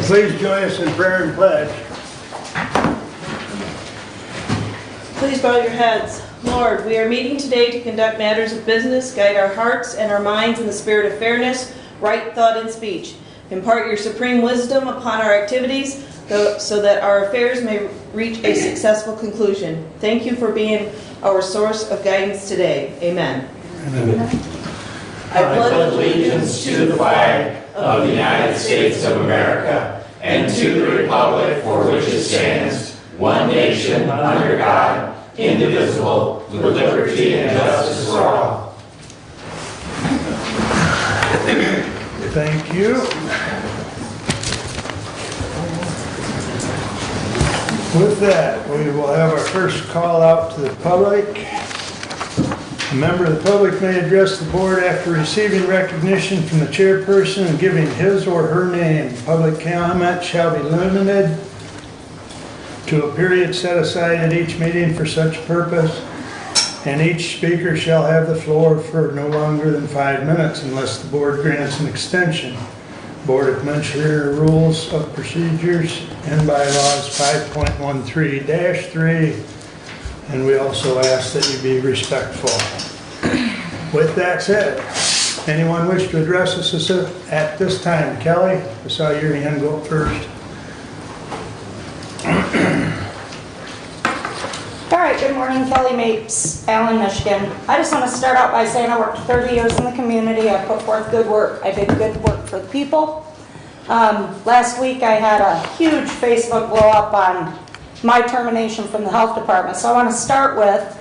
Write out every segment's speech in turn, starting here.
Please join us in prayer and pledge. Please bow your heads. Lord, we are meeting today to conduct matters of business, guide our hearts and our minds in the spirit of fairness, right thought, and speech. Impart your supreme wisdom upon our activities so that our affairs may reach a successful conclusion. Thank you for being our source of guidance today. Amen. Amen. I pledge allegiance to the flag of the United States of America and to the republic for which it stands, one nation under God, indivisible, with liberty and justice for all. Thank you. With that, we will have our first call out to the public. A member of the public may address the board after receiving recognition from the chairperson and giving his or her name. Public comment shall be limited to a period set aside at each meeting for such purpose, and each speaker shall have the floor for no longer than 5 minutes unless the board grants an extension. Board Administrator Rules of Procedures and Bylaws 5.13-3, and we also ask that you be respectful. With that said, anyone wish to address us at this time? Kelly, I saw your hand go up first. All right, good morning, Kelly Mapes, Allen, Michigan. I just want to start out by saying I worked 30 years in the community. I put forth good work. I did good work for the people. Last week I had a huge Facebook blow up on my termination from the health department. So I want to start with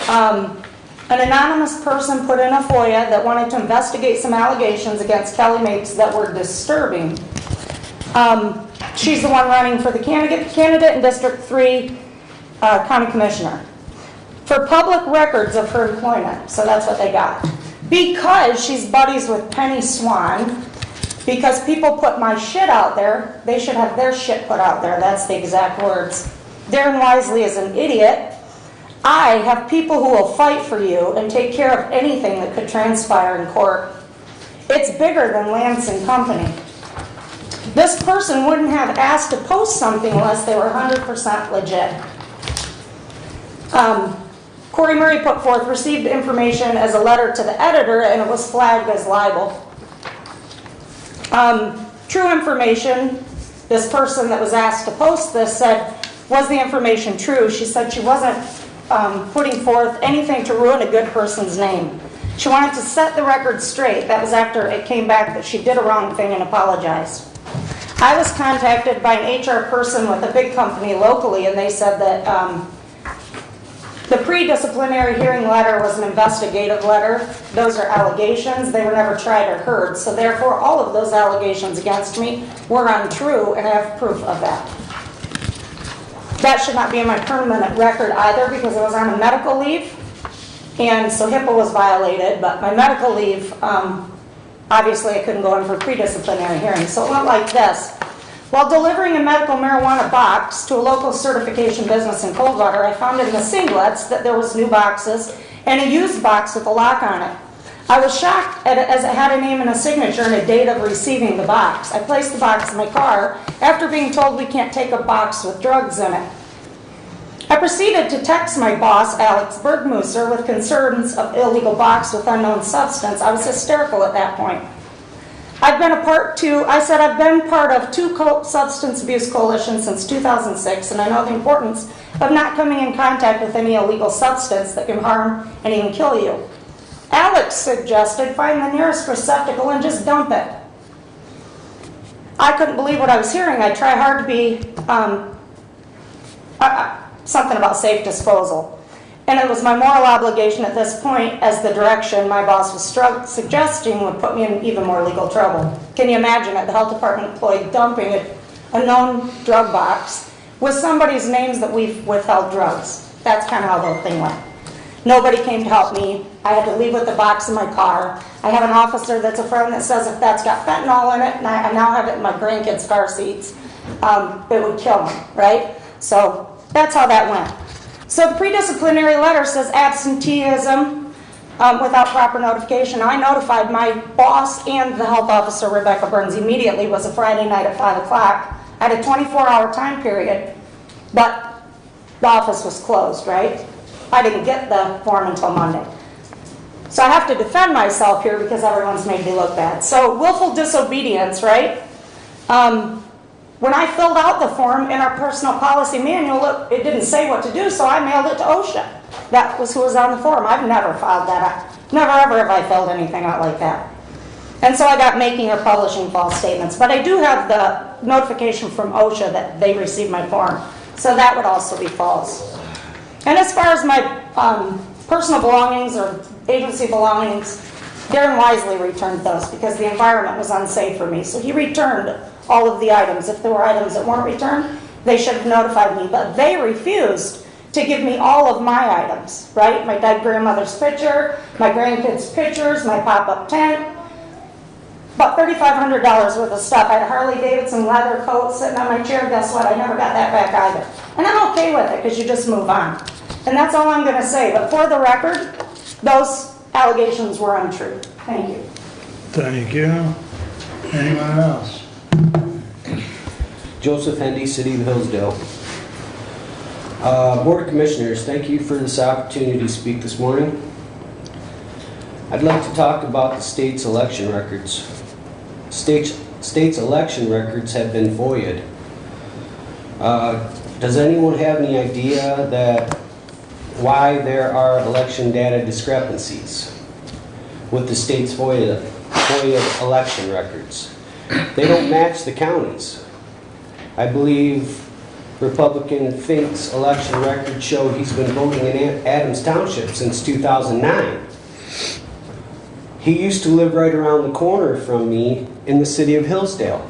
an anonymous person put in a FOIA that wanted to investigate some allegations against Kelly Mapes that were disturbing. She's the one running for the candidate in District 3 County Commissioner. For public records of her employment, so that's what they got. Because she's buddies with Penny Swan, because people put my shit out there, they should have their shit put out there. That's the exact words. Darren Wisely is an idiot. I have people who will fight for you and take care of anything that could transpire in court. It's bigger than Lance and Company. This person wouldn't have asked to post something unless they were 100% legit. Corey Murray put forth received information as a letter to the editor and it was flagged as libel. True information, this person that was asked to post this said, was the information true? She said she wasn't putting forth anything to ruin a good person's name. She wanted to set the record straight. That was after it came back that she did a wrong thing and apologized. I was contacted by an HR person with a big company locally, and they said that the pre-disciplinary hearing letter was an investigative letter. Those are allegations. They were never tried or heard. So therefore, all of those allegations against me were untrue, and I have proof of that. That should not be in my permanent record either because I was on a medical leave, and so HIPAA was violated, but my medical leave, obviously I couldn't go in for pre-disciplinary hearings. So it went like this. While delivering a medical marijuana box to a local certification business in Coldwater, I found in the singlets that there was new boxes and a used box with a lock on it. I was shocked as it had a name and a signature and a date of receiving the box. I placed the box in my car after being told we can't take a box with drugs in it. I proceeded to text my boss, Alex Bergmusser, with concerns of illegal box with unknown substance. I was hysterical at that point. I've been part of two substance abuse coalitions since 2006, and I know the importance of not coming in contact with any illegal substance that can harm and even kill you. Alex suggested find the nearest receptacle and just dump it. I couldn't believe what I was hearing. I try hard to be something about safe disposal. And it was my moral obligation at this point, as the direction my boss was suggesting would put me in even more legal trouble. Can you imagine it? The health department employee dumping a known drug box with somebody's names that we've withheld drugs. That's kind of how the whole thing went. Nobody came to help me. I had to leave with the box in my car. I have an officer that's a friend that says if that's got fentanyl in it, and I now have it in my grandkids' car seats, it would kill me, right? So that's how that went. So the pre-disciplinary letter says absenteeism, without proper notification. I notified my boss and the health officer, Rebecca Burns, immediately. It was a Friday night at 5 o'clock. I had a 24-hour time period, but the office was closed, right? I didn't get the form until Monday. So I have to defend myself here because everyone's made me look bad. So willful disobedience, right? When I filled out the form in our personal policy manual, it didn't say what to do, so I mailed it to OSHA. That was who was on the form. I've never filed that out. Never ever have I filled anything out like that. And so I got making or publishing false statements. But I do have the notification from OSHA that they received my form. So that would also be false. And as far as my personal belongings or agency belongings, Darren wisely returned those because the environment was unsafe for me. So he returned all of the items. If there were items that weren't returned, they should have notified me. But they refused to give me all of my items, right? My dead grandmother's picture, my grandkids' pictures, my pop-up tent. About $3,500 worth of stuff. I had a Harley-Davidson leather coat sitting on my chair. Guess what? I never got that back either. And I'm okay with it because you just move on. And that's all I'm going to say. But for the record, those allegations were untrue. Thank you. Thank you. Anyone else? Joseph Hendy, City of Hillsdale. Board of Commissioners, thank you for this opportunity to speak this morning. I'd like to talk about the state's election records. State's election records have been FOIA'd. Does anyone have any idea why there are election data discrepancies with the state's FOIA election records? They don't match the counties. I believe Republican Fink's election records show he's been voting in Adams Township since 2009. He used to live right around the corner from me in the city of Hillsdale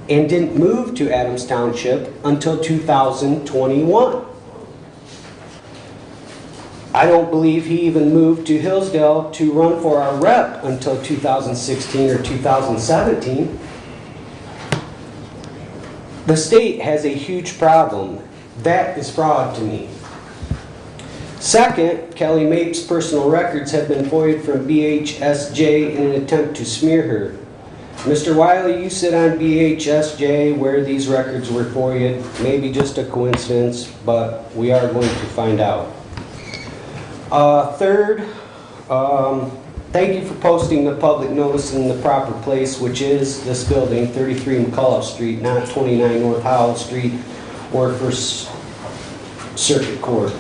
and didn't move to Adams Township until 2021. I don't believe he even moved to Hillsdale to run for our rep until 2016 or 2017. The state has a huge problem. That is fraud to me. Second, Kelly Mapes' personal records have been FOIA'd from BHSJ in an attempt to smear her. Mr. Wiley, you sit on BHSJ where these records were FOIA'd. Maybe just a coincidence, but we are going to find out. Third, thank you for posting the public notice in the proper place, which is this building, 33 McCullough Street, not 29 North Howell Street or First Circuit Court.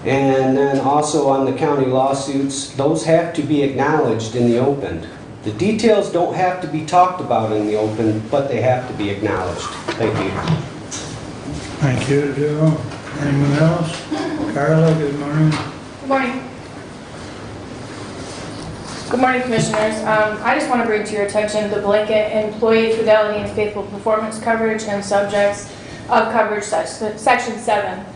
And then also on the county lawsuits, those have to be acknowledged in the open. The details don't have to be talked about in the open, but they have to be acknowledged. Thank you. Thank you, Joe. Anyone else? Carla, good morning. Good morning. Good morning, Commissioners. I just want to bring to your attention the blanket employee fidelity and faithful performance coverage and subjects of coverage, Section 7.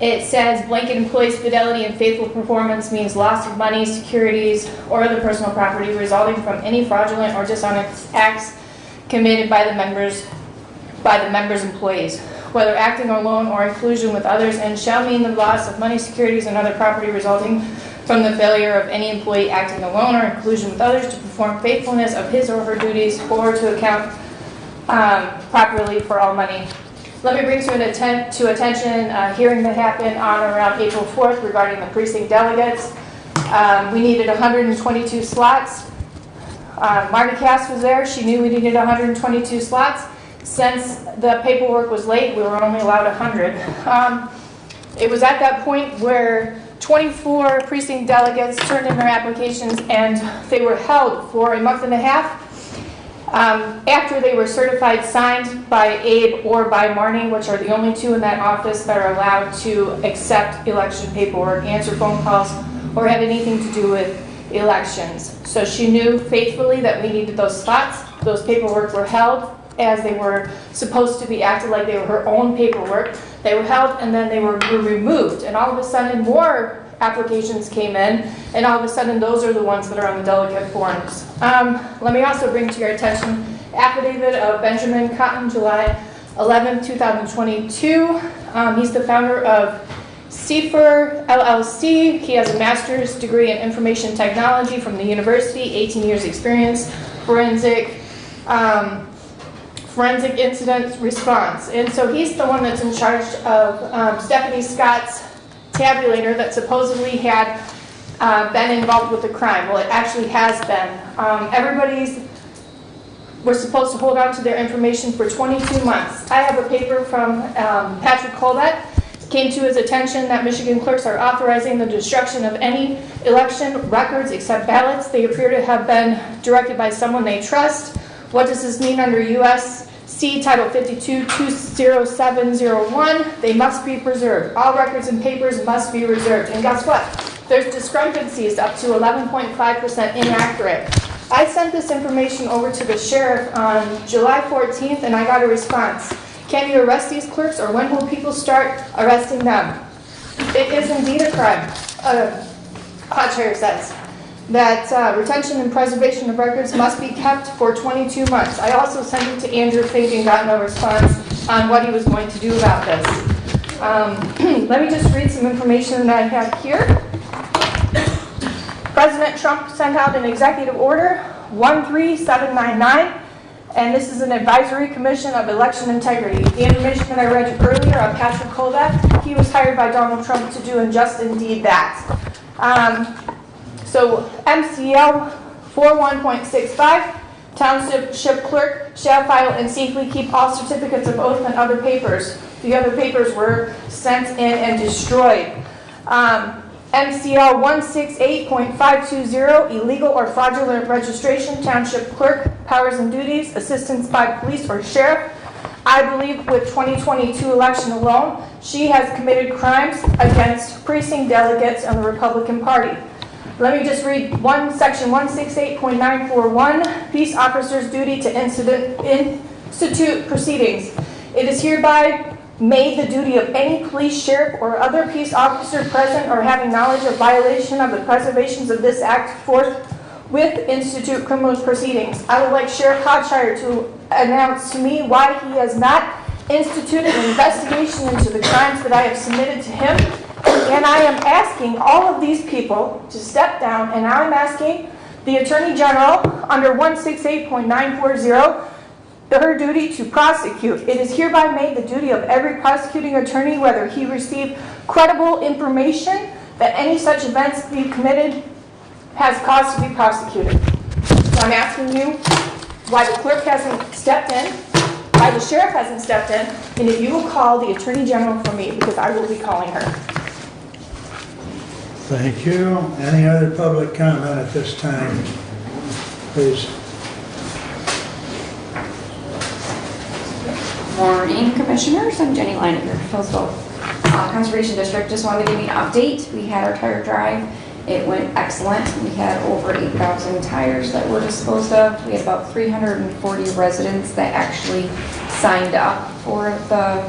It says blanket employee's fidelity and faithful performance means loss of money, securities, or other personal property resulting from any fraudulent or dishonest acts committed by the members' employees, whether acting alone or in collusion with others, and shall mean the loss of money, securities, and other property resulting from the failure of any employee acting alone or in collusion with others to perform faithfulness of his or her duties or to account properly for all money. Let me bring to attention a hearing that happened on or around April 4th regarding the precinct delegates. We needed 122 slots. Marty Cass was there. She knew we needed 122 slots. Since the paperwork was late, we were only allowed 100. It was at that point where 24 precinct delegates turned in their applications and they were held for a month and a half after they were certified, signed by Abe or by Marnie, which are the only two in that office that are allowed to accept election paperwork, answer phone calls, or have anything to do with elections. So she knew faithfully that we needed those slots. Those paperwork were held as they were supposed to be, acted like they were her own paperwork. They were held and then they were removed. And all of a sudden more applications came in, and all of a sudden those are the ones that are on the delegate forms. Let me also bring to your attention affidavit of Benjamin Cotton, July 11, 2022. He's the founder of Seafer LLC. He has a master's degree in information technology from the university, 18 years experience, forensic incident response. And so he's the one that's in charge of Stephanie Scott's tabulator that supposedly had been involved with the crime. Well, it actually has been. We're supposed to hold on to their information for 22 months. I have a paper from Patrick Colbert. It came to his attention that Michigan clerks are authorizing the destruction of any election records except ballots. They appear to have been directed by someone they trust. What does this mean under U.S.C. Title 52, 20701? They must be preserved. All records and papers must be reserved. And guess what? There's discrepancies up to 11.5% inaccurate. I sent this information over to the sheriff on July 14th and I got a response. Can you arrest these clerks or when will people start arresting them? It is indeed a crime. Hotshire says that retention and preservation of records must be kept for 22 months. I also sent it to Andrew Fink and got no response on what he was going to do about this. Let me just read some information that I have here. President Trump sent out an executive order 13799, and this is an advisory commission of election integrity. The information that I read earlier on Patrick Colbert, he was hired by Donald Trump to do and just indeed that. So MCL 41.65, township clerk shall file and safely keep all certificates of oath and other papers. The other papers were sent in and destroyed. MCL 168.520, illegal or fraudulent registration, township clerk, powers and duties, assistance by police or sheriff. I believe with 2022 election alone, she has committed crimes against precinct delegates and the Republican Party. Let me just read section 168.941, peace officer's duty to institute proceedings. It is hereby made the duty of any police, sheriff, or other peace officer present or having knowledge of violation of the preservations of this act forthwith institute criminal proceedings. I would like Sheriff Hotshire to announce to me why he has not instituted an investigation into the crimes that I have submitted to him. And I am asking all of these people to step down, and I'm asking the Attorney General under 168.940 her duty to prosecute. It is hereby made the duty of every prosecuting attorney, whether he received credible information that any such events be committed, has cause to be prosecuted. So I'm asking you why the clerk hasn't stepped in, why the sheriff hasn't stepped in, and if you will call the Attorney General for me, because I will be calling her. Thank you. Any other public comment at this time? Please. Morning, Commissioners. I'm Jenny Leininger, Hillsdale Conservation District. Just wanted to give you an update. We had our tire drive. It went excellent. We had over 8,000 tires that were disposed of. We had about 340 residents that actually signed up for the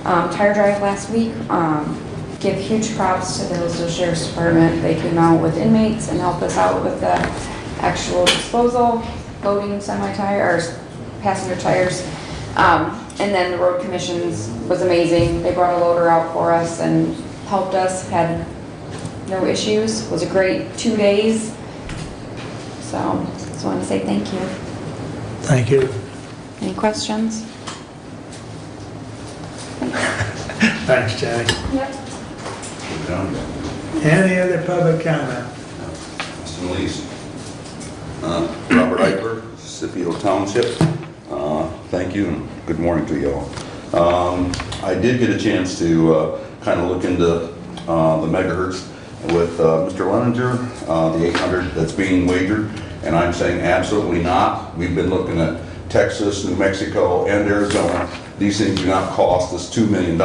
tire drive last week. Give huge props to the Hillsdale Sheriff's Department. They came out with inmates and helped us out with the actual disposal, loading semi-tires, passenger tires. And then the road commissions was amazing. They brought a loader out for us and helped us, had no issues. It was a great 2 days. So, just wanted to say thank you. Thank you. Any questions? Thanks, Jenny. Yep. Any other public comment? Mr. Lees. Robert Eichler, Scipio Township. Thank you and good morning to you all. I did get a chance to kind of look into the megahertz with Mr. Leninger, the 800 that's being wagered, and I'm saying absolutely not. We've been looking at Texas, New Mexico, and Arizona. These things do not cost us $2 million.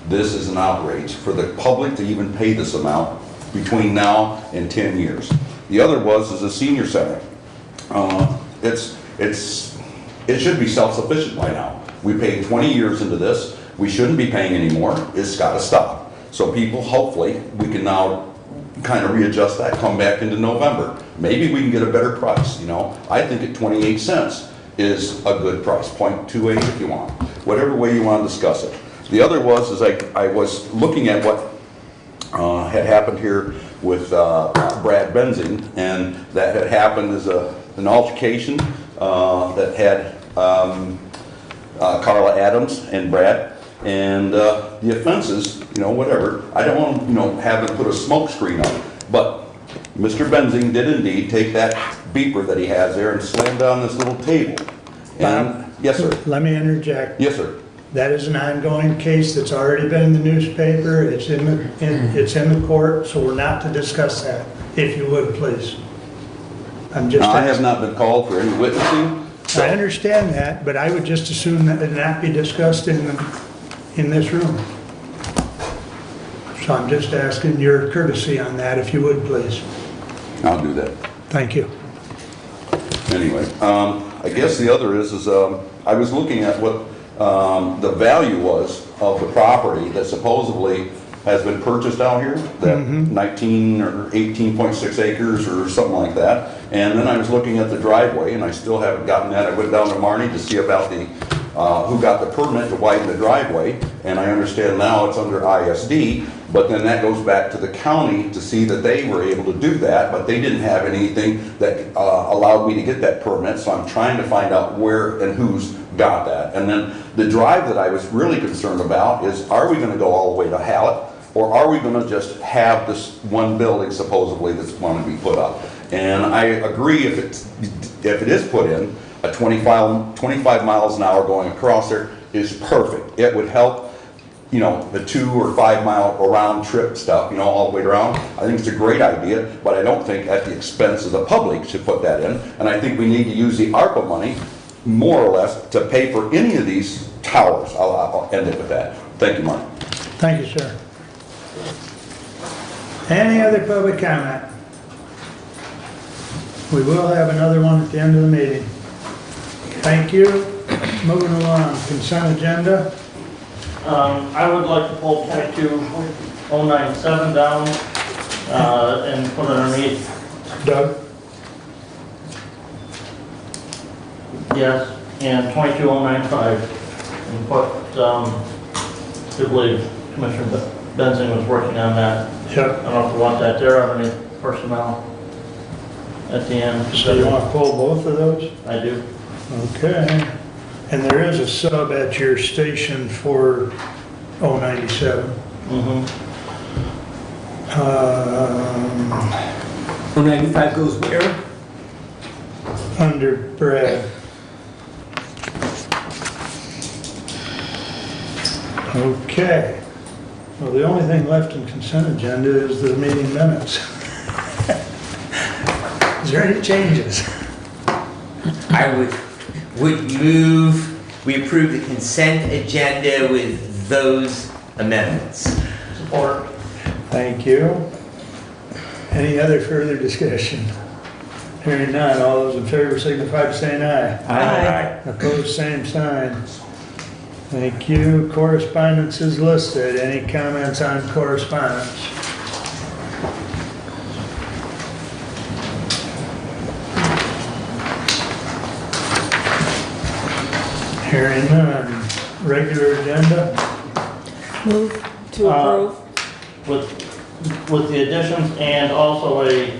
This is an outrage for the public to even pay this amount between now and 10 years. The other is a senior center. It should be self-sufficient by now. We paid 20 years into this. We shouldn't be paying anymore. It's got to stop. So people, hopefully, we can now kind of readjust that, come back into November. Maybe we can get a better price, you know. I think at 28 cents is a good price, 0.28 if you want. Whatever way you want to discuss it. The other is I was looking at what had happened here with Brad Benzing, and that had happened as an altercation that had Carla Adams and Brad, and the offenses, whatever. I don't want to, have them put a smoke screen on it, but Mr. Benzing did indeed take that beeper that he has there and slam down this little table. And, yes, sir. Let me interject. Yes, sir. That is an ongoing case that's already been in the newspaper. It's in the court, so we're not to discuss that, if you would, please. I have not been called for any witnessing. I understand that, but I would just assume that it not be discussed in this room. So I'm just asking your courtesy on that, if you would, please. I'll do that. Thank you. Anyway, I guess the other is I was looking at what the value was of the property that supposedly has been purchased out here, that 19 or 18.6 acres or something like that. And then I was looking at the driveway, and I still haven't gotten that. I went down to Marnie to see about the who got the permit to widen the driveway, and I understand now it's under ISD, but then that goes back to the county to see that they were able to do that, but they didn't have anything that allowed me to get that permit, so I'm trying to find out where and who's got that. And then the drive that I was really concerned about is, are we gonna go all the way to Hallett, or are we gonna just have this one building supposedly that's going to be put up? And I agree, if it is put in, a 25 miles an hour going across there is perfect. It would help, the 2 or 5 mile around trip stuff, all the way around. I think it's a great idea, but I don't think at the expense of the public should put that in. And I think we need to use the ARPA money, more or less, to pay for any of these towers. I'll end it with that. Thank you, Mark. Thank you, sir. Any other public comment? We will have another one at the end of the meeting. Thank you. Moving along, consent agenda. I would like to pull 22097 down and put it underneath. Doug? Yes, and 22095 and put, I believe Commissioner Benzing was working on that. Yep. I don't know if you want that there underneath personnel at the end. So you want to pull both of those? I do. Okay. And there is a sub at your station for 097. Mm-hmm. 195 goes where? Under Brad. Okay. Well, the only thing left in consent agenda is the meeting minutes. Is there any changes? I would move, we approve the consent agenda with those amendments. Support. Thank you. Any other further discussion? Hearing none, all those in favor signify by saying aye. Aye. Opposed, same sign. Thank you. Correspondence is listed. Any comments on correspondence? Hearing none. Regular agenda? Move to approve. With the additions and also a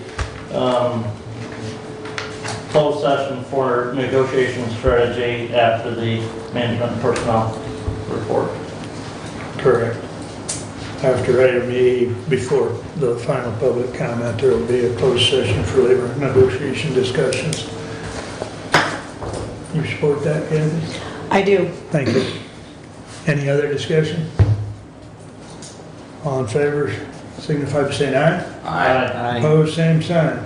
closed session for negotiation strategy after the management and personnel report. Correct. After item E, before the final public comment, there will be a closed session for labor negotiation discussions. You support that, Kathy? I do. Thank you. Any other discussion? All in favor, signify by saying aye. Aye. Opposed, same sign.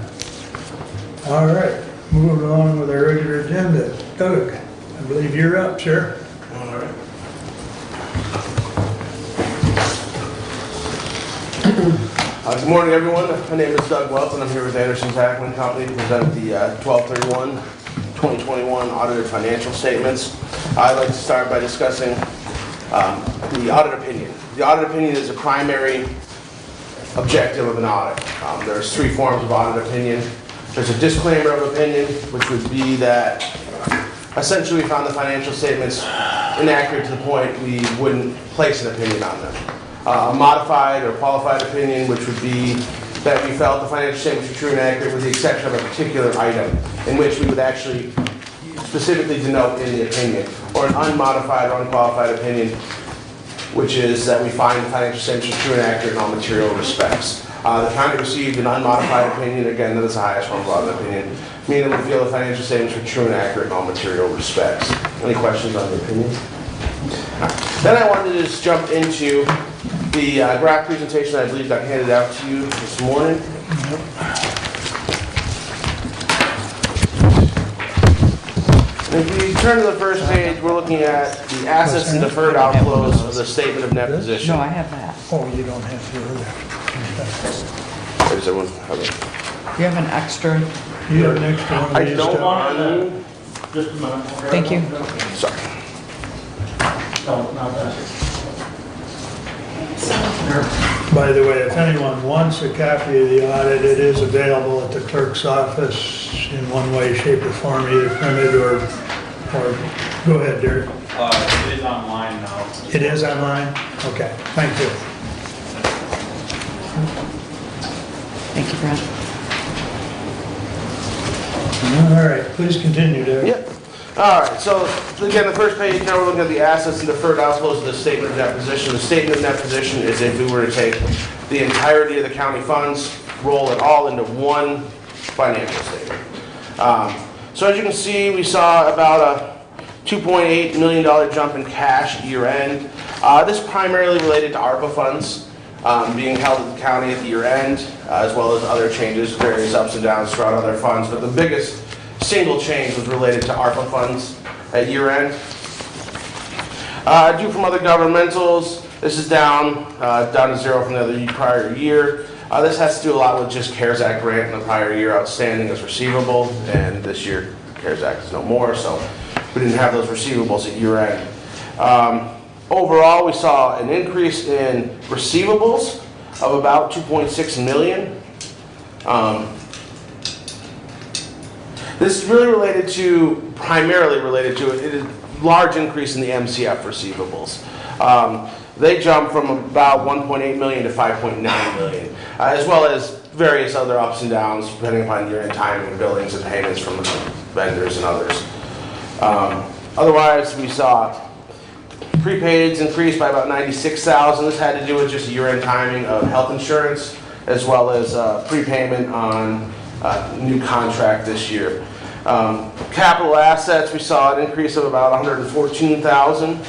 All right, moving on with our regular agenda. Doug, I believe you're up, sir. All right. Good morning, everyone. My name is Doug Wells, and I'm here with Anderson Zachman Company to present the 12/31/2021 audited financial statements. I'd like to start by discussing the audit opinion. The audit opinion is a primary objective of an audit. There's 3 forms of audit opinion. There's a disclaimer of opinion, which would be that Essentially, we found the financial statements inaccurate to the point we wouldn't place an opinion on them. A modified or qualified opinion, which would be that we felt the financial statements were true and accurate with the exception of a particular item, in which we would actually specifically denote in the opinion, or an unmodified or unqualified opinion, which is that we find the financial statements are true and accurate in all material respects. The county received an unmodified opinion, again, that is the highest form of audit opinion, meaning we feel the financial statements are true and accurate in all material respects. Any questions on the opinion? Then I wanted to just jump into the graph presentation I believe got handed out to you this morning. If we turn to the first page, we're looking at the assets and deferred outflows of the statement of net position. No, I have that. Oh, you don't have to. Does everyone have it? You have an extra? You have an extra one. I of these don't stuff? want Just a minute. Thank you. Sorry. No, not that. By the way, if anyone wants a copy of the audit, it is available at the clerk's office in one way, shape, or form, either printed or go ahead, Derek. It is online now. It is online? Okay, thank you. Thank you, Brad. All right, please continue, Derek. Yep. All right, so again, the first page, now we're looking at the assets and deferred outflows of the statement of net position. The statement of net position is if we were to take the entirety of the county funds, roll it all into one financial statement. So as you can see, we saw about a $2.8 million jump in cash year end. This primarily related to ARPA funds being held at the county at the year end, as well as other changes, various ups and downs throughout other funds. But the biggest single change was related to ARPA funds at year end. Due from other governmentals, this is down to zero from the prior year. This has to do a lot with just CARES Act grant in the prior year outstanding as receivable, and this year CARES Act is no more, so we didn't have those receivables at year end. Overall, we saw an increase in receivables of about 2.6 million. This is really primarily related to a large increase in the MCF receivables. They jumped from about 1.8 million to 5.9 million, as well as various other ups and downs depending upon year-end timing and billings and payments from vendors and others. Otherwise, we saw prepaids increased by about 96,000. This had to do with just year-end timing of health insurance, as well as prepayment on new contract this year. Capital assets, we saw an increase of about 114,000.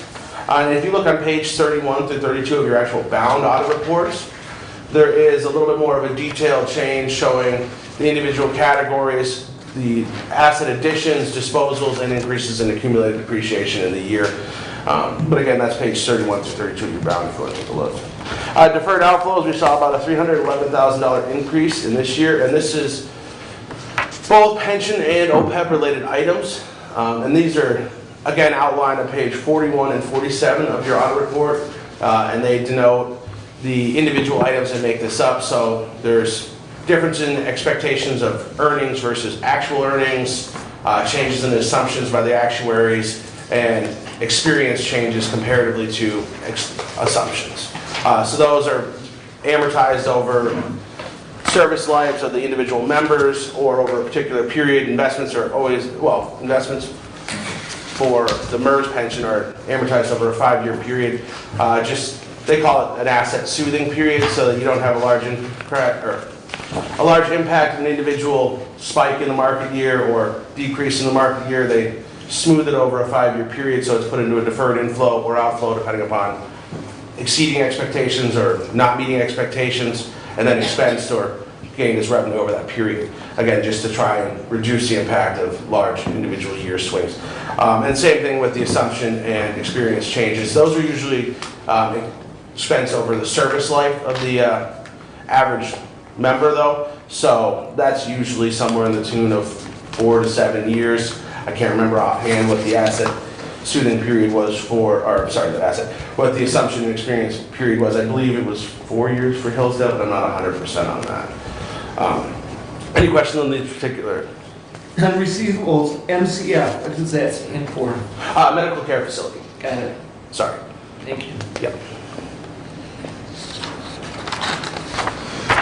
And if you look on page 31 through 32 of your actual bound audit reports, there is a little bit more of a detailed change showing the individual categories, the asset additions, disposals, and increases in accumulated depreciation in the year. But again, that's page 31 through 32 of your bound if you want to take a look. Deferred outflows, we saw about a $311,000 increase in this year, and this is both pension and OPEB related items. And these are, again, outlined on page 41 and 47 of your audit report, and they denote the individual items that make this up. So there's difference in expectations of earnings versus actual earnings, changes in assumptions by the actuaries, and experience changes comparatively to assumptions. So those are amortized over service lives of the individual members or over a particular period. Investments are always, investments for the MERS pension are amortized over a 5-year period. They call it an asset soothing period so that you don't have a large impact in an individual spike in the market year or decrease in the market year. They smooth it over a 5-year period, so it's put into a deferred inflow or outflow depending upon exceeding expectations or not meeting expectations, and then expensed or gained as revenue over that period. Again, just to try and reduce the impact of large individual year swings. And same thing with the assumption and experience changes. Those are usually expensed over the service life of the average member though. So that's usually somewhere in the tune of 4 to 7 years. I can't remember offhand what the asset soothing period was what the assumption and experience period was. I believe it was 4 years for Hillsdale, but I'm not 100% on that. Any questions on these particular On receivables, MCF, what does that stand for? Medical care facility. Got it. Sorry. Thank you. Yep.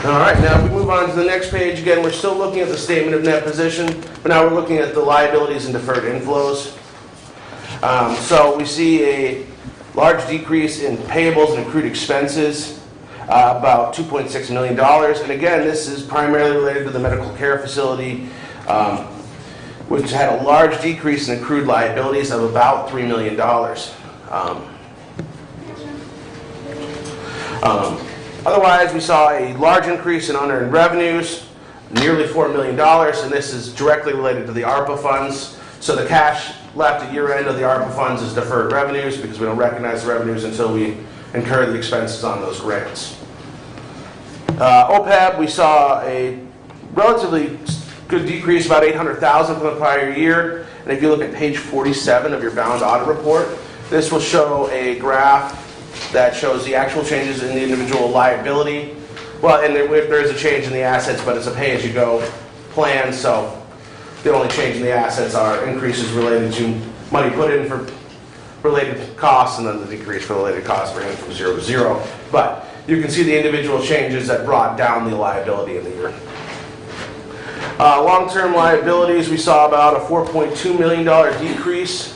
All right, now if we move on to the next page, again, we're still looking at the statement of net position, but now we're looking at the liabilities and deferred inflows. So we see a large decrease in payables and accrued expenses, about $2.6 million. And again, this is primarily related to the medical care facility, which had a large decrease in accrued liabilities of about $3 million. Otherwise, we saw a large increase in unearned revenues, nearly $4 million, and this is directly related to the ARPA funds. So the cash left at year end of the ARPA funds is deferred revenues because we don't recognize the revenues until we incur the expenses on those grants. OPEB, we saw a relatively good decrease, about $800,000 from the prior year. And if you look at page 47 of your bound audit report, this will show a graph that shows the actual changes in the individual liability. Well, and there is a change in the assets, but it's a pay-as-you-go plan, so the only change in the assets are increases related to money put in for related costs, and then the decrease for related costs bringing it from 0 to 0. But you can see the individual changes that brought down the liability in the year. Long-term liabilities, we saw about a $4.2 million decrease.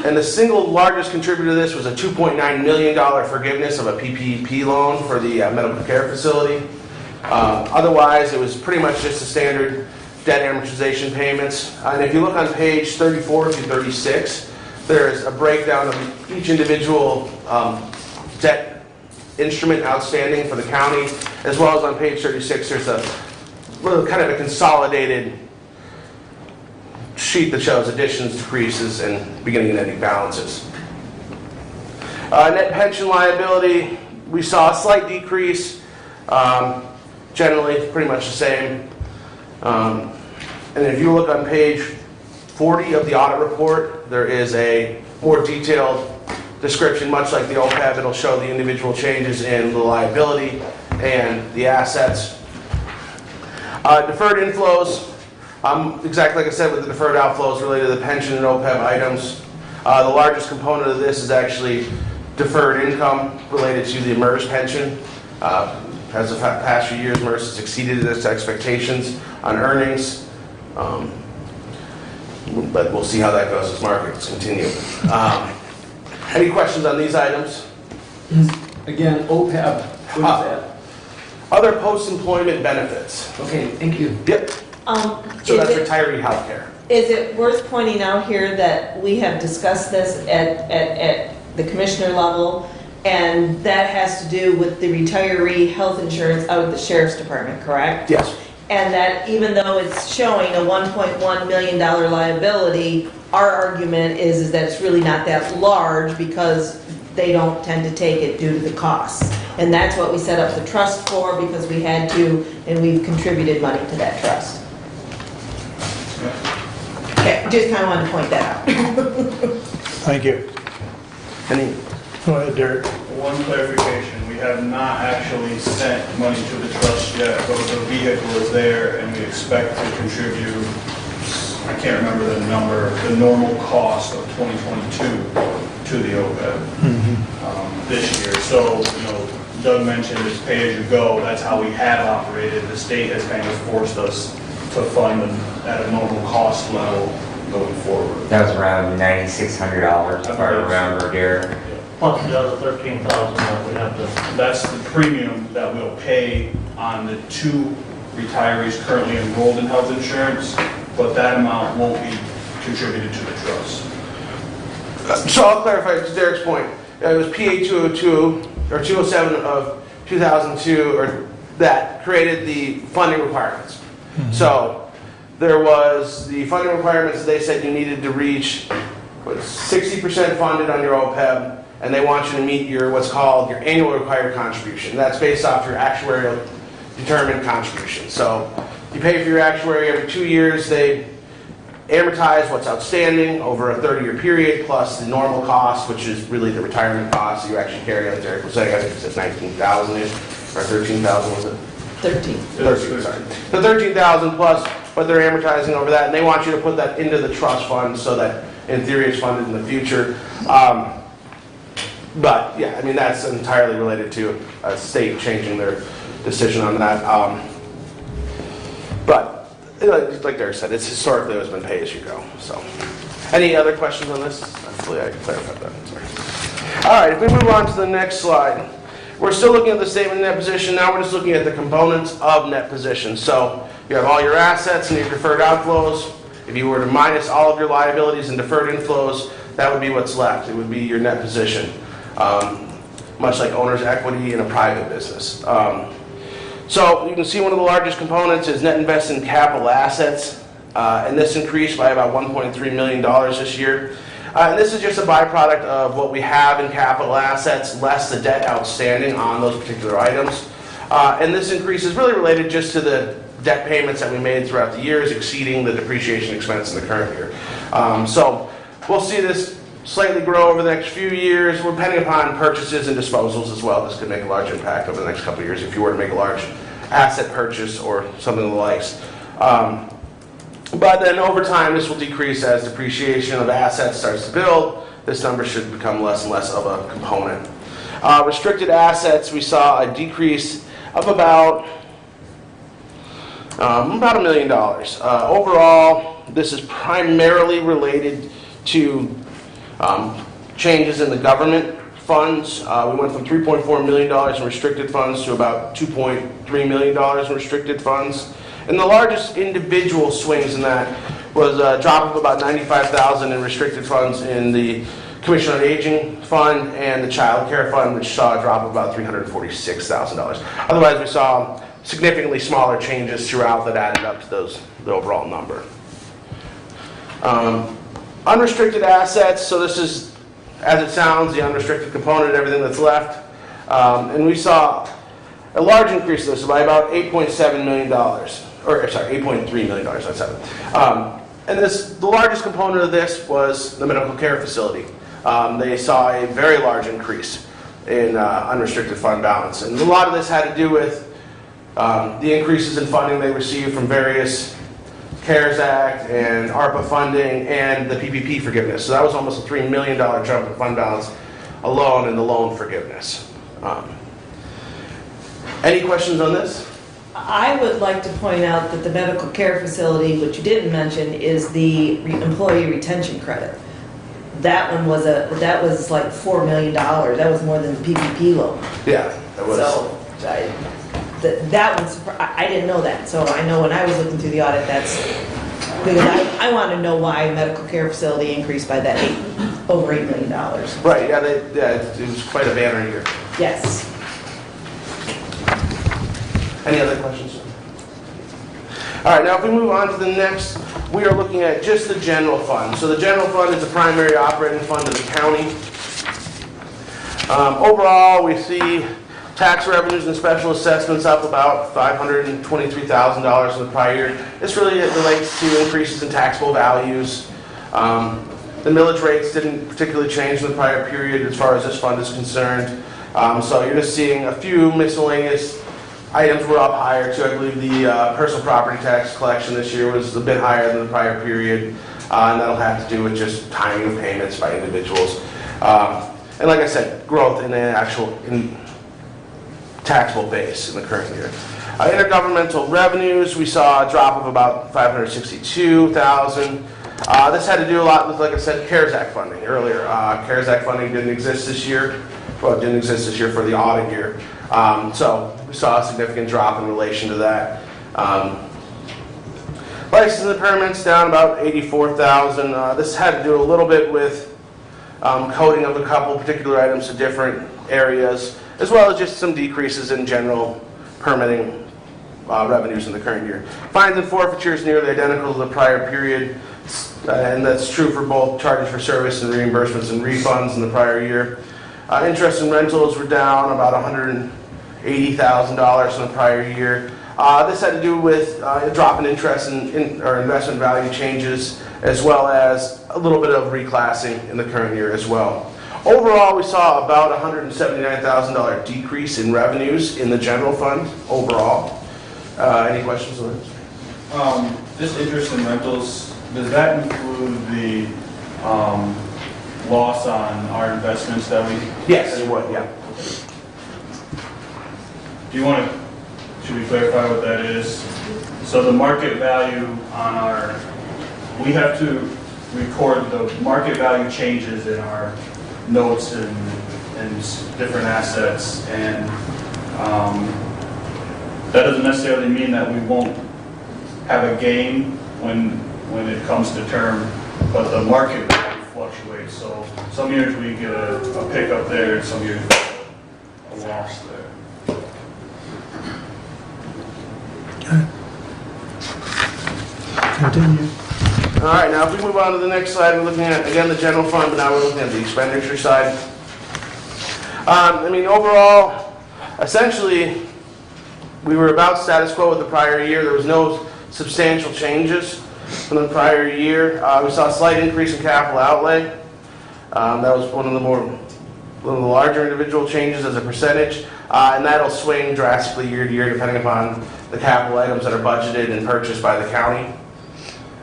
And the single largest contributor to this was a $2.9 million forgiveness of a PPP loan for the medical care facility. Otherwise, it was pretty much just the standard debt amortization payments. And if you look on page 34 through 36, there's a breakdown of each individual debt instrument outstanding for the county, as well as on page 36, there's a little kind of a consolidated sheet that shows additions, decreases, and beginning and ending balances. Net pension liability, we saw a slight decrease, generally pretty much the same. And if you look on page 40 of the audit report, there is a more detailed description, much like the OPEB. It'll show the individual changes in the liability and the assets. Deferred inflows, exactly like I said with the deferred outflows related to the pension and OPEB items. The largest component of this is actually deferred income related to the MERS pension. As the past few years, MERS has exceeded its expectations on earnings. But we'll see how that goes as markets continue. Any questions on these items? Again, OPEB, what is that? Other post-employment benefits. Okay, thank you. Yep. So that's retiree healthcare. Is it worth pointing out here that we have discussed this at the commissioner level, and that has to do with the retiree health insurance out of the sheriff's department, correct? Yes. And that even though it's showing a $1.1 million liability, our argument is that it's really not that large because they don't tend to take it due to the costs. And that's what we set up the trust for, because we had to, and we've contributed money to that trust. Okay, just kind of wanted to point that out. Thank you. Any? Go ahead, Derek. One clarification, we have not actually sent money to the trust yet, but the vehicle is there and we expect to contribute, I can't remember the number, the normal cost of 2022 to the OPEB this year. So, Doug mentioned it's pay-as-you-go, that's how we have operated. The state has kind of forced us to fund them at a normal cost level going forward. That was around $9,600 if I remember, Derek. Plus the other $13,000 that we have to. That's the premium that we'll pay on the 2 retirees currently enrolled in health insurance, but that amount won't be contributed to the trust. So I'll clarify to Derek's point. It was PA 202 or 207 of 2002 or that created the funding requirements. So there was the funding requirements. They said you needed to reach 60% funded on your OPEB, and they want you to meet your what's called your annual required contribution. That's based off your actuarial determined contribution. So you pay for your actuary every 2 years. They amortize what's outstanding over a 30-year period plus the normal cost, which is really the retirement cost you actually carry on. Derek was saying, I think it said 19,000-ish or 13,000 was it? 13. 13, sorry. So 13,000 plus but they're amortizing over that, and they want you to put that into the trust fund so that in theory it's funded in the future. But yeah, I mean, that's entirely related to a state changing their decision on that. But like Derek said, it's historically always been pay as you go. So, any other questions on this? Hopefully I clarified that. Sorry. All right, if we move on to the next slide, we're still looking at the statement of net position. Now we're just looking at the components of net position. So you have all your assets and your deferred outflows. If you were to minus all of your liabilities and deferred inflows, that would be what's left. It would be your net position, much like owner's equity in a private business. So you can see one of the largest components is net invested in capital assets, and this increased by about $1.3 million this year. And this is just a byproduct of what we have in capital assets, less the debt outstanding on those particular items. And this increase is really related just to the debt payments that we made throughout the years, exceeding the depreciation expense in the current year. So we'll see this slightly grow over the next few years, depending upon purchases and disposals as well. This could make a large impact over the next couple of years if you were to make a large asset purchase or something of the likes. But then over time, this will decrease as depreciation of assets starts to build. This number should become less and less of a component. Restricted assets, we saw a decrease of about $1 million. Overall, this is primarily related to changes in the government funds. We went from $3.4 million in restricted funds to about $2.3 million in restricted funds. And the largest individual swings in that was a drop of about $95,000 in restricted funds in the Commission on Aging Fund and the Child Care Fund, which saw a drop of about $346,000. Otherwise, we saw significantly smaller changes throughout that added up to the overall number. Unrestricted assets, so this is, as it sounds, the unrestricted component, everything that's left. And we saw a large increase in this by about $8.7 million. Or sorry, $8.3 million, that's it. And the largest component of this was the medical care facility. They saw a very large increase in unrestricted fund balance. And a lot of this had to do with the increases in funding they received from various CARES Act and ARPA funding and the PPP forgiveness. So that was almost a $3 million jump in fund balance alone in the loan forgiveness. Any questions on this? I would like to point out that the medical care facility, which you didn't mention, is the employee retention credit. That one was like $4 million. That was more than the PPP loan. Yeah, that was. So that one's, I didn't know that. So I know when I was looking through the audit, that's because I want to know why medical care facility increased by that over $8 million. Right. Yeah. It was quite a banner year. Yes. Any other questions? All right, now if we move on to the next, we are looking at just the general fund. So the general fund is the primary operating fund of the county. Overall, we see tax revenues and special assessments up about $523,000 in the prior year. This really relates to increases in taxable values. The millage rates didn't particularly change in the prior period as far as this fund is concerned. So you're just seeing a few miscellaneous items were up higher too. I believe the personal property tax collection this year was a bit higher than the prior period, and that'll have to do with just timing of payments by individuals. And like I said, growth in the actual taxable base in the current year. Intergovernmental revenues, we saw a drop of about $562,000. This had to do a lot with, like I said, CARES Act funding earlier. CARES Act funding didn't exist this year. Well, it didn't exist this year for the audit year. So we saw a significant drop in relation to that. Licenses and permits down about $84,000. This had to do a little bit with coding of a couple particular items to different areas, as well as just some decreases in general permitting revenues in the current year. Fines and forfeitures nearly identical to the prior period, and that's true for both charges for service and reimbursements and refunds in the prior year. Interest and rentals were down about $180,000 in the prior year. This had to do with a drop in interest or investment value changes, as well as a little bit of reclassing in the current year as well. Overall, we saw about $179,000 decrease in revenues in the general fund overall. Any questions on this? Just interest in rentals, does that include the loss on our investments that we? Yes, it would, yeah. Do you want to, should we clarify what that is? So the market value on our, we have to record the market value changes in our notes and different assets, and that doesn't necessarily mean that we won't have a gain when it comes to term, but the market value fluctuates. So some years we get a pickup there, and some years a loss there. Continue. All right, now if we move on to the next slide, we're looking at, again, the general fund, but now we're looking at the expenditure side. I mean, overall, essentially, we were about status quo with the prior year. There was no substantial changes from the prior year. We saw a slight increase in capital outlay. That was one of the larger individual changes as a percentage, and that'll swing drastically year to year depending upon the capital items that are budgeted and purchased by the county.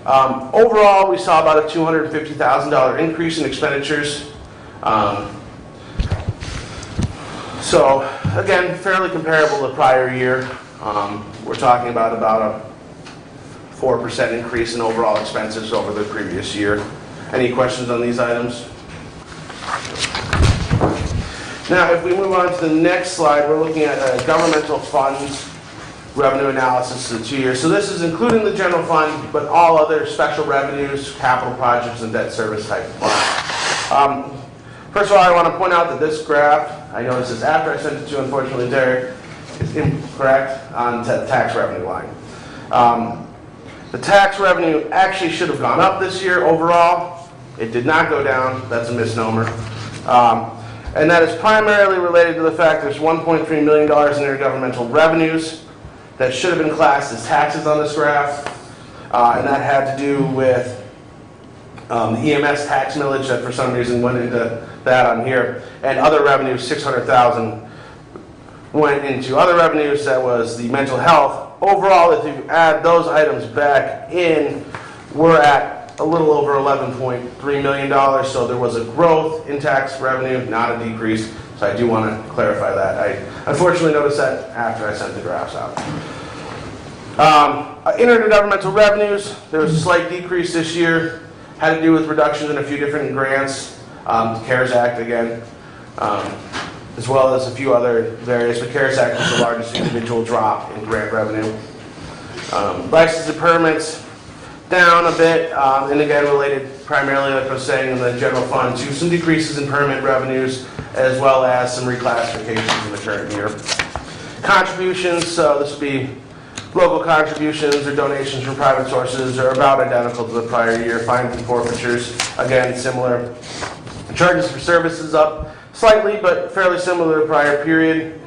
Overall, we saw about a $250,000 increase in expenditures. So again, fairly comparable to prior year. We're talking about a 4% increase in overall expenses over the previous year. Any questions on these items? Now, if we move on to the next slide, we're looking at governmental funds revenue analysis of the 2 years. So this is including the general fund, but all other special revenues, capital projects, and debt service type funds. First of all, I want to point out that this graph, I noticed this after I sent it to, unfortunately, Derek, is incorrect on the tax revenue line. The tax revenue actually should have gone up this year overall. It did not go down. That's a misnomer. And that is primarily related to the fact there's $1.3 million in intergovernmental revenues that should have been classed as taxes on this graph. And that had to do with the EMS tax millage that for some reason went into that on here. And other revenues, $600,000 went into other revenues. That was the mental health. Overall, if you add those items back in, we're at a little over $11.3 million. So there was a growth in tax revenue, not a decrease. So I do want to clarify that. I unfortunately noticed that after I sent the graphs out. Intergovernmental revenues, there was a slight decrease this year. Had to do with reductions in a few different grants, CARES Act again, as well as a few other various, but CARES Act was the largest individual drop in grant revenue. Licenses and permits down a bit, and again related primarily, like I was saying, in the general fund to some decreases in permit revenues, as well as some reclassifications in the current year. Contributions, so this would be local contributions or donations from private sources, are about identical to the prior year. Fines and forfeitures, again, similar. Charges for services up slightly, but fairly similar to the prior period.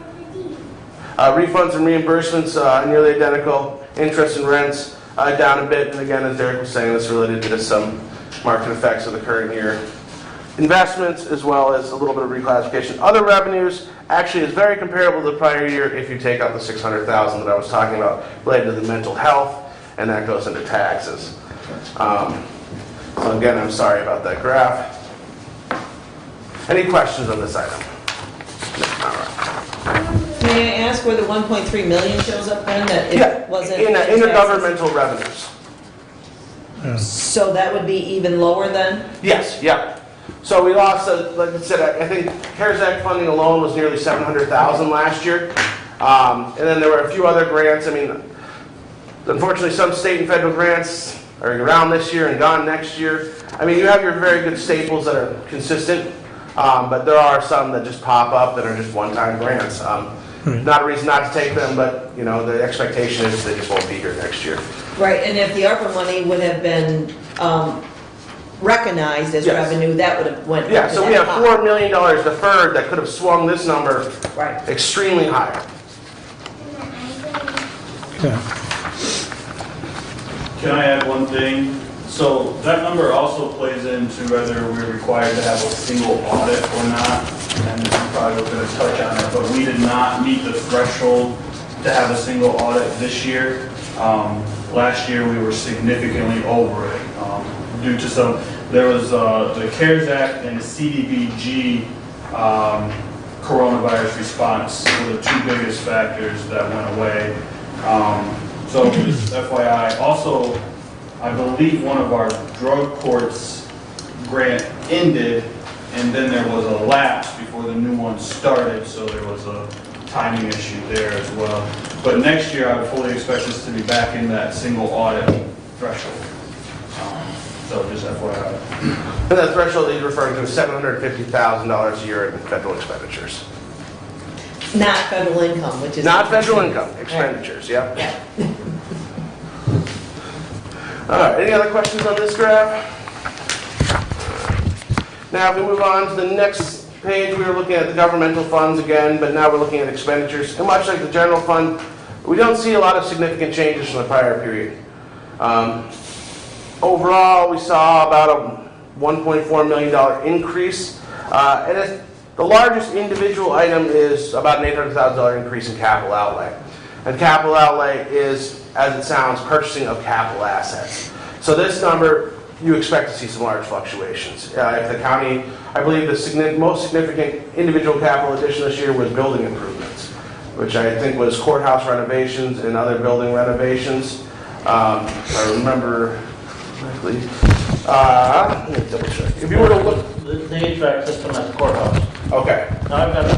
Refunds and reimbursements, nearly identical. Interest and rents, down a bit. And again, as Derek was saying, this related to some market effects of the current year. Investments, as well as a little bit of reclassification. Other revenues actually is very comparable to the prior year if you take out the $600,000 that I was talking about related to the mental health, and that goes into taxes. So again, I'm sorry about that graph. Any questions on this item? All right. May I ask where the 1.3 million shows up then? That it wasn't in taxes? intergovernmental revenues. So that would be even lower then? Yes, yeah. So we lost, like I said, I think CARES Act funding alone was nearly $700,000 last year. And then there were a few other grants. I mean, unfortunately, some state and federal grants are around this year and gone next year. I mean, you have your very good staples that are consistent, but there are some that just pop up that are just one-time grants. Not a reason not to take them, but you know, the expectation is they just won't be here next year. Right, and if the ARPA money would have been recognized as revenue, that would have went. Yeah, so we have $4 million deferred that could have swung this number extremely higher. Can I add one thing? So that number also plays into whether we're required to have a single audit or not. And you probably were going to touch on it, but we did not meet the threshold to have a single audit this year. Last year, we were significantly over it due to there was the CARES Act and the CDBG coronavirus response were the two biggest factors that went away. So just FYI, also, I believe one of our drug courts grant ended, and then there was a lapse before the new one started, so there was a timing issue there as well. But next year, I would fully expect us to be back in that single audit threshold. So just FYI. And that threshold that he's referring to is $750,000 a year in federal expenditures. Not federal income, which is. Not federal income, expenditures, yep. Yeah. All right, any other questions on this graph? Now, if we move on to the next page, we were looking at the governmental funds again, but now we're looking at expenditures. And much like the general fund, we don't see a lot of significant changes from the prior period. Overall, we saw about a $1.4 million increase. And the largest individual item is about an $800,000 increase in capital outlay. And capital outlay is, as it sounds, purchasing of capital assets. So this number, you expect to see some large fluctuations. If the county, I believe the most significant individual capital addition this year was building improvements, which I think was courthouse renovations and other building renovations. If I remember correctly. Let me double check. If you were to look. The HVAC system at the courthouse. Okay. Now I've got,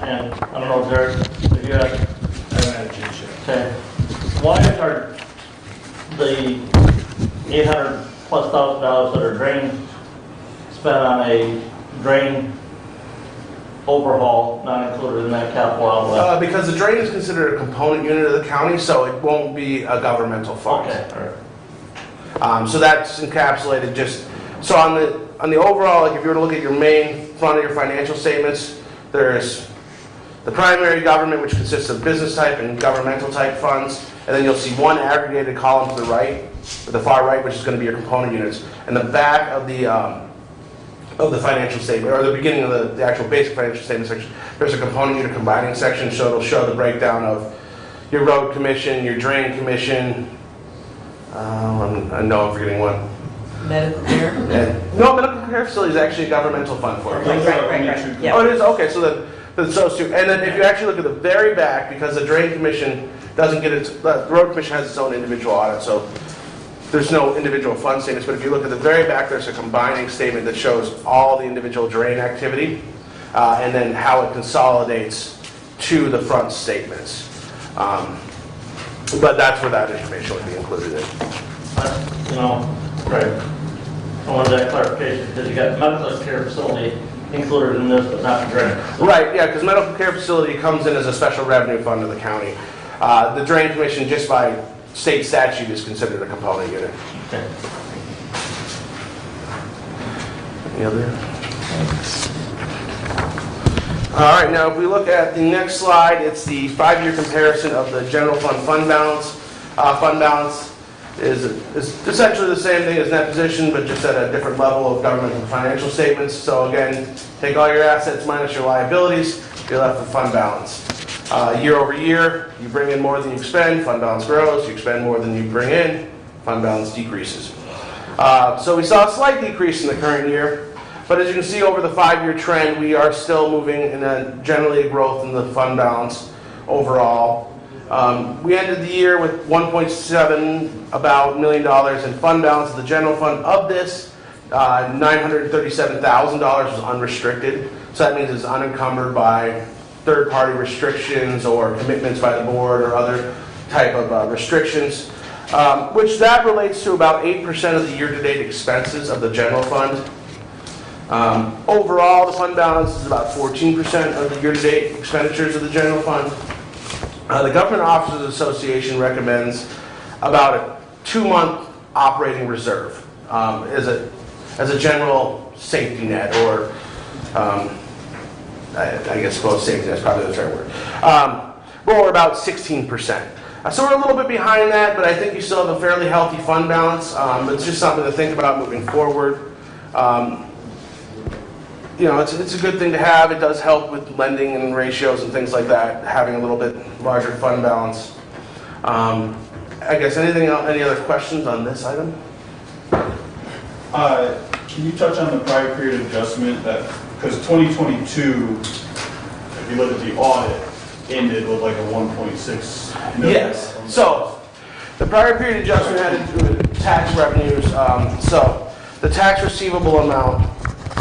and I don't know, Derek, if you have. I haven't had a chance yet. Okay. Why are the $800,000+ that are drain spent on a drain overhaul not included in that capital outlay? Because the drain is considered a component unit of the county, so it won't be a governmental fund. Okay, all right. So that's encapsulated just, so on the overall, like if you were to look at your main front of your financial statements, there's the primary government, which consists of business type and governmental type funds, and then you'll see one aggregated column to the right, or the far right, which is going to be your component units. And the back of the financial statement, or the beginning of the actual basic financial statement section, there's a component unit combining section, so it'll show the breakdown of your road commission, your drain commission. I know I'm forgetting one. Medical care? No, medical care facility is actually a governmental fund for it. Right. Yeah. Oh, it is? Okay, so those two. And then if you actually look at the very back, because the drain commission doesn't get the road commission has its own individual audit, so there's no individual fund statements, but if you look at the very back, there's a combining statement that shows all the individual drain activity, and then how it consolidates to the front statements. But that's where that information would be included in. Right. I wanted that clarification because you got medical care facility included in this, but not the drain. Right, yeah, because medical care facility comes in as a special revenue fund of the county. The drain commission, just by state statute, is considered a component unit. Okay. Any other? All right, now if we look at the next slide, it's the 5-year comparison of the general fund balance. Fund balance is essentially the same thing as net position, but just at a different level of governmental financial statements. So again, take all your assets minus your liabilities, you're left with fund balance. Year over year, you bring in more than you expend, fund balance grows. You expend more than you bring in, fund balance decreases. So we saw a slight decrease in the current year, but as you can see over the 5-year trend, we are still moving in a generally a growth in the fund balance overall. We ended the year with $1.7 million in fund balance of the general fund. Of this, $937,000 was unrestricted. So that means it's unencumbered by third-party restrictions or commitments by the board or other type of restrictions, which that relates to about 8% of the year-to-date expenses of the general fund. Overall, the fund balance is about 14% of the year-to-date expenditures of the general fund. The Government Officers Association recommends about a 2-month operating reserve as a general safety net, or I guess safety net is probably the fair word. We're about 16%. So we're a little bit behind that, but I think you still have a fairly healthy fund balance. It's just something to think about moving forward. It's a good thing to have. It does help with lending and ratios and things like that, having a little bit larger fund balance. I guess anything else, any other questions on this item? Can you touch on the prior period adjustment that, because 2022, if you look at the audit, ended with like a 1.6 million. Yes, so the prior period adjustment had to do with tax revenues. So the tax receivable amount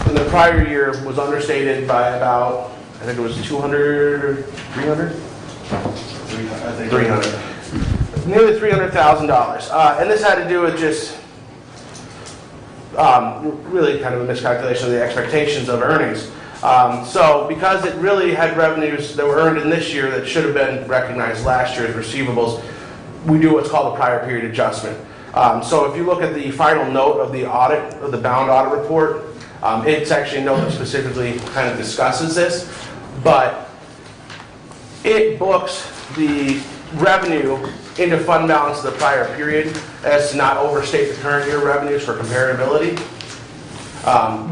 in the prior year was understated by about, I think it was 200 or 300? 300. Nearly $300,000. And this had to do with just really kind of a miscalculation of the expectations of earnings. So because it really had revenues that were earned in this year that should have been recognized last year as receivables, we do what's called a prior period adjustment. So if you look at the final note of the audit, of the bound audit report, it's actually a note that specifically kind of discusses this, but it books the revenue into fund balance of the prior period as to not overstate the current year revenues for comparability,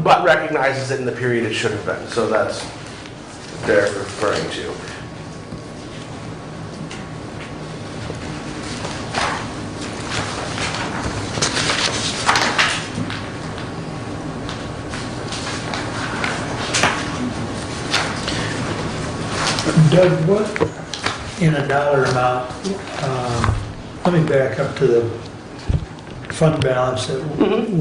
but recognizes it in the period it should have been. So that's what they're referring to. Doug, what, in a dollar amount, let me back up to the fund balance.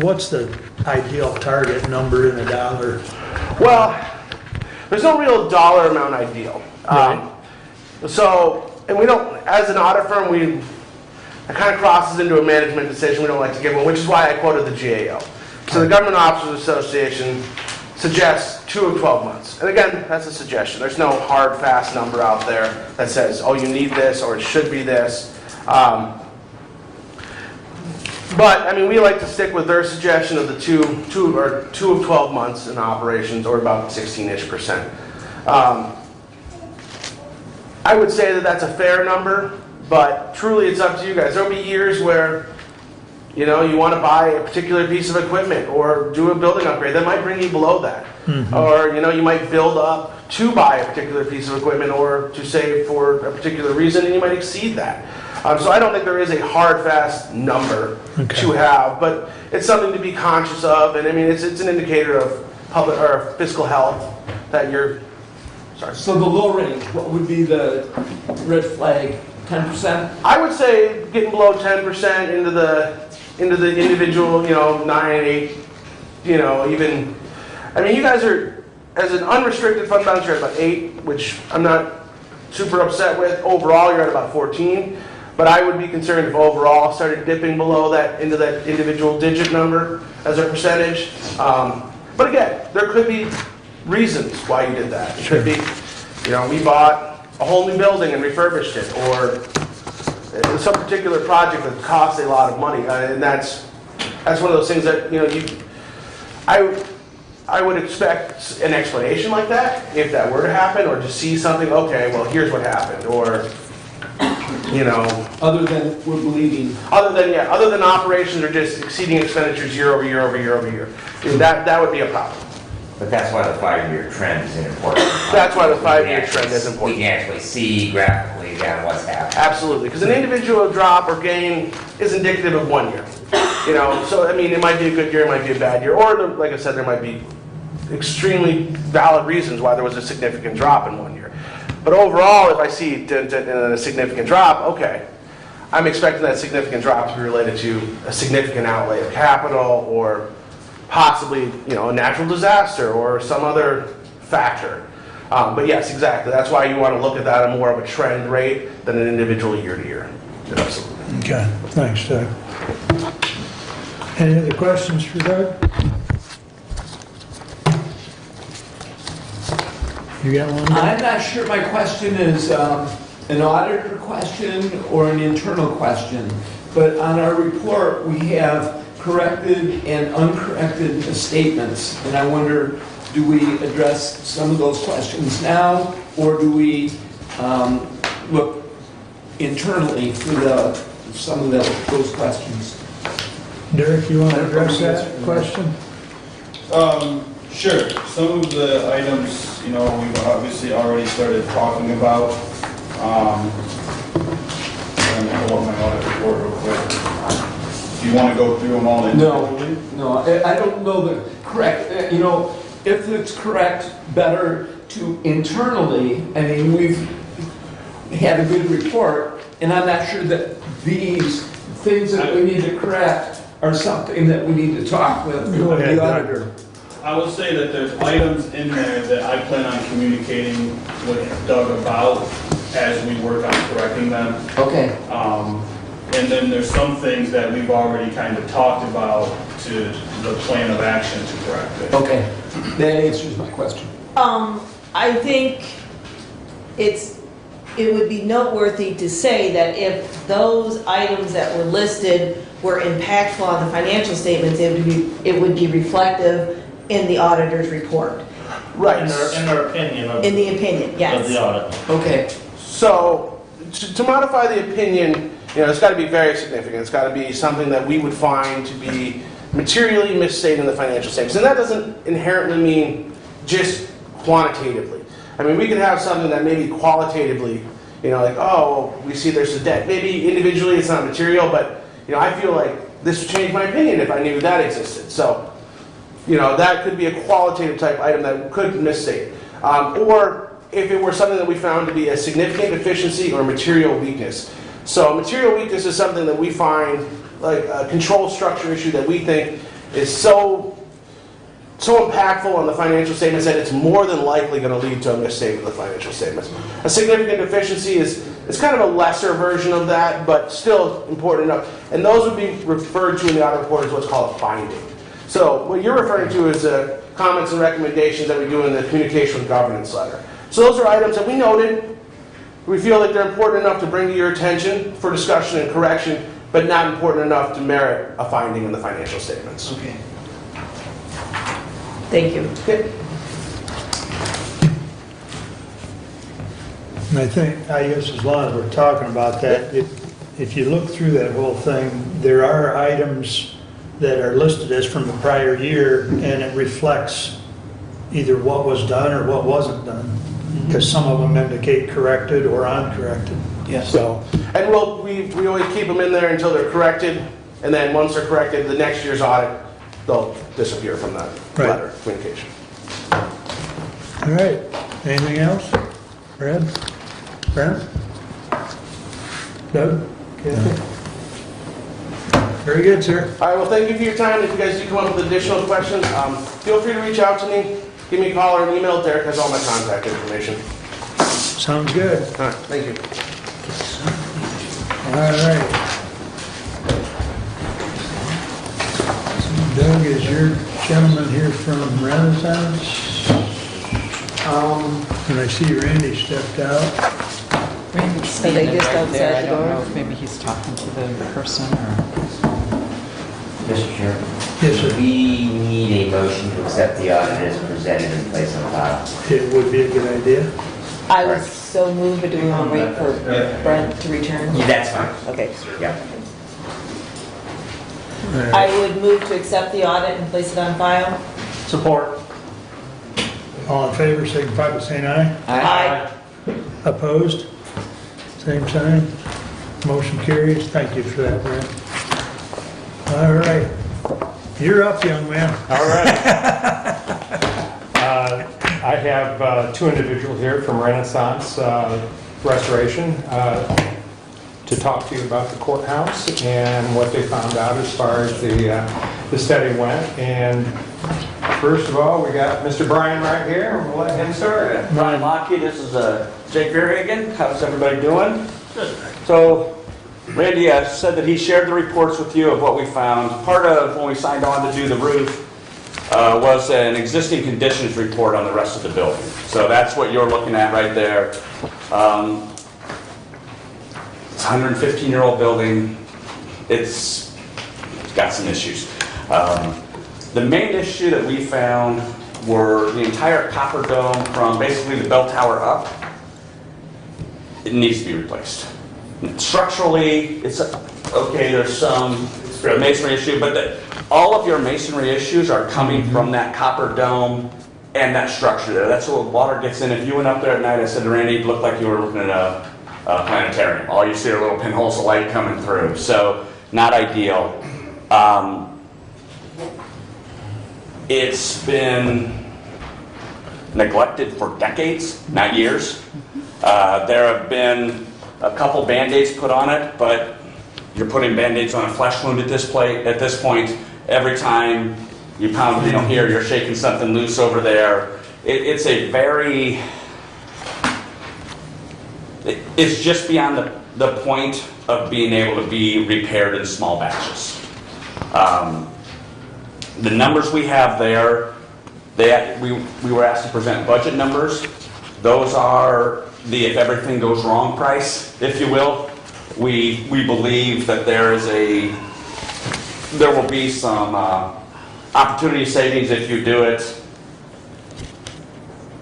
What's the ideal target number in a dollar? Well, there's no real dollar amount ideal. Right. And we don't, as an audit firm, it kind of crosses into a management decision we don't like to give one, which is why I quoted the GAO. So the Government Officers Association suggests 2 of 12 months. And again, that's a suggestion. There's no hard, fast number out there that says, oh, you need this, or it should be this. But, I mean, we like to stick with their suggestion of the 2 of 12 months in operations, or about 16-ish%. I would say that that's a fair number, but truly it's up to you guys. There'll be years where, you know, you want to buy a particular piece of equipment or do a building upgrade that might bring you below that. Or, you know, you might build up to buy a particular piece of equipment or to save for a particular reason, and you might exceed that. So I don't think there is a hard, fast number to have, but it's something to be conscious of, and I mean, it's an indicator of public or fiscal health that you're, sorry. So the low range, what would be the red flag, 10%? I would say getting below 10% into the individual, you know, 9, 8, you know, even, I mean, you guys are, as an unrestricted fund balance, you're at about 8, which I'm not super upset with. Overall, you're at about 14. But I would be concerned if overall started dipping below that, into that individual digit number as a percentage. But again, there could be reasons why you did that. It could be, you know, we bought a whole new building and refurbished it, or some particular project that costs a lot of money. And that's one of those things that, you know, I would expect an explanation like that if that were to happen, or to see something, okay, well, here's what happened, or, you know. Other than we're bleeding. Other than operations are just exceeding expenditures year over year over year over year. That would be a problem. But that's why the 5-year trend is important. That's why the 5-year trend is important. We can actually see graphically down what's happening. Absolutely, because an individual drop or gain is indicative of 1 year. You know, so I mean, it might be a good year, it might be a bad year, or like I said, there might be extremely valid reasons why there was a significant drop in 1 year. But overall, if I see a significant drop, okay, I'm expecting that significant drop to be related to a significant outlay of capital, or possibly, you know, a natural disaster or some other factor. But yes, exactly. That's why you want to look at that at more of a trend rate than an individual year to year. Absolutely. Okay, thanks, Doug. Any other questions for Doug? You got one? I'm not sure my question is an auditor question or an internal question, but on our report, we have corrected and uncorrected statements, and I wonder, do we address some of those questions now, or do we look internally for some of those questions? Derek, you want to address that question? Sure. Some of the items, you know, we've obviously already started talking about. And up my audit report real quick. Do you want to go through them all individually? No, I don't know the correct, if it's correct, better to internally, I mean, we've had a good report, and I'm not sure that these things that we need to correct are something that we need to talk with Go ahead, the auditor. I would say that there's items in there that I plan on communicating with Doug about as we work on correcting them. Okay. And then there's some things that we've already kind of talked about to the plan of action to correct it. Okay, that answers my question. I think it would be noteworthy to say that if those items that were listed were impactful on the financial statements, it would be reflective in the auditor's report. Right. In their opinion of In the opinion, yes. of the audit. Okay. So, to modify the opinion, it's got to be very significant. It's got to be something that we would find to be materially misstated in the financial statements. And that doesn't inherently mean just quantitatively. I mean, we could have something that maybe qualitatively, like, oh, we see there's a debt. Maybe individually it's not material, but, I feel like this would change my opinion if I knew that existed. So, that could be a qualitative type item that could misstate. Or if it were something that we found to be a significant deficiency or material weakness. So material weakness is something that we find, like a control structure issue that we think is so impactful on the financial statements that it's more than likely going to lead to a misstatement of the financial statements. A significant deficiency is kind of a lesser version of that, but still important enough. And those would be referred to in the audit report as what's called a finding. So what you're referring to is comments and recommendations that we do in the communication with governance letter. So those are items that we noted. We feel that they're important enough to bring to your attention for discussion and correction, but not important enough to merit a finding in the financial statements. Okay. Thank you. And I guess as long as we're talking about that, if you look through that whole thing, there are items that are listed as from the prior year, and it reflects either what was done or what wasn't done. Because some of them indicate corrected or uncorrected. Yes. So, And we always keep them in there until they're corrected, and then once they're corrected, the next year's audit, they'll disappear from that Right. letter of communication. all right. Anything else? Brad? Brent? Doug? Kathy? Very good, sir. All right, well, thank you for your time. If you guys do come up with additional questions, feel free to reach out to me. Give me a call or an email. Derek has all my contact information. Sounds good. All right, thank you. All right. Doug, is your gentleman here from Renaissance? And I see Randy stepped out. Randy's So they standing just right outside there. I the don't door? know if maybe he's talking to the person or... Mr. Chairman, Yes, sir. we need a motion to accept the audit as presented and place on file. It would be a good idea. I was so moved, but do we want to wait for Brent to return? Yeah, that's fine. Okay. Yeah. All right. I would move to accept the audit and place it on file. Support. All in favor, signify by saying aye. Aye. Opposed? Same sign. Motion carries. Thank you for that, Brent. All right. You're up, young man. All right. I have two individuals here from Renaissance Restoration to talk to you about the courthouse and what they found out as far as the study went. And first of all, we got Mr. Brian right here. We'll let him start. Brian Lockey, this is Jake Variagan. How's everybody doing? So Randy said that he shared the reports with you of what we found. Part of when we signed on to do the roof was an existing conditions report on the rest of the building. So that's what you're looking at right there. It's a 115-year-old building. It's got some issues. The main issue that we found were the entire copper dome from basically the bell tower up. It needs to be replaced. Structurally, it's okay, there's some masonry issue, but all of your masonry issues are coming from that copper dome and that structure there. That's where water gets in. If you went up there at night, I said to Randy, it looked like you were looking at a planetarium. All you see are little pinholes of light coming through, so not ideal. It's been neglected for decades, not years. There have been a couple Band-Aids put on it, but you're putting Band-Aids on a flesh wound at this point. Every time you pound, here, you're shaking something loose over there. It's just beyond the point of being able to be repaired in small batches. The numbers we have there, we were asked to present budget numbers. Those are the if everything goes wrong price, if you will. We believe that there will be some opportunity savings if you do it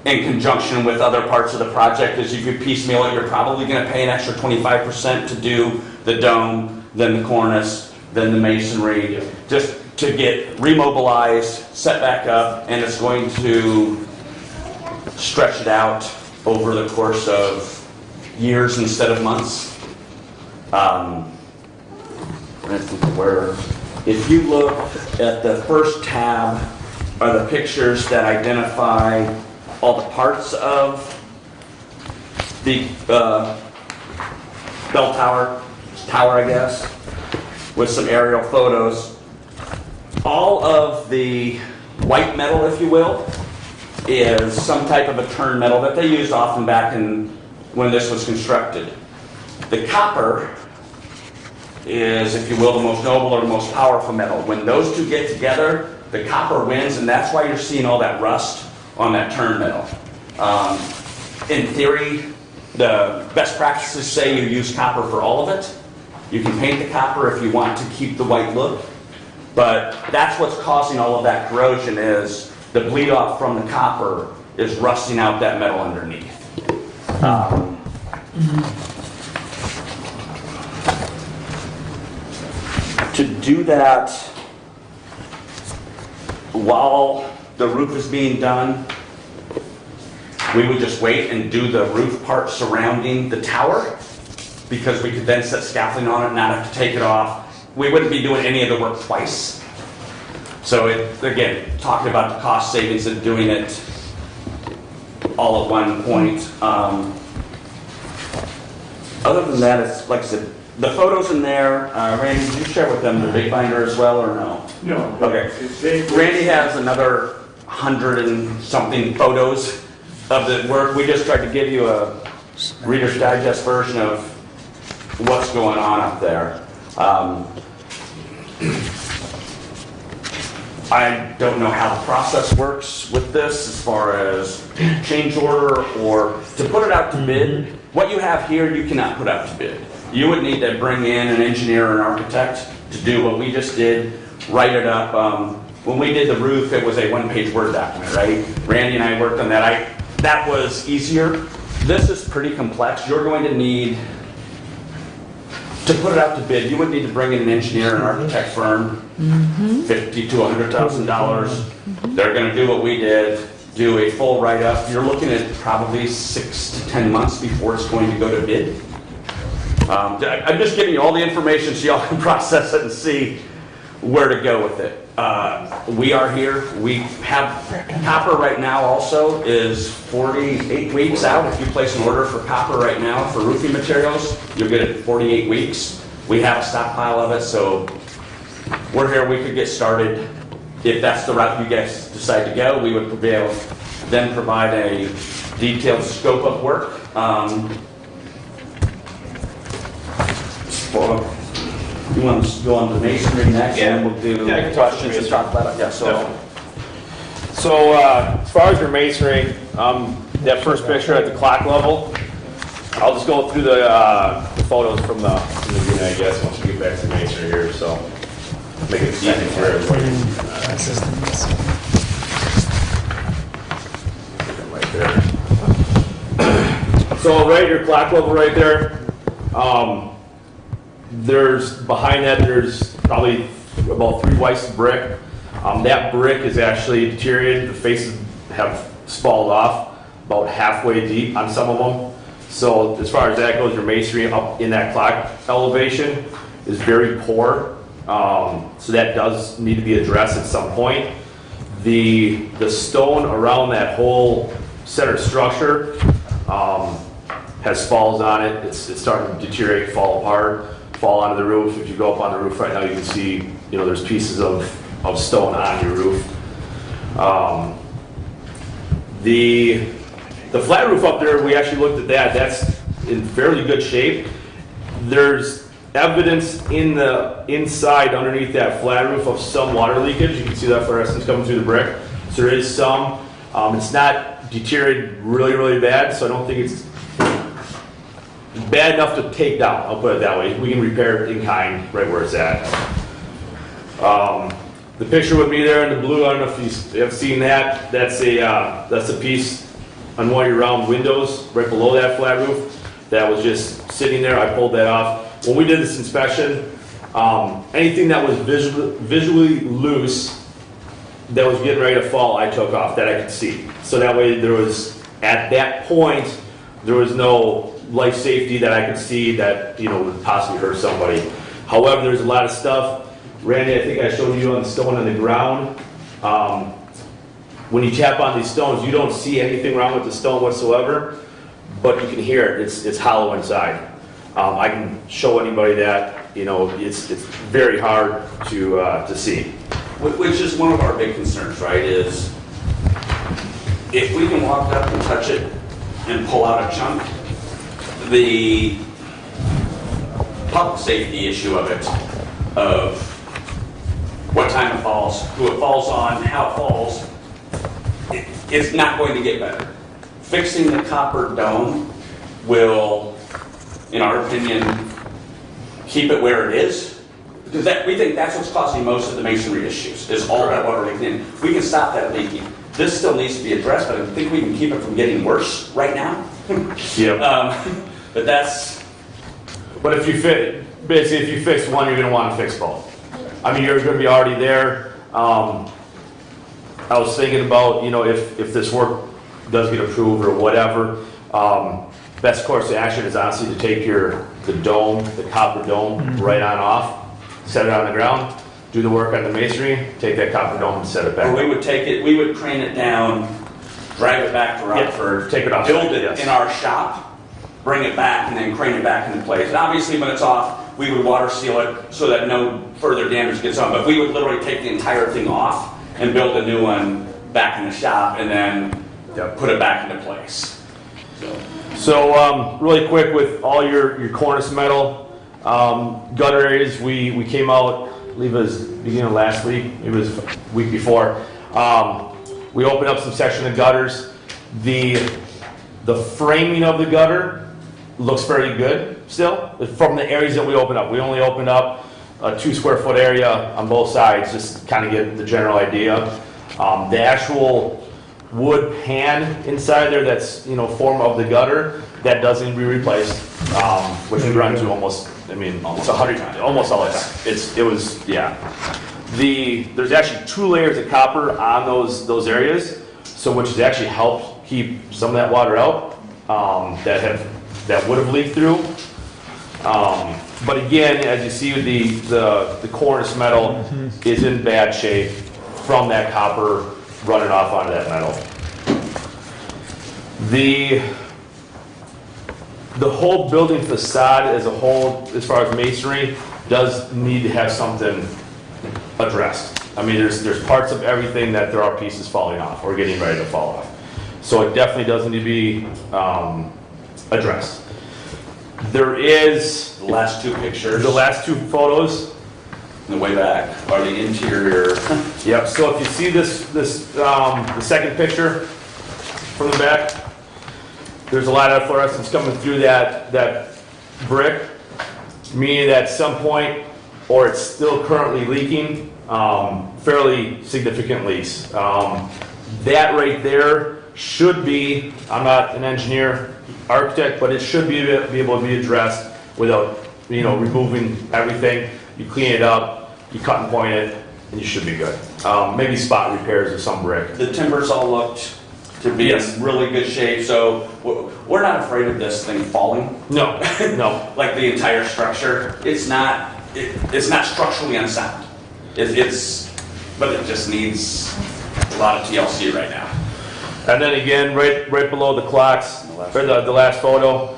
in conjunction with other parts of the project. As you piecemeal it, you're probably going to pay an extra 25% to do the dome, then the cornice, then the masonry, just to get remobilized, set back up, and it's going to stretch it out over the course of years instead of months. If you look at the first tab are the pictures that identify all the parts of the bell tower, I guess, with some aerial photos. All of the white metal, if you will, is some type of a turn metal that they used often back when this was constructed. The copper is, if you will, the most noble or the most powerful metal. When those two get together, the copper wins, and that's why you're seeing all that rust on that turn metal. In theory, the best practices say you use copper for all of it. You can paint the copper if you want to keep the white look, but that's what's causing all of that corrosion is the bleed off from the copper is rusting out that metal underneath. To do that while the roof is being done, we would just wait and do the roof part surrounding the tower, because we could then set scaffolding on it, not have to take it off. We wouldn't be doing any of the work twice. So again, talking about the cost savings of doing it all at one point. Other than that, it's like I said, the photos in there, Randy, did you share with them the big binder as well, or no? No. Okay. Randy has another 100 and something photos of the work. We just tried to give you a Reader's Digest version of what's going on up there. I don't know how the process works with this as far as change order or to put it out to bid. What you have here, you cannot put out to bid. You would need to bring in an engineer or an architect to do what we just did, write it up. When we did the roof, it was a one-page Word document, right? Randy and I worked on that. That was easier. This is pretty complex. You're going to need to put it out to bid. You would need to bring in an engineer and architect firm, $50,000 to $100,000. They're going to do what we did, do a full write-up. You're looking at probably 6 to 10 months before it's going to go to bid. I'm just giving you all the information so y'all can process it and see where to go with it. We are here. We have copper right now also is 48 weeks out. If you place an order for copper right now for roofing materials, you'll get it in 48 weeks. We have a stockpile of it, so we're here. We could get started. If that's the route you guys decide to go, we would be able to then provide a detailed scope of work. You want to go on to masonry next, and then we'll do questions and talk about it. Yeah, So as far as your masonry, that first picture at the clock level, I'll just go through the photos from the beginning, I guess, once we get back to masonry here, so make it easy for everybody. Right there. So right, your clock level right there. Behind that, there's probably about 3 wipes of brick. That brick is actually deteriorated. The faces have spalled off about halfway deep on some of them. So as far as that goes, your masonry up in that clock elevation is very poor. So that does need to be addressed at some point. The stone around that whole center structure has falls on it. It's starting to deteriorate, fall apart, fall onto the roof. If you go up on the roof right now, you can see, there's pieces of stone on your roof. The flat roof up there, we actually looked at that. That's in fairly good shape. There's evidence in the inside underneath that flat roof of some water leakage. You can see that fluorescence coming through the brick. So there is some. It's not deteriorated really, really bad, so I don't think it's bad enough to take down. I'll put it that way. We can repair it in kind right where it's at. The picture would be there in the blue. I don't know if you have seen that. That's a piece on one of your round windows right below that flat roof that was just sitting there. I pulled that off. When we did this inspection, anything that was visually loose that was getting ready to fall, I took off that I could see. So that way at that point, there was no life safety that I could see that, would possibly hurt somebody. However, there's a lot of stuff. Randy, I think I showed you on the stone on the ground. When you tap on these stones, you don't see anything wrong with the stone whatsoever, but you can hear it. It's hollow inside. I can show anybody that. It's very hard to see. Which is one of our big concerns, right, is if we can walk up and touch it and pull out a chunk, the public safety issue of it, of what time it falls, who it falls on, how it falls, it's not going to get better. Fixing the copper dome will, in our opinion, keep it where it is. Because we think that's what's causing most of the masonry issues, is all that water leaking in. We can stop that leaking. This still needs to be addressed, but I think we can keep it from getting worse right now. Yeah. But if you fix one, you're going to want to fix both. I mean, you're going to be already there. I was thinking about, if this work does get approved or whatever, best course of action is honestly to take the copper dome right on off, set it on the ground, do the work on the masonry, take that copper dome and set it back. Or we would take it, we would crane it down, drag it back to Rockford, take it off, build it in our shop, bring it back, and then crane it back into place. And obviously, when it's off, we would water seal it so that no further damage gets on. But we would literally take the entire thing off and build a new one back in the shop, and then put it back into place. So really quick, with all your cornice metal gutter areas, we came out, I believe it was beginning of last week, it was a week before. We opened up some section of gutters. The framing of the gutter looks very good still from the areas that we opened up. We only opened up a 2 square foot area on both sides, just kind of get the general idea. The actual wood pan inside there that's, form of the gutter, that does need to be replaced, which we run to almost 100 times, almost all the time. There's actually 2 layers of copper on those areas, so which has actually helped keep some of that water out that would have leaked through. But again, as you see, the cornice metal is in bad shape from that copper running off onto that metal. The whole building facade as a whole, as far as masonry, does need to have something addressed. I mean, there's parts of everything that there are pieces falling off or getting ready to fall off. So it definitely does need to be addressed. There is the last 2 pictures. The last 2 photos. In the way back are the interior. Yep. So if you see the second picture from the back, there's a lot of fluorescence coming through that brick, meaning that at some point, or it's still currently leaking, fairly significant leaks. That right there should be, I'm not an engineer, architect, but it should be able to be addressed without, removing everything. You clean it up, you cut and point it, and you should be good. Maybe spot repairs of some brick. The timbers all looked to be in really good shape. So we're not afraid of this thing falling. No, no. Like the entire structure, it's not structurally unsound. But it just needs a lot of TLC right now. And then again, right below the clocks, or the last photo,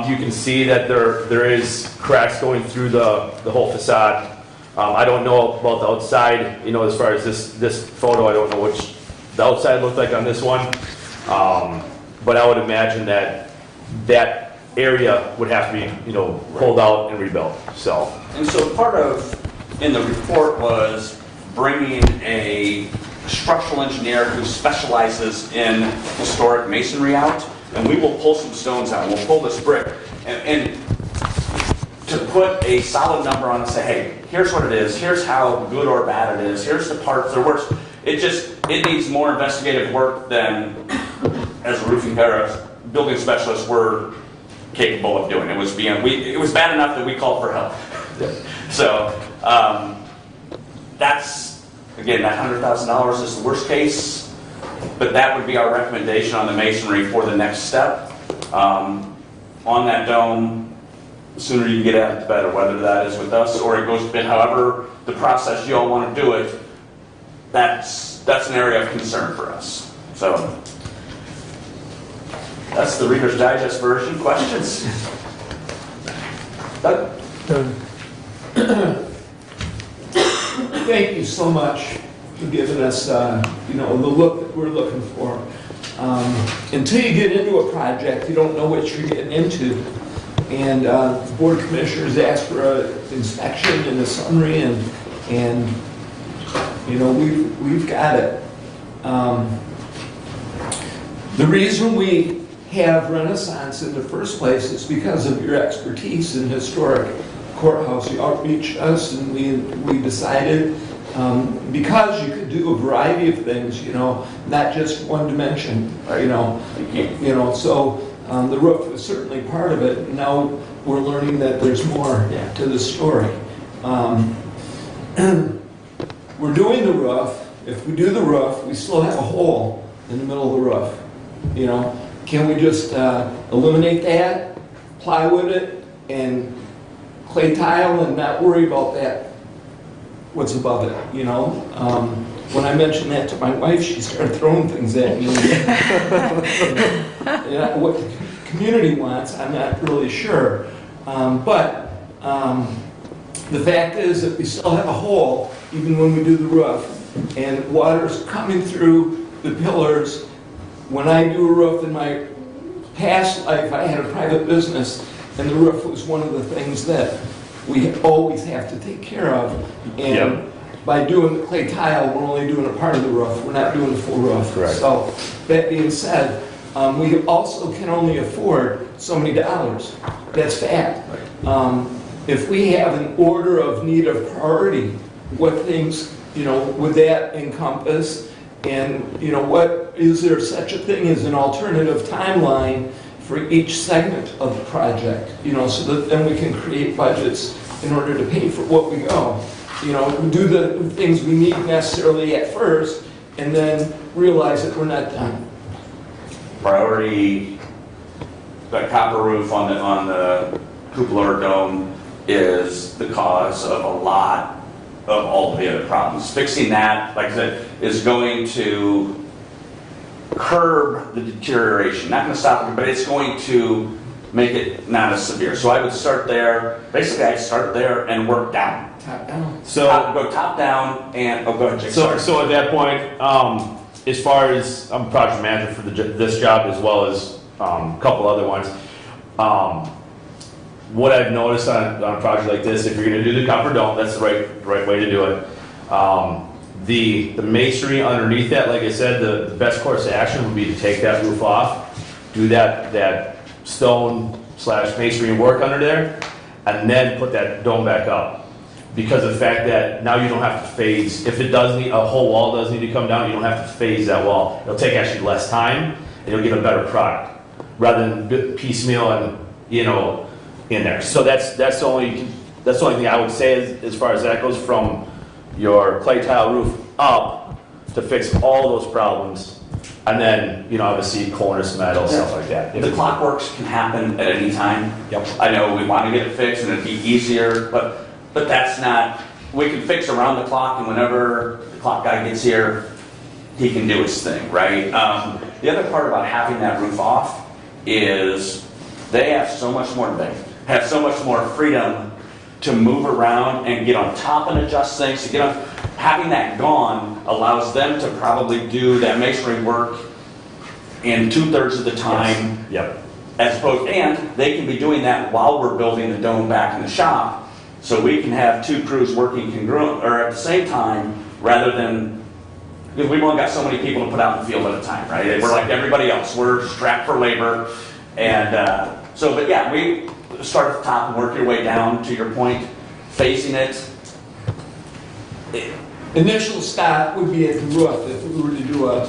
you can see that there is cracks going through the whole facade. I don't know about the outside, as far as this photo, I don't know which the outside looked like on this one. But I would imagine that area would have to be, pulled out and rebuilt, so. And so part of, in the report, was bringing a structural engineer who specializes in historic masonry out, and we will pull some stones out, we'll pull this brick, and to put a solid number on and say, hey, here's what it is, here's how good or bad it is, here's the parts that are worse. It needs more investigative work than, as a roofing or a building specialist, we're capable of doing. It was bad enough that we called for help. So, that's, again, that $100,000 is the worst case, but that would be our recommendation on the masonry for the next step. On that dome, the sooner you get at it, the better, whether that is with us or it goes a bit, however the process you all want to do it, that's an area of concern for us. So, that's the Reader's Digest version. Questions? Doug? Thank you so much for giving us, the look that we're looking for. Until you get into a project, you don't know what you're getting into. And the Board of Commissioners asked for an inspection and a summary, and we've got it. The reason we have Renaissance in the first place is because of your expertise in historic courthouse. You outreached us, and we decided, because you could do a variety of things, not just one dimension, so the roof was certainly part of it. Now we're learning that there's more to the story. We're doing the roof. If we do the roof, we still have a hole in the middle of the roof. Can we just eliminate that, plywood it, and clay tile and not worry about that, what's above it, When I mentioned that to my wife, she started throwing things at me. What the community wants, I'm not really sure. But the fact is that we still have a hole, even when we do the roof, and water's coming through the pillars. When I do a roof in my past life, I had a private business, and the roof was one of the things that we always have to take care of. And by doing the clay tile, we're only doing a part of the roof. We're not doing the full roof. Correct. So that being said, we also can only afford so many dollars. That's fact. If we have an order of need of priority, what things, would that encompass? And, what is there such a thing as an alternative timeline for each segment of the project? So that then we can create budgets in order to pay for what we go. Do the things we need necessarily at first, and then realize that we're not done. Priority, the copper roof on the cupola or dome is the cause of a lot of all the other problems. Fixing that, like I said, is going to curb the deterioration. Not going to stop it, but it's going to make it not as severe. So I would start there. Basically, I'd start there and work down. Top down. So go top down and go ahead. Jake, So at that point, as far as I'm project manager for this job as well as a couple other ones, what I've noticed on a project like this, if you're going to do the copper dome, that's the right way to do it. The masonry underneath that, like I said, the best course of action would be to take that roof off, do that stone/masonry work under there, and then put that dome back up. Because of the fact that now you don't have to phase, if it does need, a whole wall does need to come down, you don't have to phase that wall. It'll take actually less time, and you'll get a better product, rather than piecemeal and, in there. So that's the only thing I would say as far as that goes, from your clay tile roof up to fix all those problems And then, obviously cornice metal, stuff like that. The clock works can happen at any time. Yep. I know we want to get it fixed and it'd be easier, but that's not, we can fix around the clock and whenever the clock guy gets here, he can do his thing, right? The other part about having that roof off is they have so much more, freedom to move around and get on top and adjust things, to get on. Having that gone allows them to probably do that masonry work in 2/3 of the time. Yep. As opposed, and they can be doing that while we're building the dome back in the shop, so we can have 2 crews working congruent, or at the same time, rather than, because we've only got so many people to put out in the field at a time, right? We're like everybody else, we're strapped for labor, and but yeah, we start at the top and work your way down, to your point, phasing it. Initial stop would be at the roof if we were to do a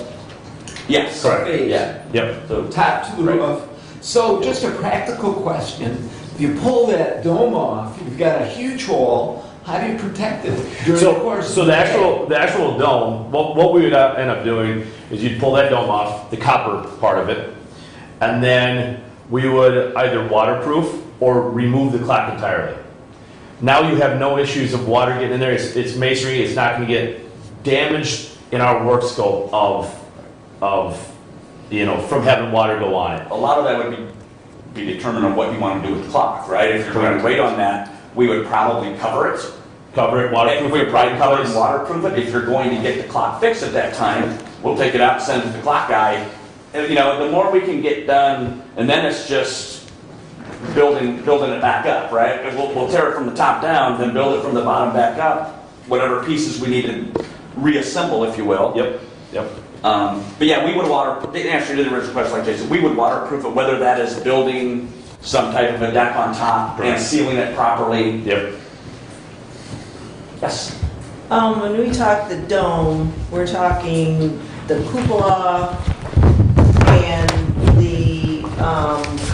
Yes. phase. Yeah. Yep. So, Top to the roof. So just a practical question. If you pull that dome off, you've got a huge hole. How do you protect it during the course? So the actual dome, what we would end up doing is you'd pull that dome off, the copper part of it, and then we would either waterproof or remove the clock entirely. Now you have no issues of water getting in there. It's masonry. It's not going to get damaged in our work scope of from having water go on it. a lot of that would be determined on what you want to do with the clock, right? If you're going to wait on that, we would probably cover it. Waterproof. We would probably cover it and waterproof it. If you're going to get the clock fixed at that time, we'll take it out and send it to the clock guy. And, the more we can get done, and then it's just building it back up, right? And we'll tear it from the top down, then build it from the bottom back up, whatever pieces we need to reassemble, if you will. Yep. But yeah, we would the answer to the original question, like Jason, we would waterproof it, whether that is building some type of a deck on top and sealing it properly. Yep. Yes. When we talk the dome, we're talking the cupola and the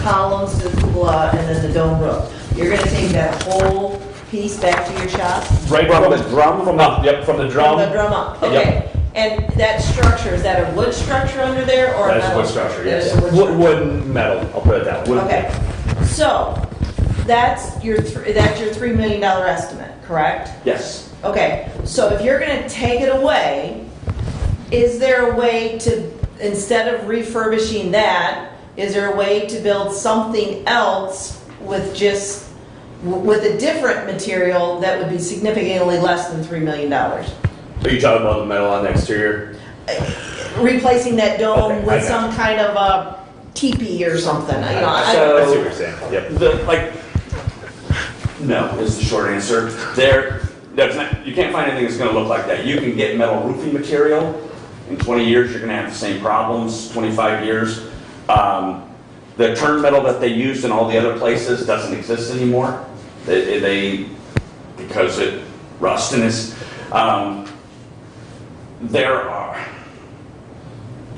columns to the cupola and then the dome roof. You're gonna take that whole piece back to your shop? Right from the drum. From the drum. From the drum up, okay. And that structure, is that a wood structure under there or a That is metal? wood structure, That yes. is a wood structure. Wood and metal. I'll put it that way. Okay, so that's your $3 million estimate, correct? Yes. Okay, so if you're gonna take it away, is there a way to, instead of refurbishing that, is there a way to build something else with a different material that would be significantly less than $3 million? Are you talking about the metal on the exterior? Replacing that dome Okay, I with got some kind of a teepee or something, I see what you're saying. Yep. No is the short answer. You can't find anything that's going to look like that. You can get metal roofing material. In 20 years, you're going to have the same problems. 25 years. The turn metal that they used in all the other places doesn't exist anymore. Because it rust and is.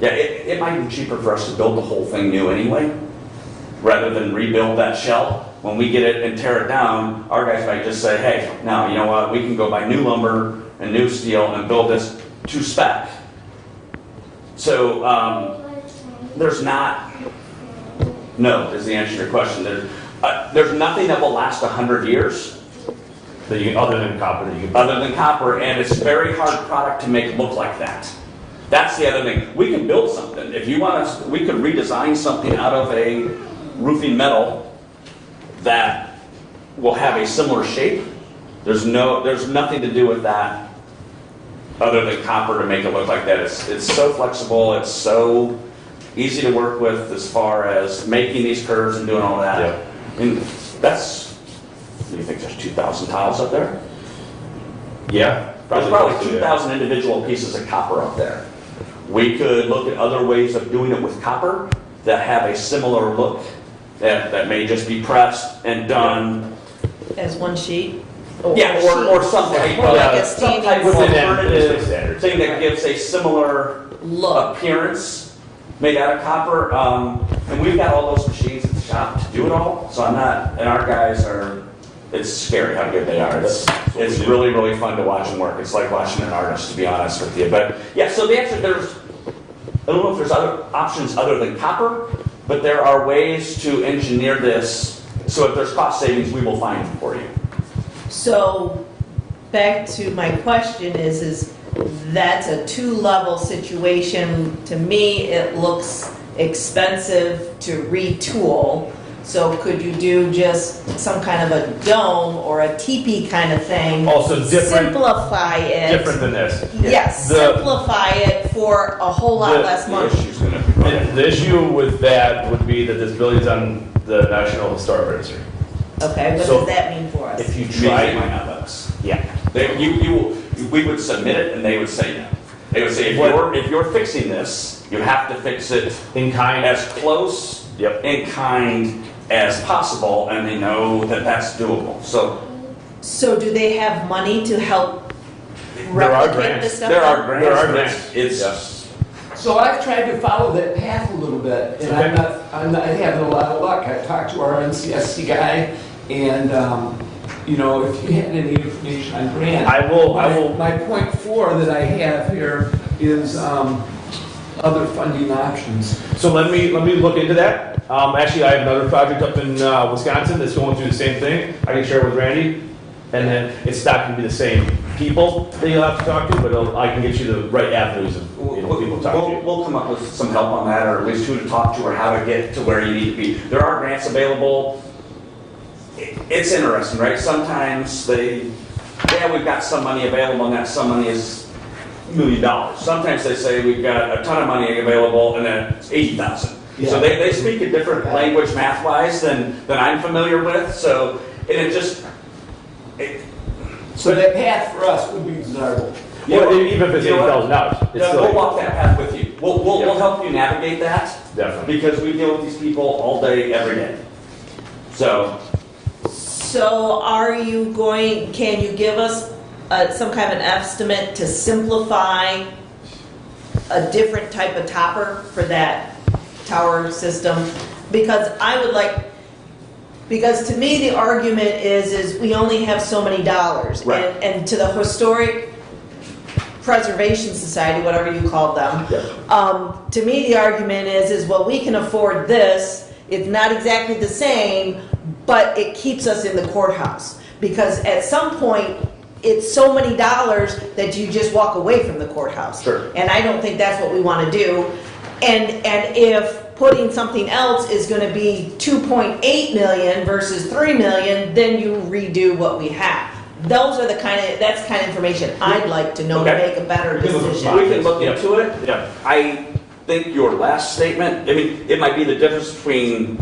It might be cheaper for us to build the whole thing new anyway, rather than rebuild that shell. When we get it and tear it down, our guys might just say, hey, now, you know what, we can go buy new lumber and new steel and build this to spec. So, no, is the answer to your question. There's nothing that will last 100 years. Other than copper, and it's a very hard product to make look like that. That's the other thing. We can build something. If you want us, we could redesign something out of a roofing metal that will have a similar shape. There's nothing to do with that other than copper to make it look like that. It's so flexible. It's so easy to work with as far as making these curves and doing all that. Yeah. And that's. Do you think there's 2,000 tiles up there? Yeah. There's probably 2,000 individual pieces of copper up there. We could look at other ways of doing it with copper that have a similar look, that may just be pressed and done. As one sheet? Or some type More like a some type of alternative thing that gives a similar appearance made out of copper. And we've got all those machines at the shop to do it all. So and our guys it's scary how good they are. It's really, really fun to watch them work. It's like watching an artist, to be honest with you. But yeah, so the answer, I don't know if there's other options other than copper, but there are ways to engineer this, so if there's cost savings, we will find them for you. So, back to my question is that's a two-level situation. To me, it looks expensive to retool. So could you do just some kind of a dome or a teepee kind of thing? Also different. Simplify it. Different than this. Yes, simplify it for a whole lot less money. The issue with that would be that this building's on the National Historic Register. Okay, what So, does that mean for us? If you try, might not let us. Yeah. We would submit it and they would say no. They would say, if you're fixing this, you have to fix it in kind, as close in kind as possible, and they know that that's doable. So do they have money to help there are replicate grants. this stuff? there are grants. There are but grants. It's So I've tried to follow that path a little bit, and I'm not having a lot of luck. I talked to our NCSC guy, and you know, if you had any information on grant, I will. My point 4 that I have here is other funding options. So let me look into that. Actually, I have another project up in Wisconsin that's going through the same thing. I can share with Randy, and then it's not going to be the same people that you'll have to talk to, but I can get you the right avenues of people to talk to. We'll come up with some help on that, or at least who to talk to, or how to get to where you need to be. There are grants available. It's interesting, right? Sometimes we've got some money available, and that some money is $1 million. Sometimes they say we've got a ton of money available, and then it's 80,000. Yeah. So they speak a different language math-wise than I'm familiar with. So So that path for us would be desirable. Well, even if it's $80,000, it's still. We'll walk that path with you. We'll help you navigate that. Definitely. Because we deal with these people all day, every day. So Can you give us some kind of an estimate to simplify a different type of topper for that tower system? Because to me, the argument is we only have so many dollars. Right. And to the Historic Preservation Society, whatever you call them, to me, the argument is, well, we can afford this. It's not exactly the same, but it keeps us in the courthouse. Because at some point, it's so many dollars that you just walk away from the courthouse. Sure. And I don't think that's what we want to do. And if putting something else is going to be 2.8 million versus 3 million, then you redo what we have. That's the kind of information I'd like to know to make a better decision. we can look into it. Yeah. I think your last statement, I mean, it might be the difference between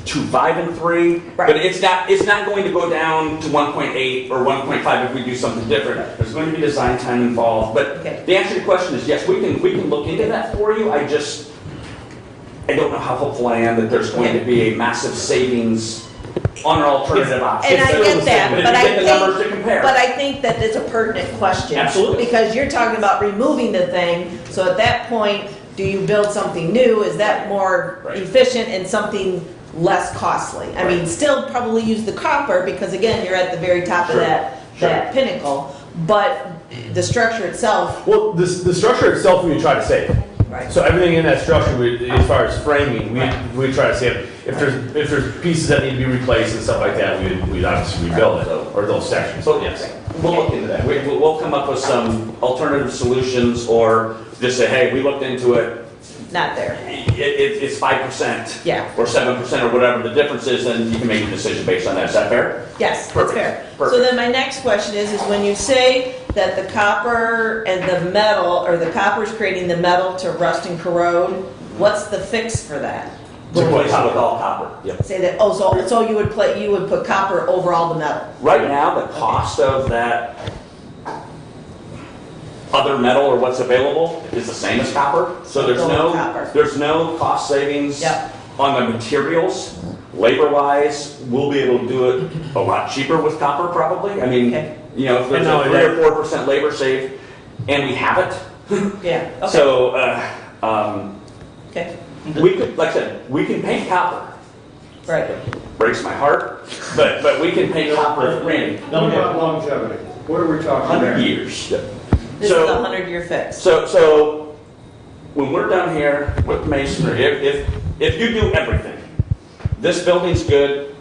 2.5 and 3, but it's not going to go down to 1.8 or 1.5 if we do something different. There's going to be design time involved. But the answer to your question is yes, we can look into that for you. I don't know how hopeful I am that there's going to be a massive savings on our alternative option. And I get that, but I think that it's a pertinent question. Absolutely. Because you're talking about removing the thing, so at that point, do you build something new? Is that more efficient and something less costly? I mean, still probably use the copper, because again, you're at the very top of that pinnacle, but the structure itself. Well, the structure itself we try to save. Right. So everything in that structure, as far as framing, we try to save. If there's pieces that need to be replaced and stuff like that, we'd obviously rebuild it, or those sections. So yes, we'll look into that. We'll come up with some alternative solutions, or just say, hey, we looked into it. Not there. It's 5%. Yeah. Or 7% or whatever the difference is, then you can make a decision based on that. Is that fair? Yes, Perfect. that's fair. Perfect. So then my next question is when you say that the copper and the metal, or the copper's creating the metal to rust and corrode, what's the fix for that? Replace it with all copper. Yep. Say that, so you would put copper over all the metal? Right now, the cost of that other metal or what's available is the same as copper. So there's no cost savings on the materials. Labor-wise, we'll be able to do it a lot cheaper with copper probably. I mean, you know, if there's a 3 or 4% labor save, and we have it. Yeah. Okay. So, okay. We could, like I said, we can paint copper. Right. Breaks my heart, but we can paint copper. Randy. What about longevity? What are we talking about? 100 years. This is a 100-year fix. So when we're done here with masonry, if you do everything, this building's good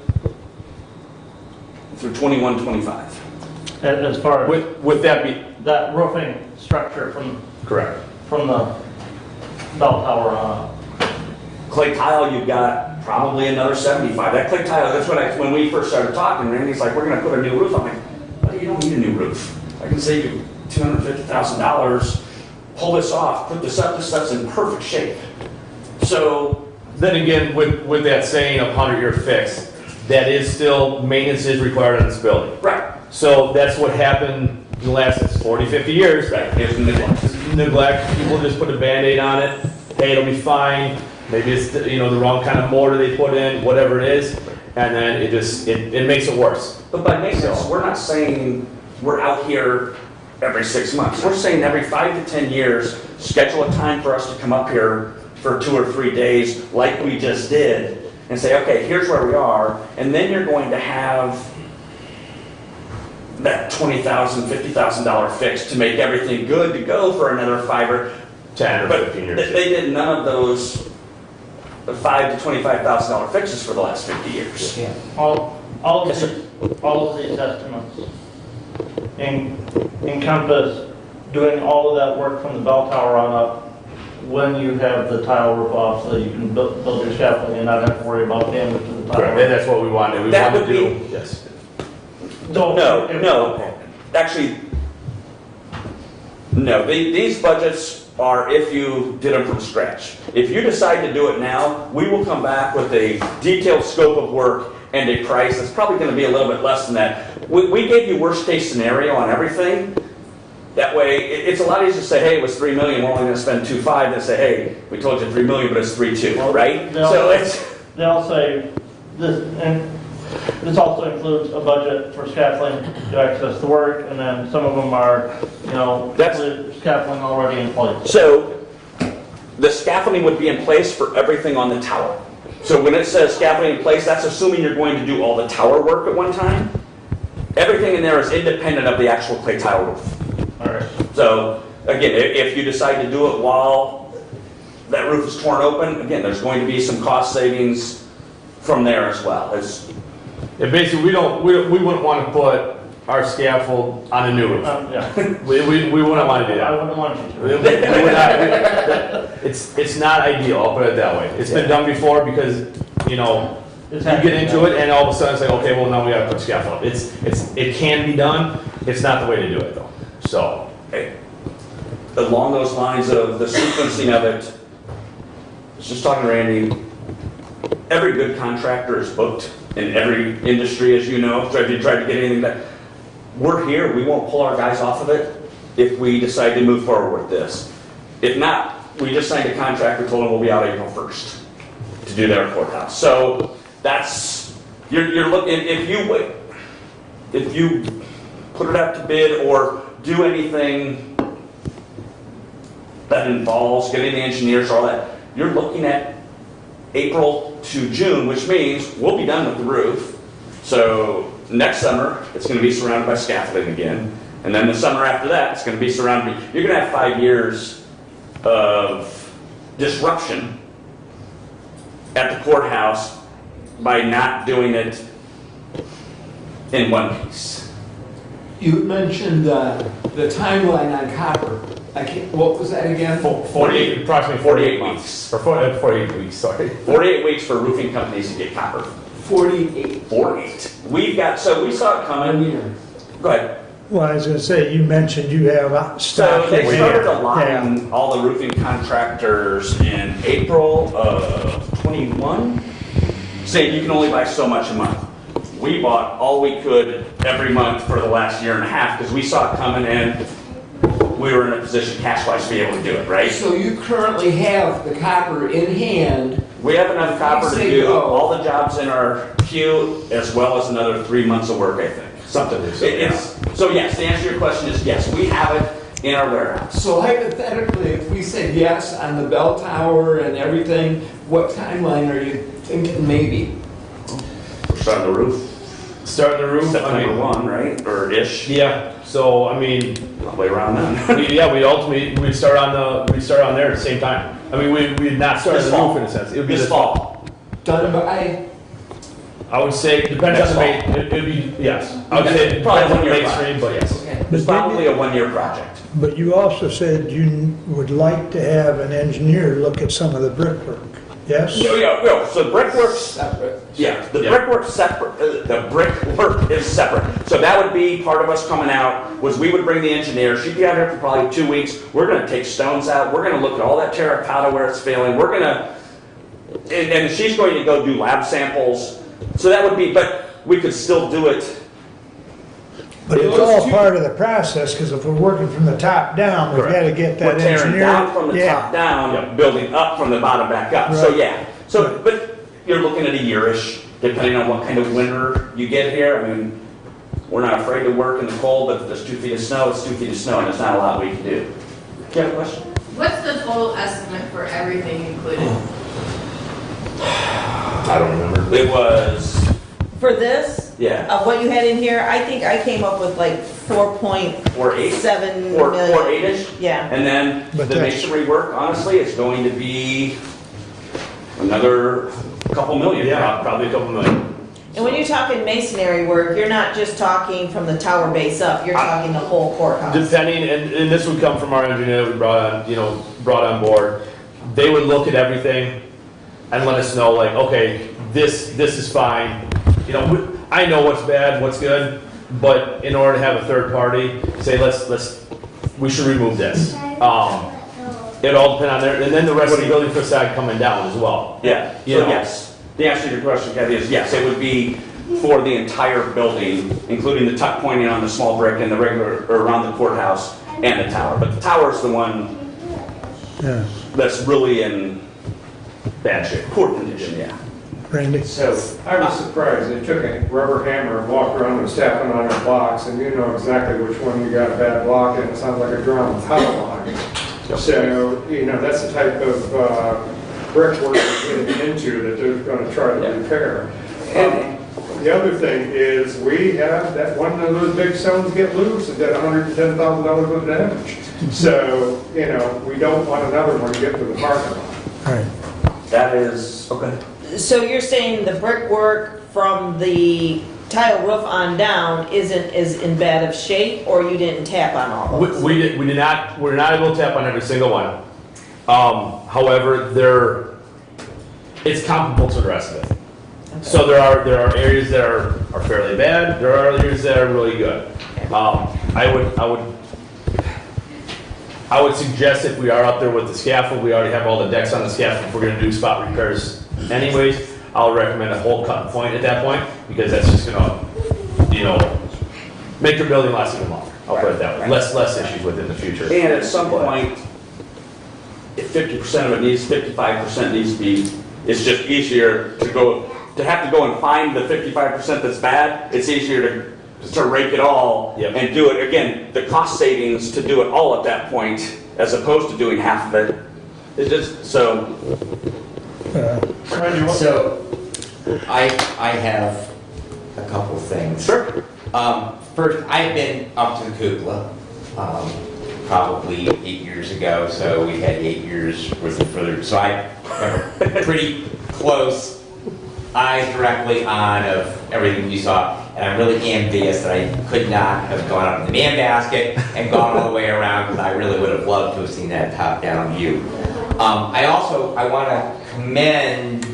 through 21, 25. As far as Would that be that roofing structure correct? from the bell tower on. Clay tile, you've got probably another 75. That clay tile, that's when we first started talking, Randy's like, we're gonna put a new roof. I'm like, buddy, you don't need a new roof. I can save you $250,000, pull this off, put this up, this stuff's in perfect shape. So, Then again, with that saying of 100-year fix, that is still, maintenance is required on this building. right, So that's what happened in the last 40, 50 years. right, here's the neglect. Neglect, people just put a Band-Aid on it, hey, it'll be fine. Maybe it's, the wrong kind of mortar they put in, whatever it is, and then it makes it worse. But by maintenance, we're not saying we're out here every 6 months. We're saying every 5 to 10 years, schedule a time for us to come up here for 2 or 3 days, like we just did, and say, okay, here's where we are, and then you're going to have that $20,000, $50,000 fix to make everything good to go for another 5 or 10 or but 15 years. They did none of those $5,000 to $25,000 fixes for the last 50 years. Yeah. All of these estimates encompass doing all of that work from the bell tower on up when you have the tile roof off, so you can build your scaffolding and not have to worry about damage to the tile. Correct, and that's what we wanted. We That wanted to would do. Yes. No. Actually, no. These budgets are if you did them from scratch. If you decide to do it now, we will come back with a detailed scope of work and a price that's probably going to be a little bit less than that. We gave you worst case scenario on everything. That way, it's a lot easier to say, hey, it was $3 million, we're only going to spend $2.5 million, than say, hey, we told you $3 million, but it's $3.2 million, right? They'll say this, and this also includes a budget for scaffolding to access the work, and then some of them are, scaffolding already in place. So, the scaffolding would be in place for everything on the tower. So when it says scaffolding in place, that's assuming you're going to do all the tower work at one time. Everything in there is independent of the actual clay tile roof. All right. So, again, if you decide to do it while that roof is torn open, again, there's going to be some cost savings from there as well. And basically, we wouldn't want to put our scaffold on a new roof. Yeah. We wouldn't want to do that. I wouldn't want you to. We would not, it's not ideal, I'll put it that way. It's been done before because, you get into it and all of a sudden it's like, okay, well, now we gotta put scaffold up. It can be done, it's not the way to do it though. So, Along those lines of the sequencing of it, I was just talking to Randy, every good contractor is booked in every industry, as you know. So if you try to get anything done, we're here, we won't pull our guys off of it if we decide to move forward with this. If not, we just signed a contract, we told them we'll be out April 1st to do their courthouse. So that's, you're looking, if you put it out to bid or do anything that involves getting the engineers, all that, you're looking at April to June, which means we'll be done with the roof. So next summer, it's going to be surrounded by scaffolding again. And then the summer after that, it's going to be surrounded by, you're going to have 5 years of disruption at the courthouse by not doing it in one piece. You mentioned the timeline on copper. What was that again? approximately 48 weeks. Or 48 weeks, sorry. 48 weeks for roofing companies to get copper. 48. 48. We saw it coming. Go ahead. Well, I was going to say, you mentioned you have stock. So they started allotting Yeah. all the roofing contractors in April of 21, saying you can only buy so much a month. We bought all we could every month for the last year and a half because we saw it coming in. We were in a position cash-wise to be able to do it, right? So you currently have the copper in hand. We have enough copper to Say do go. all the jobs in our queue as well as another 3 months of work, I think. Something. So yes, the answer to your question is yes, we have it in our warehouse. So hypothetically, if we said yes on the bell tower and everything, what timeline are you thinking maybe? We're starting the roof. Starting the roof, I September mean, 1, right, or ish? yeah, so, I mean, Probably around then. we'd ultimately, we'd start on there at the same time. I mean, we'd not start This the roof fall. in a sense. It would be This this fall. Done by, I would say, depends on the it'd be, yes. I would say, it Probably depends on the 1 year masonry, but yes. It's probably a 1-year project. But you also said you would like to have an engineer look at some of the brickwork, yes? Yeah, so brickwork's separate. Yeah, the Yeah. brickwork's separate, the brickwork is separate. So that would be part of us coming out, was we would bring the engineer, she'd be out here for probably 2 weeks. We're gonna take stones out, we're gonna look at all that terracotta where it's failing, we're gonna, and she's going to go do lab samples. So that would be, but we could still do it. But it's all part of the process, because if we're working from the top down, we've got to get that We're tearing engineer. down from the Yeah. top down, building up from the bottom back up. So Right. yeah, so, but you're looking at a year-ish, depending on what kind of winter you get here. I mean, we're not afraid to work in the cold, but if there's 2 feet of snow, it's 2 feet of snow, and there's not a lot we can do. Do you have a question? What's the total estimate for everything included? I don't remember. It was, For this, yeah, of what you had in here, I think I came up with like 4.7 or million. 8-ish. Yeah. And then But the that's- masonry work, honestly, is going to be another couple million. Yeah, probably a couple million. And when you're talking masonry work, you're not just talking from the tower base up, you're talking the whole courthouse. Depending, and this would come from our engineer that we brought on board. They would look at everything and let us know, like, okay, this is fine. I know what's bad, what's good, but in order to have a third party say, we should remove this. It all depend on there, and then the rest of the building facade coming down as well. Yeah, You so know. yes. The answer to your question, Kathy, is yes, it would be for the entire building, including the tuck pointing on the small brick and the regular, or around the courthouse and the tower. But the tower is the one Yeah. that's really in bad shape, poor condition, yeah. Randy? So I was surprised. They took a rubber hammer and walked around and tapping on our blocks, and you know exactly which one you got a bad block in. It sounds like a drum with hot block. So, that's the type of brickwork we're getting into that they're going to try to repair. The other thing is, we have that one of those big stones get loose and did $110,000 worth of damage. So, we don't want another one to get to the parking lot. Right. That is, okay. So you're saying the brickwork from the tile roof on down isn't as in bad of shape, or you didn't tap on all those? We're not able to tap on every single one. However, it's comparable to the rest of it. So there are areas that are fairly bad. There are areas that are really good. I would suggest if we are up there with the scaffold, we already have all the decks on the scaffold. If we're going to do spot repairs, anyways, I'll recommend a whole cut point at that point, because that's just going to, make your building last even longer. I'll put it that way. Less issues with it in the future. And at some point, if 50% of it needs, 55% needs to be, it's just easier to have to go and find the 55% that's bad. It's easier to rake it all and do it. Again, the cost savings to do it all at that point, as opposed to doing half of it, it's just, so. So, I have a couple things. Sure. First, I've been up to the cupola, probably 8 years ago, so we had 8 years worth of further, so I have a pretty close eyes directly on of everything you saw, and I'm really envious that I could not have gone up in the man basket and gone all the way around, because I really would have loved to have seen that top-down view. I want to commend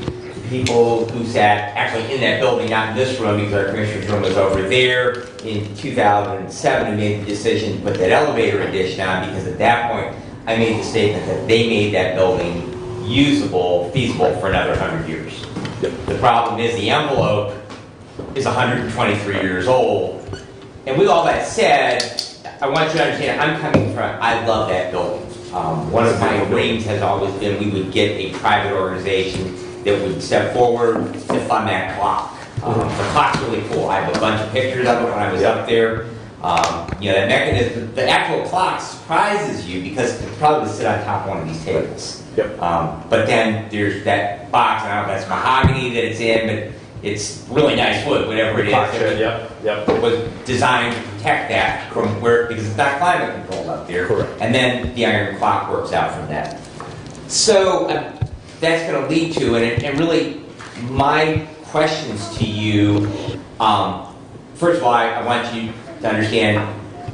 people who sat actually in that building, not in this room, because our commissioner's room was over there in 2007, and made the decision to put that elevator addition on, because at that point, I made the statement that they made that building usable, feasible for another 100 years. The problem is the envelope is 123 years old. And with all that said, I want you to understand, I'm coming from, I love that building. One of my dreams has always been we would get a private organization that would step forward to fund that clock. The clock's really cool. I have a bunch of pictures of it when I was up there. That mechanism, the actual clock surprises you, because it probably would sit on top of one of these tables. But then there's that box, and I don't know if that's mahogany that it's in, but it's really nice wood, whatever it is. Yep. It was designed to protect that from where, because it's not climate controlled up there. Correct. And then the iron clock works out from that. So that's going to lead to, and really my questions to you, first of all, I want you to understand,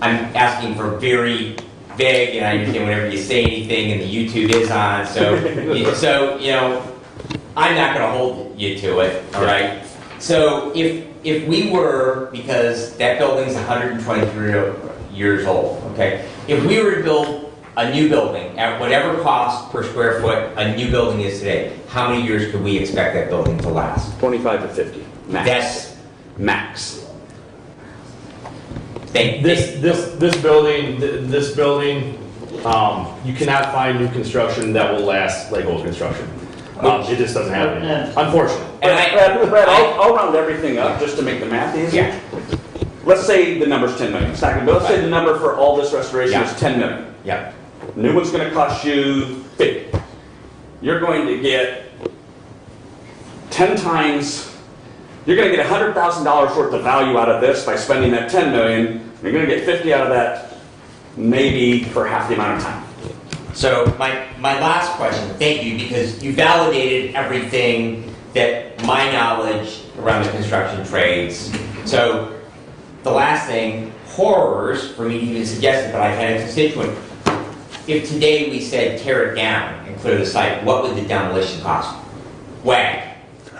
I'm asking for very vague, and I understand whenever you say anything and the YouTube is on, so, you know, I'm not going to hold you to it, all right? So if we were, because that building's 123 years old, okay? If we were to build a new building at whatever cost per square foot a new building is today, how many years could we expect that building to last? 25 to 50, max. That's max. This building, you cannot find new construction that will last like old construction. It just doesn't happen, unfortunately. Brad, I'll round everything up just to make the math easier. Yeah. Let's say the number's 10 million. It's not gonna be, let's say the number for all this restoration is 10 million. Yeah. New one's gonna cost you 50. You're going to get 10 times, you're gonna get $100,000 worth of value out of this by spending that 10 million. You're gonna get 50 out of that maybe for half the amount of time. So my last question, thank you, because you validated everything that my knowledge around the construction trades. So the last thing, horrors, for me to even suggest it, but I've had a constituent. If today we said tear it down and clear the site, what would the demolition cost? Wag.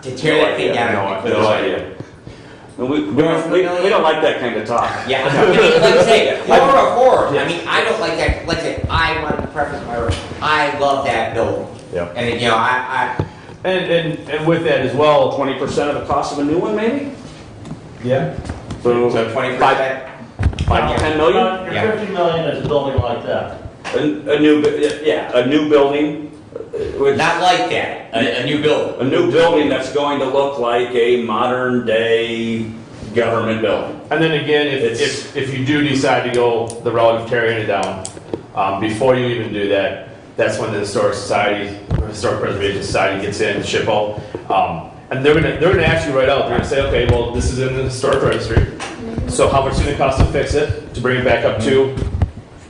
To tear that thing down and clear the site. Idea. We don't like that kind of talk. Yeah, I mean, like I say, horror of horror. I mean, I don't like that. Like I say, I want to preface my work. I love that building. Yeah. And you know, And with that as well, 20% of the cost of a new one, maybe? yeah. So 20%. 5 to 10 million? Your 50 million is a building like that. A new building. Not like that. A new building. A new building that's going to look like a modern day government building. And then again, if you do decide to go the route of tearing it down, before you even do that, that's when the Historic Preservation Society gets in, SHPO, and they're gonna ask you right out. They're gonna say, okay, well, this is in the historic registry. So how much is it gonna cost to fix it, to bring it back up to,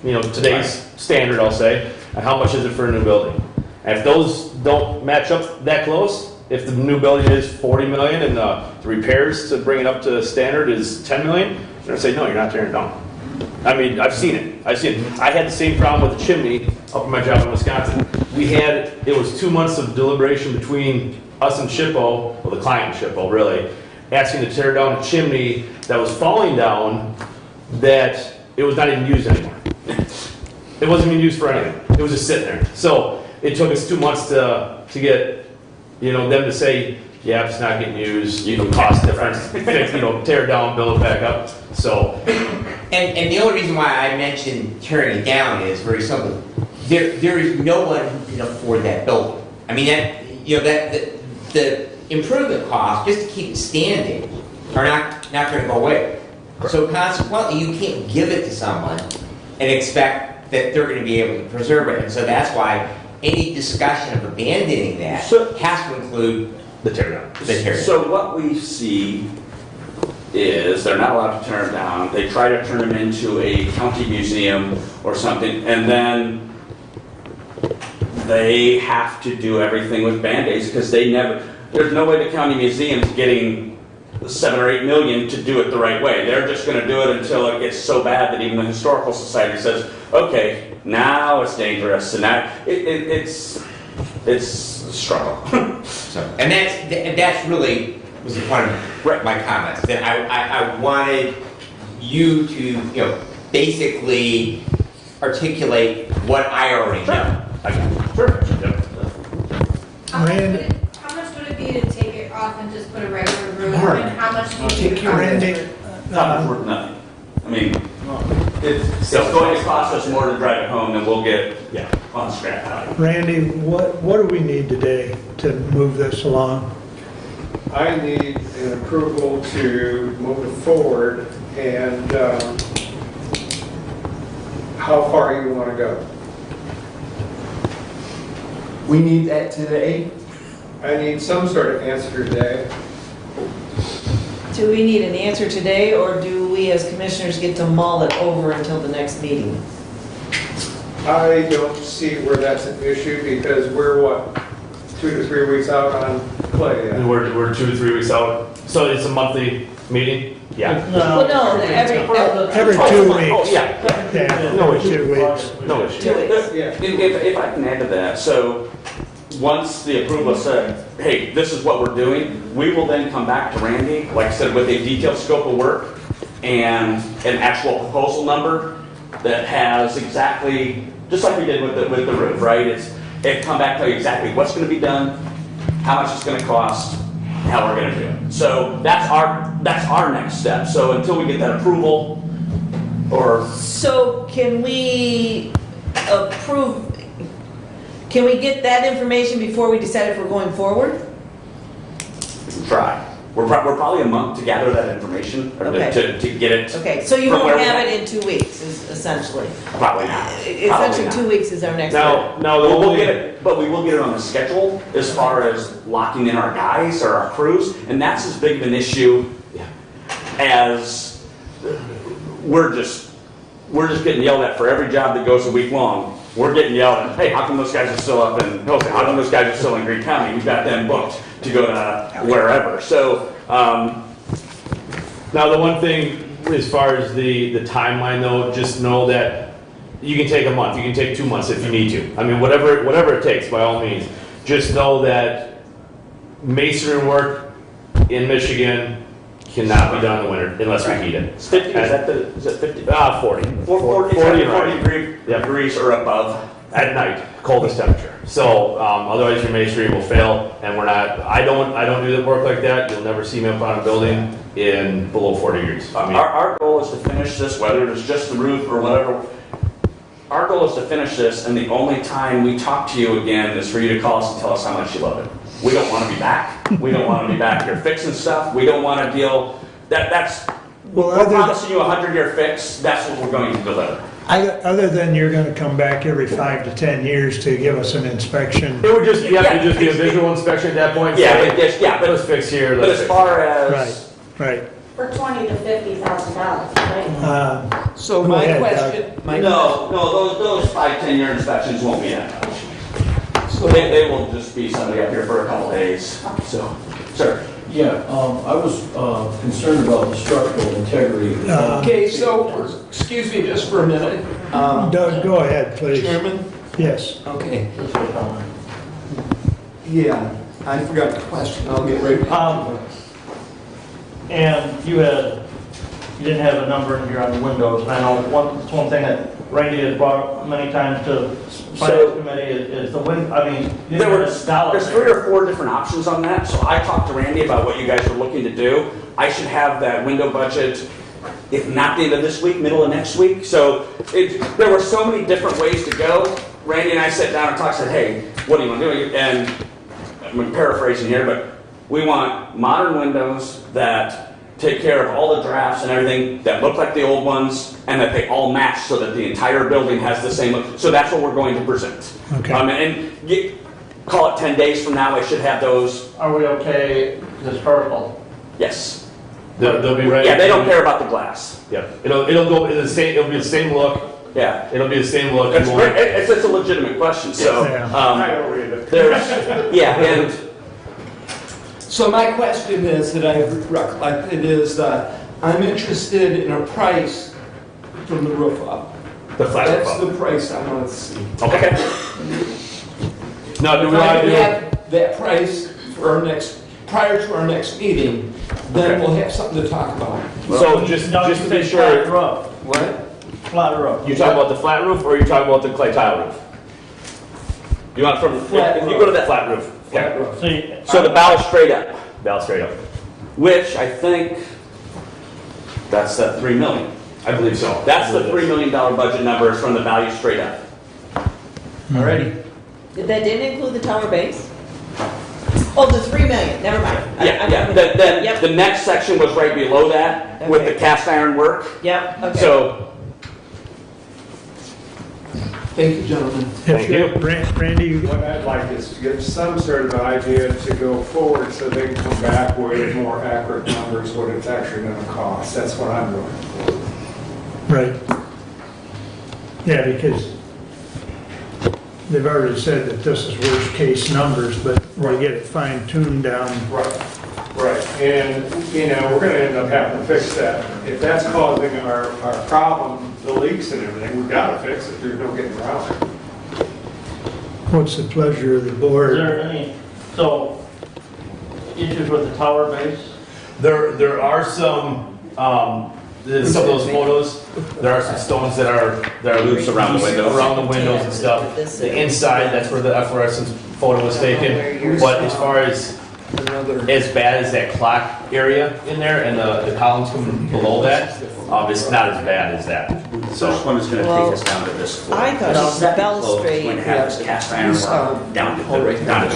you know, today's standard, I'll say, and how much is it for a new building? And if those don't match up that close, if the new building is 40 million and the repairs to bring it up to standard is 10 million, they're gonna say, no, you're not tearing it down. I mean, I've seen it. I had the same problem with the chimney up in my job in Wisconsin. It was 2 months of deliberation between us and SHPO, well, the client and SHPO, really, asking to tear down a chimney that was falling down that it was not even used anymore. It wasn't even used for anything. It was just sitting there. So it took us 2 months to get, you know, them to say, yeah, it's not getting used, you know, cost difference, fix, you know, tear it down, build it back up. So. And the only reason why I mentioned tearing it down is very simple. There is no one who can afford that building. I mean, the improvement costs just to keep it standing are not going to go away. So consequently, you can't give it to someone and expect that they're going to be able to preserve it. And so that's why any discussion of abandoning that has to include the tear down. So what we see is they're not allowed to tear them down. They try to turn them into a county museum or something, and then they have to do everything with Band-Aids because there's no way the county museum's getting 7 or 8 million to do it the right way. They're just going to do it until it gets so bad that even the Historical Society says, okay, now it's dangerous, and now it's a struggle. And that's really was the point of my comments. That I wanted you to, basically articulate what I already know. Sure. How much would it be to take it off and just put a regular roof? And how much do you think it costs? Not worth nothing. I mean, it's going to cost us more to drive it home than we'll get on scrap value. Randy, what do we need today to move this along? I need an approval to move it forward, and how far you want to go. We need that today? I need some sort of answer today. Do we need an answer today, or do we as commissioners get to mull it over until the next meeting? I don't see where that's an issue because we're what, 2 to 3 weeks out on clay. And we're 2 to 3 weeks out, so it's a monthly meeting? Yeah. Well, no, every 2 weeks. Oh, yeah. Yeah, No every issue. 2 weeks. No issue. 2 weeks. Yeah. If I can add to that, so once the approval said, hey, this is what we're doing, we will then come back to Randy, like I said, with a detailed scope of work and an actual proposal number that has exactly, just like we did with the roof, right? It come back to you exactly what's going to be done, how much it's going to cost, how we're going to do it. So that's our next step. So until we get that approval, or So can we approve, can we get that information before we decide if we're going forward? we can try. We're probably a month to gather that information, or Okay. to get it. Okay, so you from where won't we're have at. it in 2 weeks, essentially. Probably not. Essentially, 2 weeks is our next. Now, We'll get it, but we will get it on the schedule as far as locking in our guys or our crews, and that's as big of an issue as we're just getting yelled at for every job that goes a week long. We're getting yelled at, hey, how come those guys are still up in Hillsdale? How come those guys are still in Greene County? We've got them booked to go to wherever. So, now the one thing, as far as the timeline though, just know that you can take a month, you can take 2 months if you need to. I mean, whatever it takes, by all means. Just know that masonry work in Michigan cannot be done in the winter unless we heat it. it's 50, is it 50? 40. 40 Yep. degrees or above. At night, coldest temperature. So otherwise your masonry will fail, and we're not. I don't do the work like that. You'll never see me up on a building in below 40 degrees. I mean, Our goal is to finish this, whether it's just the roof or whatever. Our goal is to finish this, and the only time we talk to you again is for you to call us and tell us how much you love it. We don't want to be back. We don't want to be back here fixing stuff. We don't want to deal. That's. We're promising you a 100-year fix. That's what we're going to deliver. Other than you're gonna come back every 5 to 10 years to give us an inspection. it would just be a visual inspection at that point. Yeah, Say, but let's fix here. But Let's as far as Right. For $20,000 to $50,000, right? So Go my ahead, question, those 5-10-year inspections won't be that much. so They will just be somebody up here for a couple days. So, sir. Yeah, I was concerned about the structural integrity. okay, so, excuse me just for a minute. Doug, go ahead, please. Chairman? Yes. Okay. Yeah, I forgot the question. I'll get right back to it. And you didn't have a number in here on the windows, and I know it's one thing that Randy has brought up many times to finance committee is the wind, I mean, you didn't have a dollar There's 3 or 4 different options on that, so I talked to Randy about what you guys are looking to do. I should have that window budget, if not the end of this week, middle of next week. So there were so many different ways to go. Randy and I sat down and talked, said, hey, what do you want to do? And I'm paraphrasing here, but we want modern windows that take care of all the drafts and everything that look like the old ones, and that they all match so that the entire building has the same look. So that's what we're going to present. Okay. Call it 10 days from now, I should have those. Are we okay, this purple? Yes. They'll be ready. Yeah, they don't care about the glass. Yeah, it'll go in the same. It'll be the same look. Yeah. It'll be the same look. It's a legitimate question, so. And So my question is, that I recollected is, I'm interested in a price from the roof up. The flat roof That's up. the price I want to see. Okay. Now, do we If I want can to do? have that price for our prior to our next meeting, then we'll have something to talk about. So just to be sure, What? Flat roof. you talking about the flat roof, or you talking about the clay tile roof? You want from Flat if you roof. go to that flat roof. Flat roof. so the bow straight up, Bow straight up. which I think that's that 3 million. I believe so. That's the $3 million budget number is from the value straight up. Alrighty. That didn't include the tower base? Oh, the 3 million, never mind. Yeah. The next section was right below that with the cast iron work. Yep, okay. So Thank you, gentlemen. Thank you. Randy, What I'd like is to get some sort of idea to go forward so they can come back with more accurate numbers, what it's actually gonna cost. That's what I'm looking for. right. Yeah, because they've already said that this is worst case numbers, but we get it fine tuned down. Right, and, you know, we're gonna end up having to fix that. If that's causing our problem, the leaks and everything, we've gotta fix it, there's no getting around it. What's the pleasure of the Is board? there any, so, issues with the tower base? There are some of those photos, there are some stones that are loose around the windows and stuff. The inside, that's where the efflorescence photo was taken. But as far as bad as that clock area in there and the columns coming below that, it's not as bad as that. So this one is going to take us down to this floor. I thought it was Bell Street. Going to have this cast iron work down to the right top.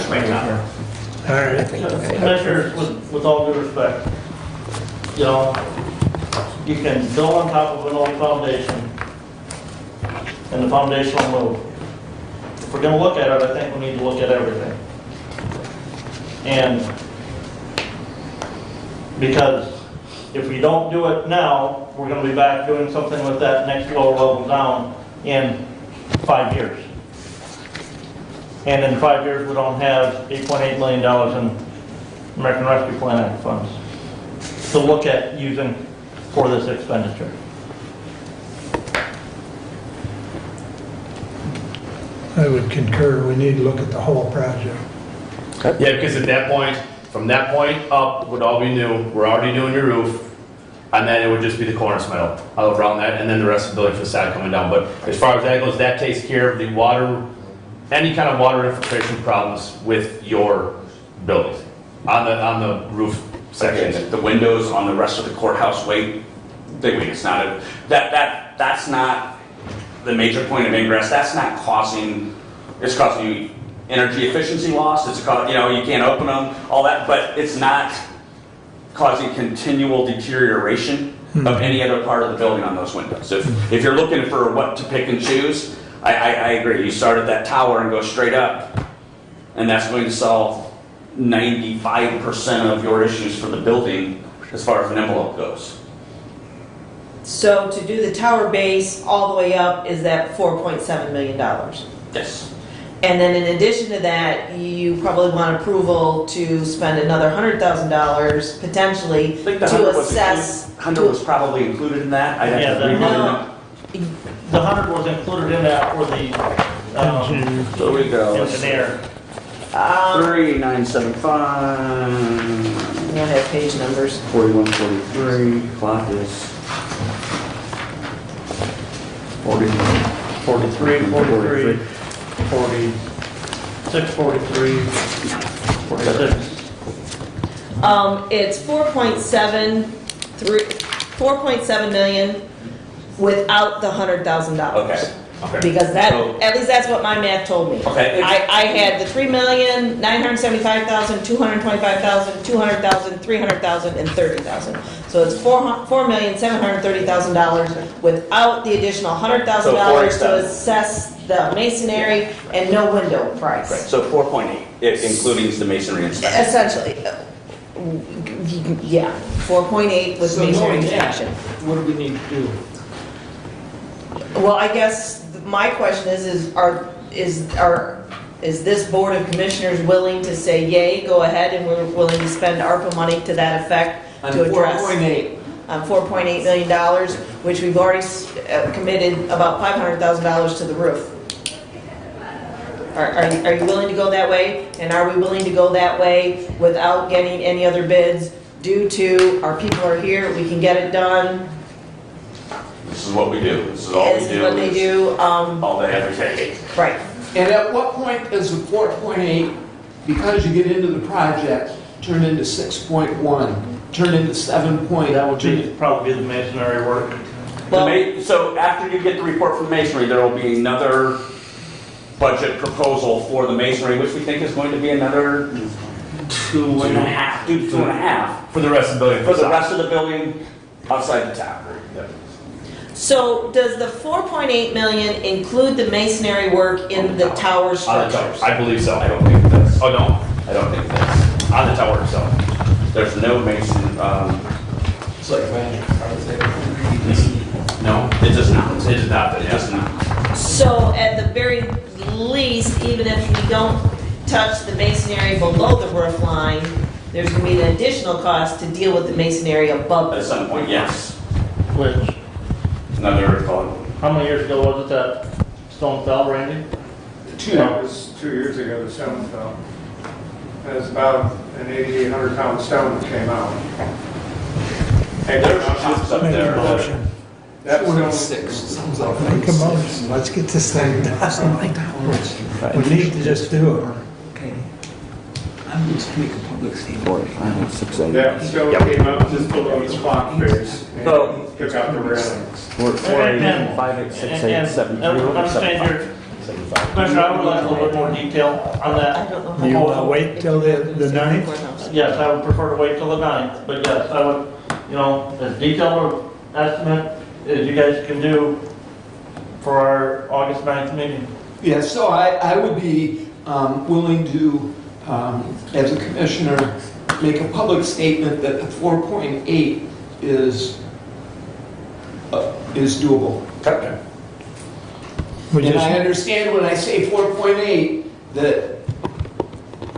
All right. Commissioners, with all due respect, you know, you can build on top of an old foundation, and the foundation will move. If we're gonna look at it, I think we need to look at everything. And because if we don't do it now, we're gonna be back doing something with that next lower level down in 5 years. And in 5 years, we don't have $8.8 million in American Rescue Plan Act funds to look at using for this expenditure. I would concur, we need to look at the whole project. Yeah, because at that point, from that point up, it would all be new. We're already doing your roof. And then it would just be the cornice metal around that, and then the rest of the building facade coming down. But as far as that goes, that takes care of the water, any kind of water infiltration problems with your building on the roof section. Again, the windows on the rest of the courthouse it's not that's not the major point of ingress. That's not it's causing you energy efficiency loss. It's causing, you can't open them, all that, but it's not causing continual deterioration of any other part of the building on those windows. If you're looking for what to pick and choose, I agree. You start at that tower and go straight up, and that's going to solve 95% of your issues for the building as far as an envelope goes. So to do the tower base all the way up is that $4.7 million. Yes. And then in addition to that, you probably want approval to spend another $100,000 potentially to assess. 100 was probably included in that. I'd have to The 100 was included in that for the so we go. engineer. 3975. You don't have page numbers. 4143. Clock is 40. 43, 43, 46, 43, 46. It's 4.7 million without the $100,000. Okay. Because at least that's what my math told me. Okay. I had the 3,975,000, 225,000, 200,000, 300,000, and 30,000. So it's $4,730,000 without the additional $100,000 to assess the masonry and no window price. Right. So 4.8, including the masonry inspection. Essentially, yeah, 4.8 with masonry inspection. What do we need to do? Well, I guess my question is this Board of Commissioners willing to say, yay, go ahead, and we're willing to spend ARPA money to that effect to address? $4.8 million, which we've already committed about $500,000 to the roof. Are you willing to go that way? And are we willing to go that way without getting any other bids due to our people are here, we can get it done? This is what we do. This is all we do. This is what they do. All day, every day. Right. And at what point does the 4.8, because you get into the project, turn into 6.1, turn into 7. That would probably be the masonry work. So after you get the report from masonry, there will be another budget proposal for the masonry, which we think is going to be another 2.5 for the rest of the building. For the rest of the building outside the tower. So does the 4.8 million include the masonry work in the tower On the structures? towers, I believe so. I don't think it does. Oh, no? I don't think it does. On the tower itself. There's no mason, It's like magic. no, it does not. It is not, It does not. So at the very least, even if we don't touch the masonry below the roof line, there's going to be an additional cost to deal with the masonry above At it. some point, yes. Which, Another call. how many years ago was it that stone fell, Randy? That was 2 years ago, the stone fell. It was about an 8,800 pound stone that came out. There's chunks up Make a there. motion. That stone, Sounds like. Make a motion. Let's get this thing done. We need to just do it. Okay. I'm just to make a public statement. that stone came out just below the clock face. And So- took out the railings. And understand your, Commissioner, I would like a little bit more detail on that. I don't know You how. want to wait till the 9th? Yes, I would prefer to wait till the 9th, but yes, I would, as detailed an estimate as you guys can do for our August 9th meeting. Yeah, so I would be willing to, as a commissioner, make a public statement that the 4.8 is doable. Okay. We And just, I understand when I say 4.8, that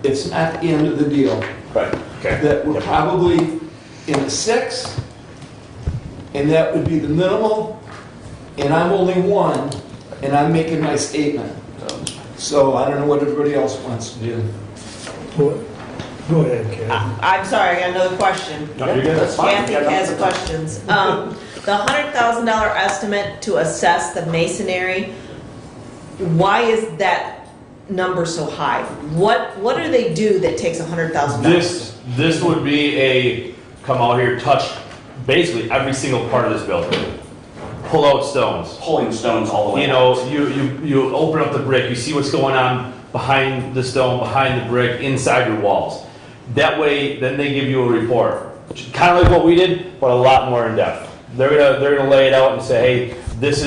it's not the end of the deal. Right. Okay. That we're probably in the 6, and that would be the minimal, and I'm only one, and I'm making my statement. So I don't know what everybody else wants to do. go ahead, Kevin. I'm sorry, I got another question. No, you're good. That's fine. Kathy has questions. The $100,000 estimate to assess the masonry, why is that number so high? What do they do that takes $100,000? This would be a, come out here, touch basically every single part of this building. Pull out stones. Pulling stones all the way You out. know, you open up the brick, you see what's going on behind the stone, behind the brick, inside your walls. That way, then they give you a report. Kind of like what we did, but a lot more in depth. They're gonna lay it out and say, hey, this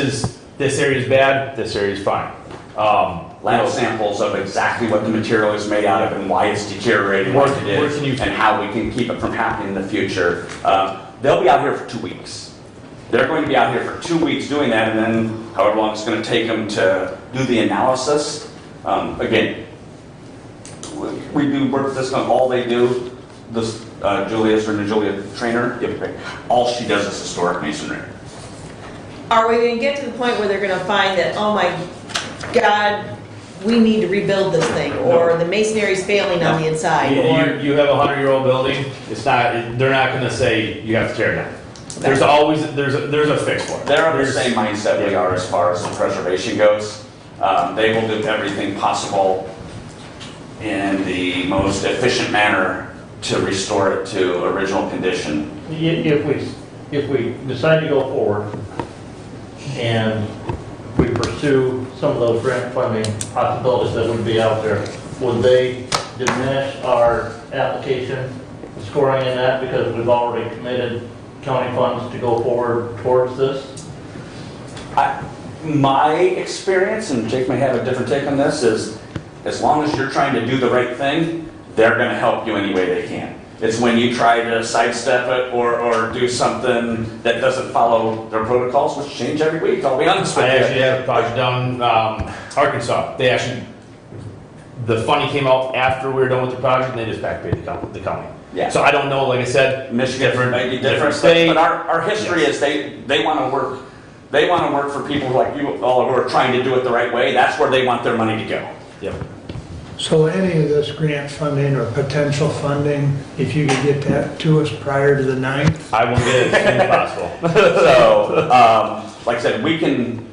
area's bad, this area's fine. Lab samples of exactly what the material is made out of and why it's deteriorating like it Where is, can you- and how we can keep it from happening in the future. They'll be out here for 2 weeks. They're going to be out here for 2 weeks doing that, and then however long it's going to take them to do the analysis. Again, we do work with this, all they do, this Julia's or Julia trainer, all she does is historic masonry. Are we going to get to the point where they're going to find that, oh my God, we need to rebuild this thing, or the masonry's failing on the inside, or? You have a 100-year-old building, they're not gonna say you have to tear it down. There's always, there's a fix for it. They're of the same mindset we are as far as the preservation goes. They will do everything possible in the most efficient manner to restore it to original condition. If we decide to go forward and we pursue some of those grant funding possibilities that would be out there, would they diminish our application scoring in that because we've already committed county funds to go forward towards this? My experience, and Jake may have a different take on this, is as long as you're trying to do the right thing, they're going to help you any way they can. It's when you try to sidestep it or do something that doesn't follow their protocols, which change every week, I'll be honest with I you. actually had a project down Arkansas. They actually, the funding came out after we were done with the project, and they just back paid the county. Yeah. So I don't know, like I said, Michigan may be different, state. but our history is they want to work. They want to work for people like you all who are trying to do it the right way. That's where they want their money to go. Yep. So any of this grant funding or potential funding, if you could get that to us prior to the 9th? I will get it as soon as possible. So, like I said, we can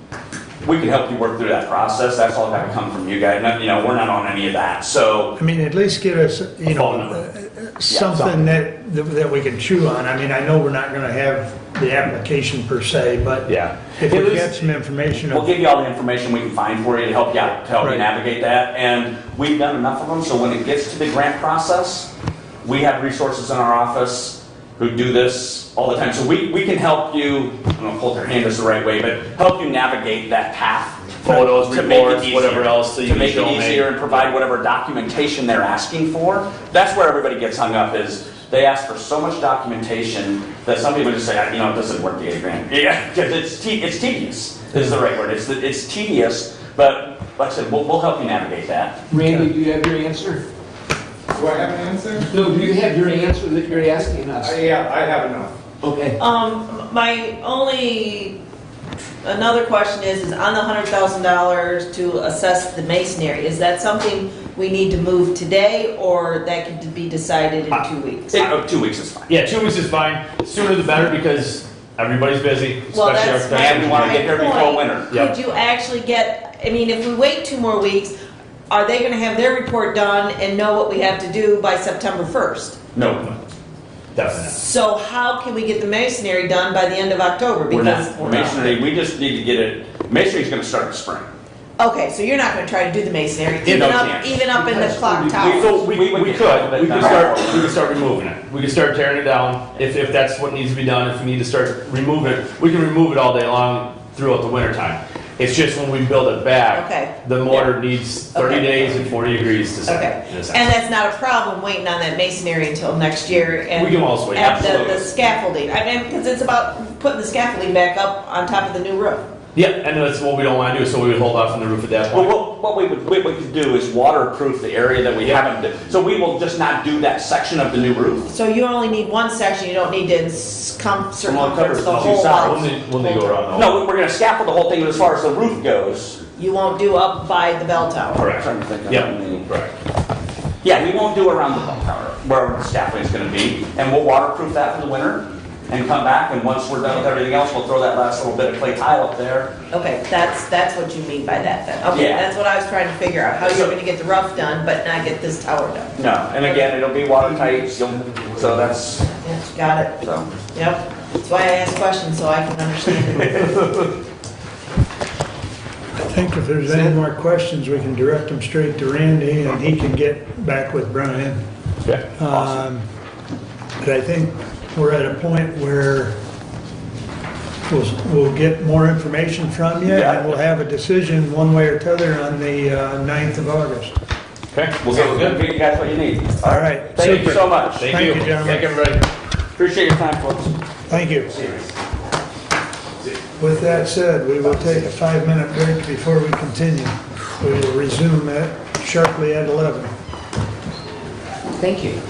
help you work through that process. That's all got to come from you guys. You know, we're not on any of that. So, I mean, at least give us, you Phone know, number. something that we can chew on. I mean, I know we're not gonna have the application per se, but Yeah. if At we least- get some information we'll of, give you all the information we can find for you to help you out, to help you Right. navigate that. And we've done enough of them, so when it gets to the grant process, we have resources in our office who do this all the time. So we can help you, I don't know, hold your hand is the right way, but help you navigate that path. Photos, to make it reports, easier, whatever else that you to can make show it 'em, hey. easier and provide whatever documentation they're asking for. That's where everybody gets hung up is they ask for so much documentation that some people just say, you know, it doesn't work to get a grant. Yeah, because it's tedious is the right word. It's tedious, but like I said, we'll help you navigate that. Randy, do you have your answer? Do I have an answer? No, do you have your answer that you're asking us? Yeah, I have enough. Okay. My only, another question is on the $100,000 to assess the masonry, is that something we need to move today, or that can be decided in 2 weeks? 2 weeks is fine. Yeah, 2 weeks is fine. Sooner the better because everybody's busy, Well, especially that's our And we want to get there before point. winter. Yep. Could you actually get, I mean, if we wait 2 more weeks, are they gonna have their report done and know what we have to do by September 1st? No, Definitely not. So how can we get the masonry done by the end of October? we're Because not. Masonry, we just need to get it, masonry's going to start in the spring. okay, so you're not gonna try to do the masonry, even no up, chance. even up in the clock We tower? could start removing it. We could start tearing it down if that's what needs to be done. If we need to start removing it, we can remove it all day long throughout the winter time. It's just when we build it back, Okay. the mortar needs 30 Okay. days and 40 degrees to set. Okay, in a sense. and that's not a problem waiting on that masonry until next year and. We can also wait, And the absolutely. scaffolding, I mean, because it's about putting the scaffolding back up on top of the new roof. Yeah, and that's what we don't want to do, so we would hold off on the roof at that Well, point. what we could do is waterproof the area that we haven't, so we will just not do that section of the new roof. So you only need one section, you don't need to circumference covers the the two whole sides. house. We'll need to go around. No, we're going to scaffold the whole thing, but as far as the roof goes. You won't do up by the bell tower. Correct. I'm trying to think of Yep. how many- Correct. Yeah, we won't do around the bell tower where the scaffolding is going to be, and we'll waterproof that for the winter and come back, and once we're done with everything else, we'll throw that last little bit of clay tile up there. Okay, that's what you mean by that then. Okay, Yeah. that's what I was trying to figure out, how you're gonna get the roof done, but not get this tower done. No, and again, it'll be watertight, so that's, Yes, got it. so. Yep, that's why I ask questions, so I can understand it. I think if there's any more questions, we can direct them straight to Randy and he can get back with Brian. Yeah. But I think we're at a point where we'll get more information from you Yeah. and we'll have a decision one way or t'other on the 9th of August. Okay, We'll get you guys what you need. All right. Thank you super. so much. Thank Thank you. you, gentlemen. Thank everybody. Appreciate your time, folks. Thank you. With that said, we will take a 5-minute break before we continue. We will resume sharply at 11. Thank you.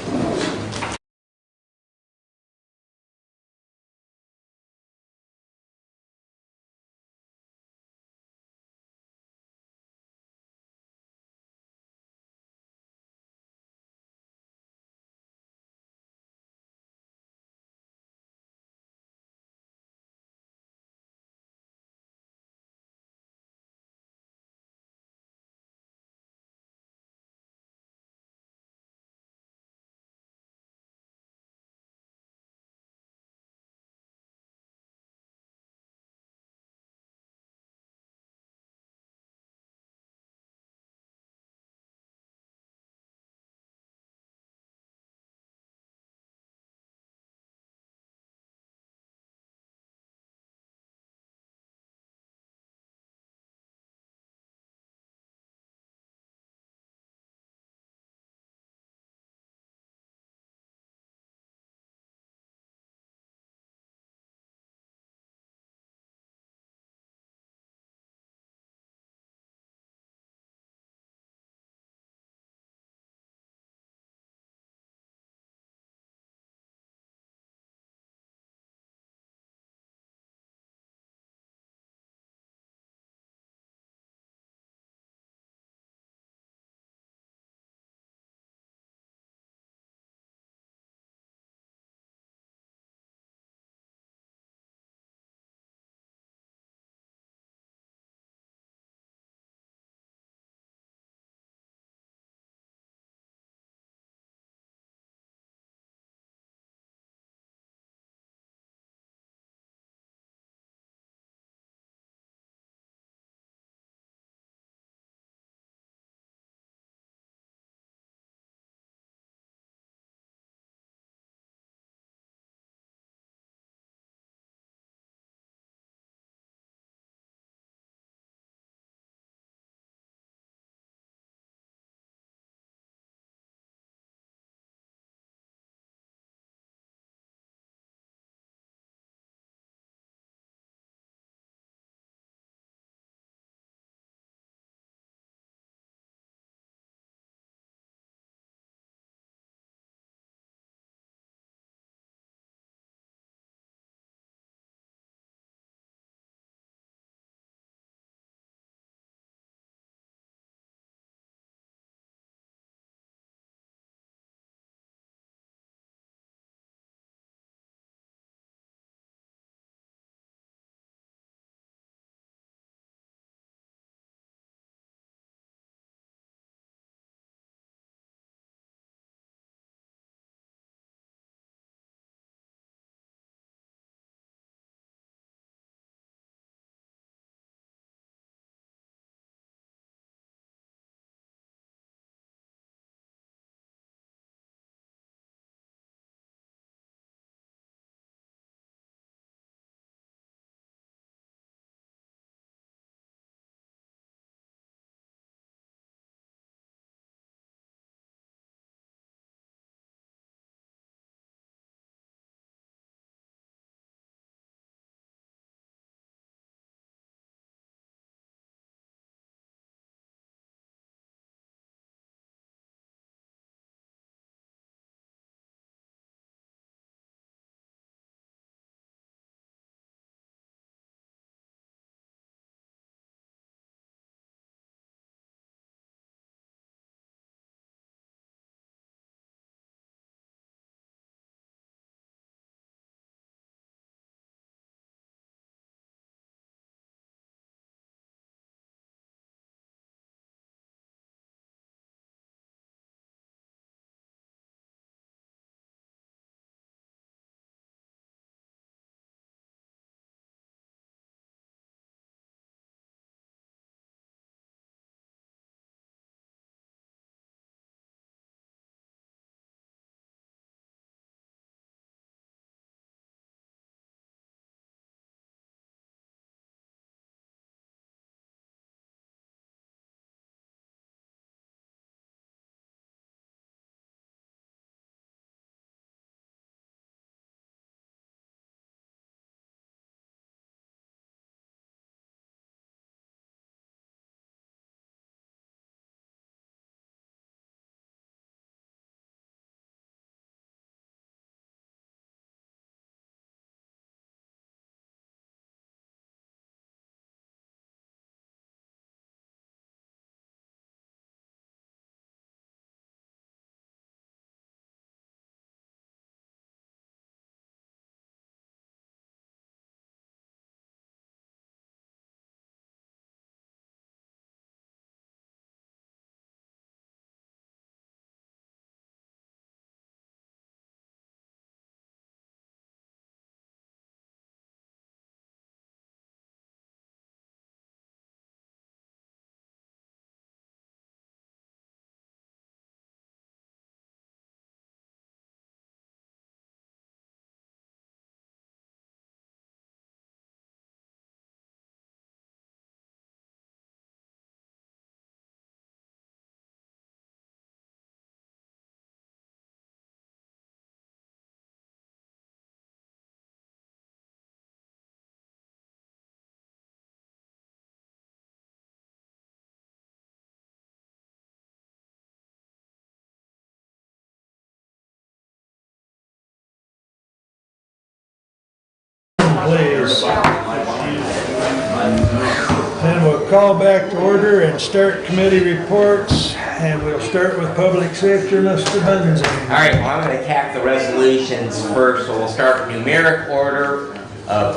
will call back to order and start committee reports, and we'll start with public safety, Mr. Benzie. All right, well, I'm going to attack the resolutions first, so we'll start numeric order of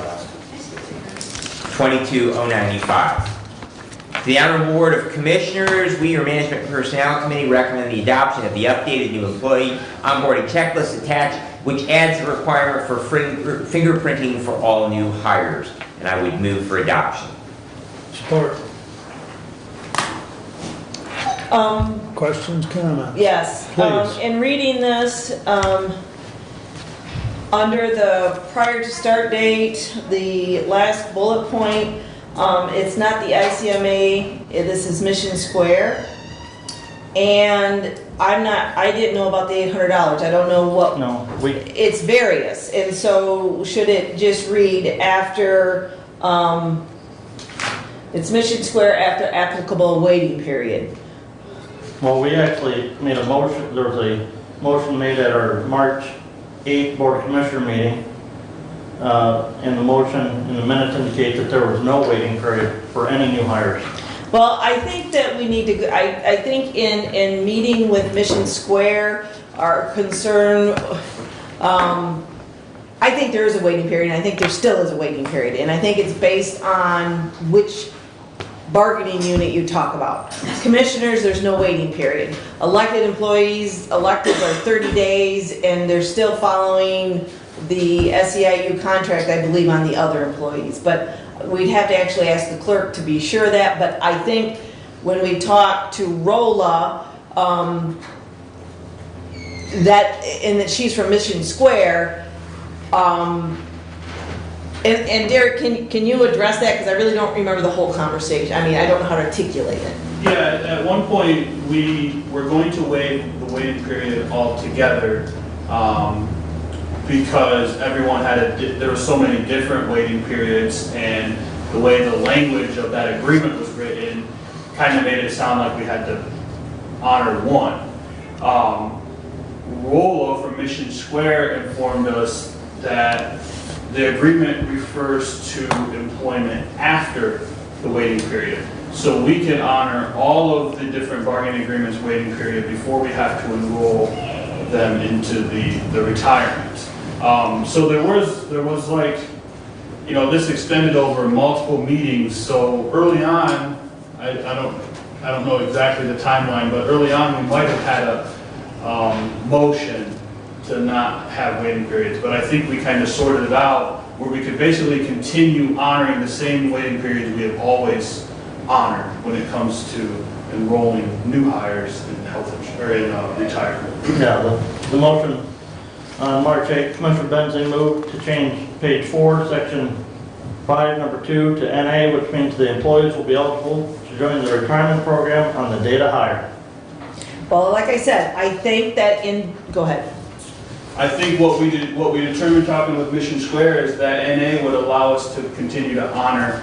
22095. To the Honorable Board of Commissioners, we, your Management Personnel Committee, recommend the adoption of the updated new employee onboarding checklist attached, which adds the requirement for fingerprinting for all new hires. And I would move for adoption. Support. Questions, comments? Yes. Please. In reading this, under the prior to start date, the last bullet point, it's not the ICMA, this is Mission Square. And I didn't know about the $800. I don't know what. No, it's various. And so should it just read after, it's Mission Square after applicable waiting period? Well, we actually made a motion, there was a motion made at our March 8th Board of Commissioner meeting. And the motion in the minutes indicate that there was no waiting period for any new hires. Well, I think that we need to, I think in meeting with Mission Square, our concern, I think there is a waiting period, and I think there still is a waiting period, and I think it's based on which bargaining unit you talk about. Commissioners, there's no waiting period. Elected employees, electeds are 30 days, and they're still following the SEIU contract, I believe, on the other employees. But we'd have to actually ask the clerk to be sure of that. But I think when we talk to Rolla, that she's from Mission Square, and Derek, can you address that? Because I really don't remember the whole conversation. I mean, I don't know how to articulate it. Yeah, at one point, we were going to waive the waiting period altogether, because everyone had there were so many different waiting periods, and the way the language of that agreement was written kind of made it sound like we had to honor one. Rolla from Mission Square informed us that the agreement refers to employment after the waiting period. So we can honor all of the different bargaining agreements waiting period before we have to enroll them into the retirement. So there was like, you know, this extended over multiple meetings. So early on, I don't know exactly the timeline, but early on we might have had a motion to not have waiting periods. But I think we kind of sorted it out where we could basically continue honoring the same waiting periods we have always honored when it comes to enrolling new hires in health insurance or in retirement. Yeah, the motion on March 8th, Commissioner Benzing moved to change page 4, section 5, number 2 to NA, which means the employees will be eligible to join the retirement program on the date of hire. Well, like I said, I think that go ahead. I think what we determined talking with Mission Square is that NA would allow us to continue to honor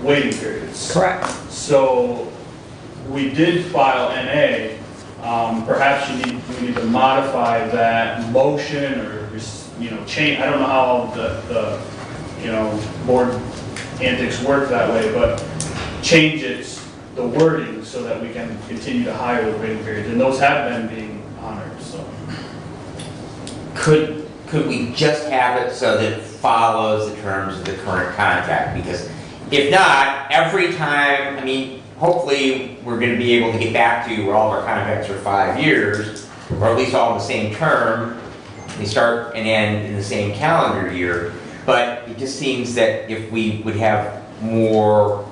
waiting periods. Correct. So we did file NA. Perhaps we need to modify that motion or, you know, change. I don't know how the you know, board antics work that way, but change the wording so that we can continue to hire with waiting periods, and those have been being honored. So Could we just have it so that it follows the terms of the current contract? Because if not, every time, I mean, hopefully we're going to be able to get back to where all of our contracts are 5 years, or at least all in the same term. They start and end in the same calendar year. But it just seems that if we would have more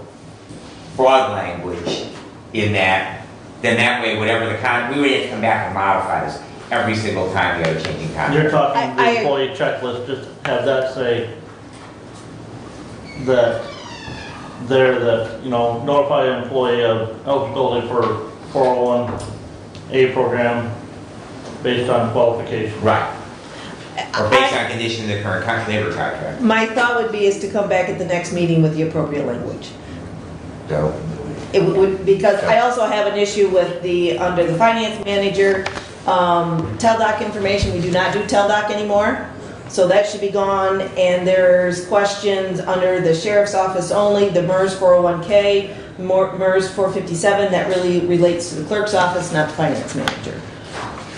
broad language in that, then that way, whatever we would have to come back and modify this every single time we have a changing contract. You're talking the employee checklist, just have that say that you know, notify an employee of eligibility for 401A program based on qualification. Right. Or based on conditions of the current labor contract. My thought would be is to come back at the next meeting with the appropriate language. So It would, because I also have an issue with under the finance manager, TELDOC information, we do not do TELDOC anymore. So that should be gone, and there's questions under the sheriff's office only, the MERS 401K, MERS 457, that really relates to the clerk's office, not the finance manager.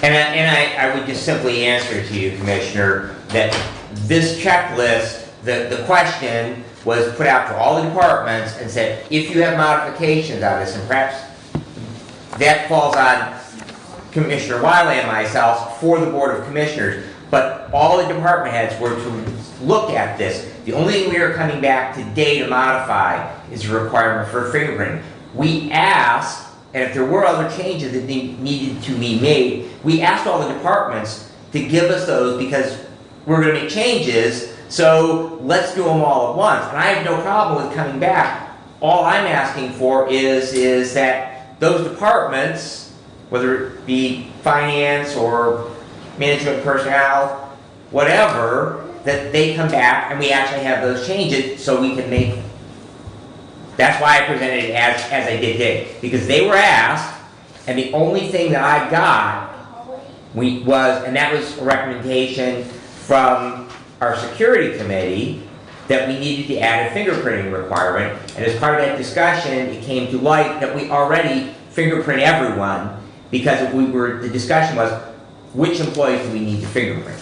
And I would just simply answer to you, Commissioner, that this checklist, the question was put out to all the departments and said, if you have modifications on this, and perhaps that falls on Commissioner Wiley and myself for the Board of Commissioners, but all the department heads were to look at this. The only thing we are coming back today to modify is a requirement for fingerprinting. We asked, and if there were other changes that needed to be made, we asked all the departments to give us those because we're going to make changes, so let's do them all at once. And I have no problem with coming back. All I'm asking for is that those departments, whether it be finance or management personnel, whatever, that they come back and we actually have those changes so we can make. That's why I presented it as I did today, because they were asked, and the only thing that I got and that was a recommendation from our security committee, that we needed to add a fingerprinting requirement. And as part of that discussion, it came to light that we already fingerprint everyone, because the discussion was, which employees do we need to fingerprint?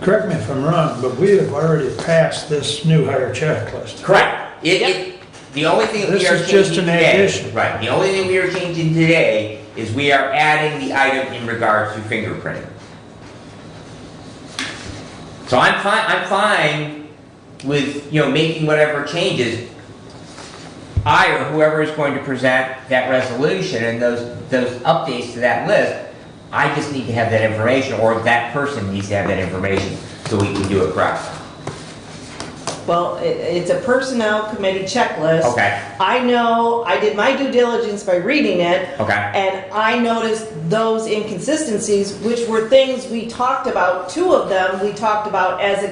Correct me if I'm wrong, but we have already passed this new hire checklist. Correct. The only thing we are changing today, right? The only thing we are changing today is we are adding the item in regards to fingerprinting. So I'm fine with making whatever changes. I or whoever is going to present that resolution and those updates to that list, I just need to have that information, or that person needs to have that information so we can do it correctly. Well, it's a personnel committee checklist. Okay. I know, I did my due diligence by reading it. Okay. And I noticed those inconsistencies, which were things we talked about. Two of them we talked about as a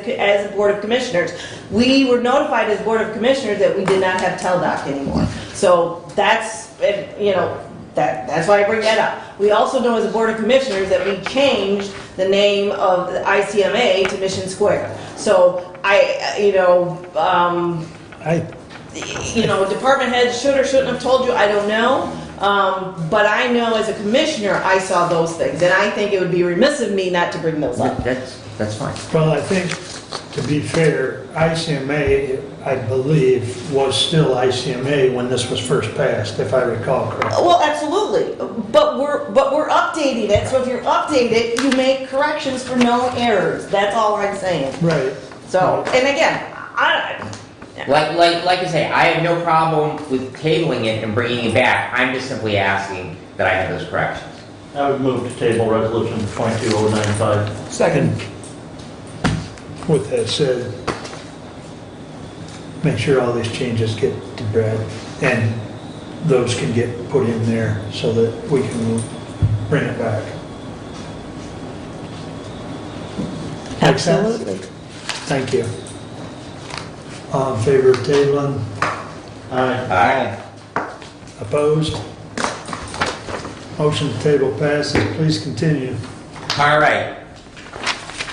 Board of Commissioners. We were notified as Board of Commissioners that we did not have TELDOC anymore. So that's, that's why I bring that up. We also know as a Board of Commissioners that we changed the name of the ICMA to Mission Square. So department heads should or shouldn't have told you, I don't know. But I know as a commissioner, I saw those things, and I think it would be remiss of me not to bring those up. That's fine. Well, I think, to be fair, ICMA, I believe, was still ICMA when this was first passed, if I recall correctly. Well, absolutely, but we're updating it, so if you're updating it, you make corrections for no errors. That's all I'm saying. Right. So, and again, Like I say, I have no problem with tabling it and bringing it back. I'm just simply asking that I have those corrections. I would move to table resolution 22095. Second. With that said, make sure all these changes get to Brad, and those can get put in there so that we can bring it back. Make sense? Absolutely. Thank you. All in favor of tabling? Aye. Opposed? Motion to table passes. Please continue. All right.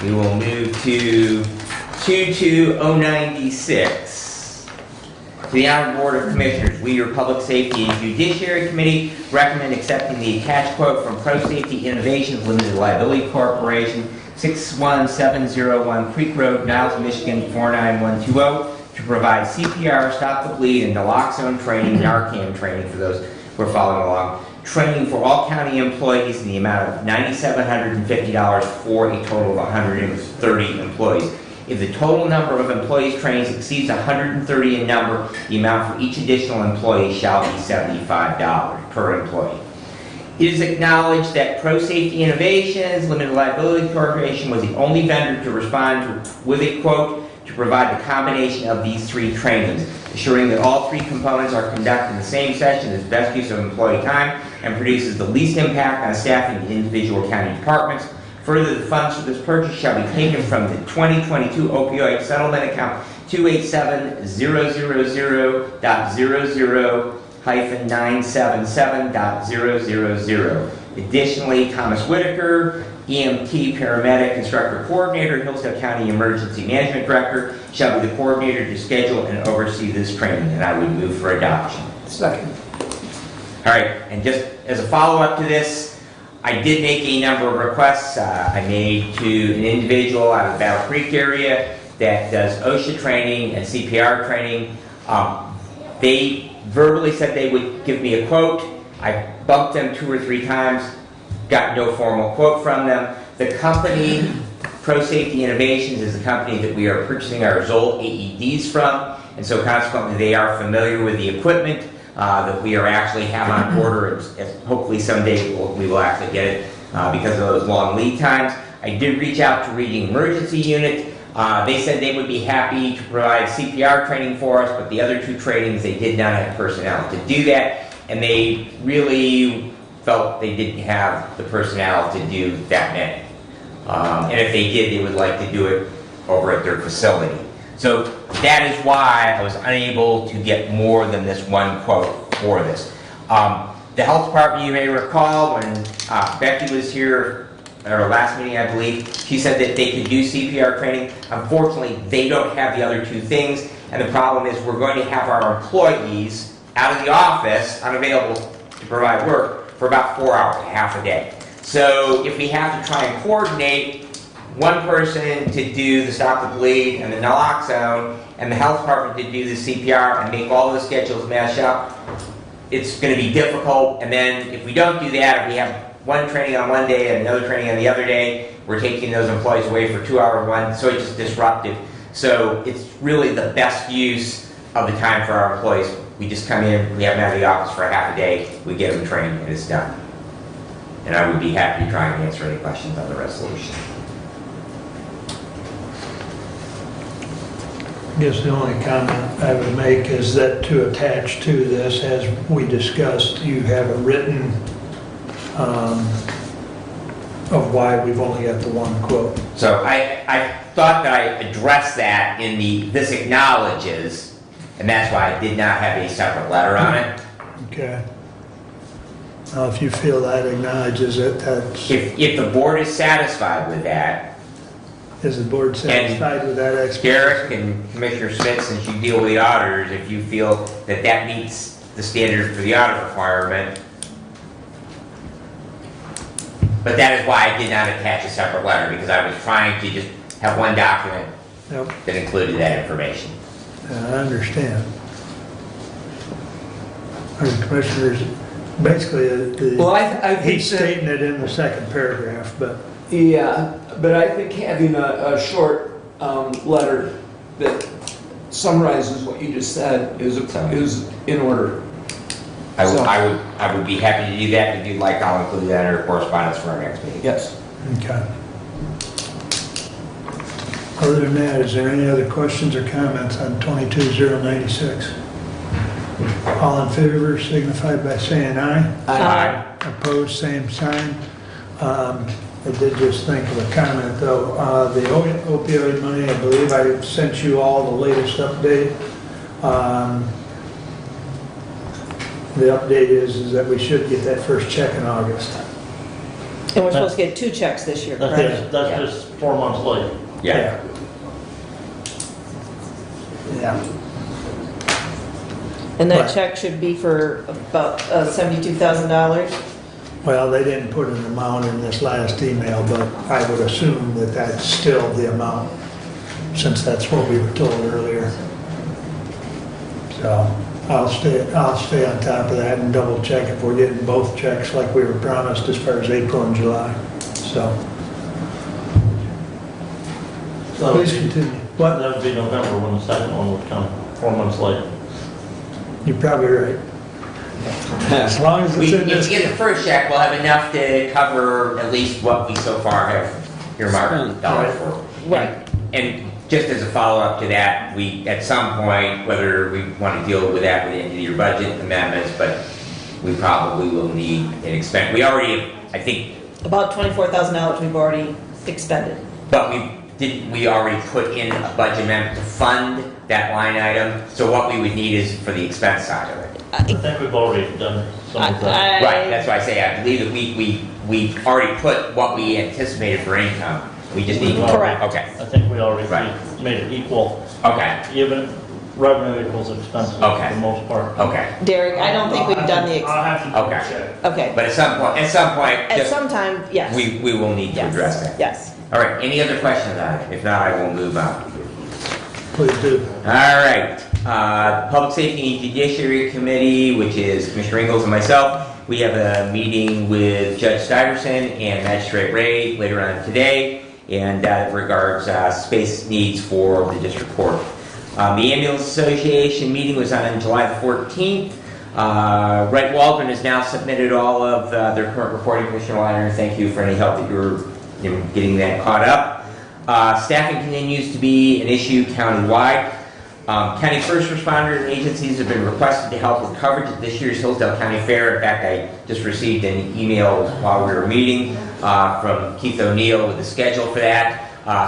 We will move to 22096. To the Honorable Board of Commissioners, we, your Public Safety and Judiciary Committee, recommend accepting the attached quote from Pro Safety Innovations Limited Liability Corporation, 61701 Creek Road, Niles, Michigan 49120, to provide CPR, Stop the Bleed, and naloxone training, Narcan training for those who are following along. Training for all county employees in the amount of $9,750 for a total of 130 employees. If the total number of employees trained exceeds 130 in number, the amount for each additional employee shall be $75 per employee. It is acknowledged that Pro Safety Innovations Limited Liability Corporation was the only vendor to respond with a quote to provide the combination of these three trainings, ensuring that all three components are conducted in the same session is best use of employee time and produces the least impact on staffing in individual county departments. Further, the funds for this purchase shall be taken from the 2022 opioid settlement account 287-000.00-977.000. Additionally, Thomas Whitaker, EMT, paramedic, instructor coordinator, Hillsdale County Emergency Management Director shall be the coordinator to schedule and oversee this training, and I would move for adoption. Second. All right, and just as a follow-up to this, I did make a number of requests. I made to an individual out of the Battle Creek area that does OSHA training and CPR training. They verbally said they would give me a quote. I bumped them 2 or 3 times, got no formal quote from them. The company, Pro Safety Innovations, is the company that we are purchasing our Zoll AEDs from, and so consequently they are familiar with the equipment that we are actually have on order, and hopefully someday we will actually get it because of those long lead times. I did reach out to Reading Emergency Unit. They said they would be happy to provide CPR training for us, but the other 2 trainings, they did not have personnel to do that, and they really felt they didn't have the personnel to do that many. And if they did, they would like to do it over at their facility. So that is why I was unable to get more than this 1 quote for this. The health department, you may recall, when Becky was here at our last meeting, I believe, she said that they could do CPR training. Unfortunately, they don't have the other 2 things, and the problem is we're going to have our employees out of the office, unavailable to provide work, for about 4 hours, half a day. So if we have to try and coordinate one person to do the stop the bleed and the naloxone, and the health department to do the CPR and make all the schedules match up, it's going to be difficult. And then if we don't do that, if we have one training on one day and another training on the other day, we're taking those employees away for 2-hour one, so it's just disruptive. So it's really the best use of the time for our employees. We just come in, we have them out of the office for a half a day, we get them trained, and it's done. And I would be happy to try and answer any questions on the resolution. I guess the only comment I would make is that to attach to this, as we discussed, you have a written of why we've only got the 1 quote. So I thought that I addressed that in this acknowledges, and that's why I did not have a separate letter on it. Okay. Now, if you feel that acknowledges it, that's... If the board is satisfied with that, is the board satisfied with that explanation? Derek and Commissioner Smith, since you deal with the auditors, if you feel that that meets the standards for the audit requirement. But that is why I did not attach a separate letter, because I was trying to just have one document that included that information. I understand. The commissioners, basically, he's stating it in the 2nd paragraph, but... Yeah, but I think having a short letter that summarizes what you just said is in order. I would be happy to do that. If you'd like, I'll include that in our correspondence for our next meeting. Yes. Okay. Other than that, is there any other questions or comments on 22096? All in favor signify by saying aye. Aye. Opposed, same sign. I did just think of a comment though. The opioid money, I believe I sent you all the latest update. The update is that we should get that first check in August. And we're supposed to get 2 checks this year, correct? That's just 4 months late. Yeah. Yeah. And that check should be for about $72,000? Well, they didn't put an amount in this last email, but I would assume that that's still the amount, since that's what we were told earlier. So I'll stay on top of that and double check if we're getting both checks like we were promised as far as April and July. So please continue. What? That would be November when the 2nd one would come, 4 months late. You're probably right. As long as it's in this. If we get the first check, we'll have enough to cover at least what we so far have earmarked dollars for. Right. And just as a follow-up to that, we, at some point, whether we want to deal with that with the end of your budget amendments, but we probably will need an expense. We already have, I think... About $24,000 we've already expended. But we already put in a budget amendment to fund that line item, so what we would need is for the expense side of it. I think we've already done some of that. Right, that's why I say, I believe that we already put what we anticipated for income. We just need. Correct. Okay. I think we already Right. made it equal. Okay. Even revenue equals expenses for Okay. the most part. Okay. Derek, I don't think we've done the, I'll have to double Okay. check. okay. But at some point, At just- some time, yes. we will need to Yes. address that. Yes. All right, any other questions on it? If not, I will move on. Please do. All right, Public Safety and Judiciary Committee, which is Commissioner Ingalls and myself, we have a meeting with Judge Stuyvesant and Magistrate Ray later on today, and that regards space needs for the district court. The Ambulance Association meeting was on July the 14th. Wright Waldron has now submitted all of their current reporting. Commissioner Leiter, thank you for any help that you're getting that caught up. Staffing continues to be an issue countywide. County first responders and agencies have been requested to help with coverage at this year's Hillsdale County Fair. In fact, I just received an email while we were meeting from Keith O'Neill with the schedule for that.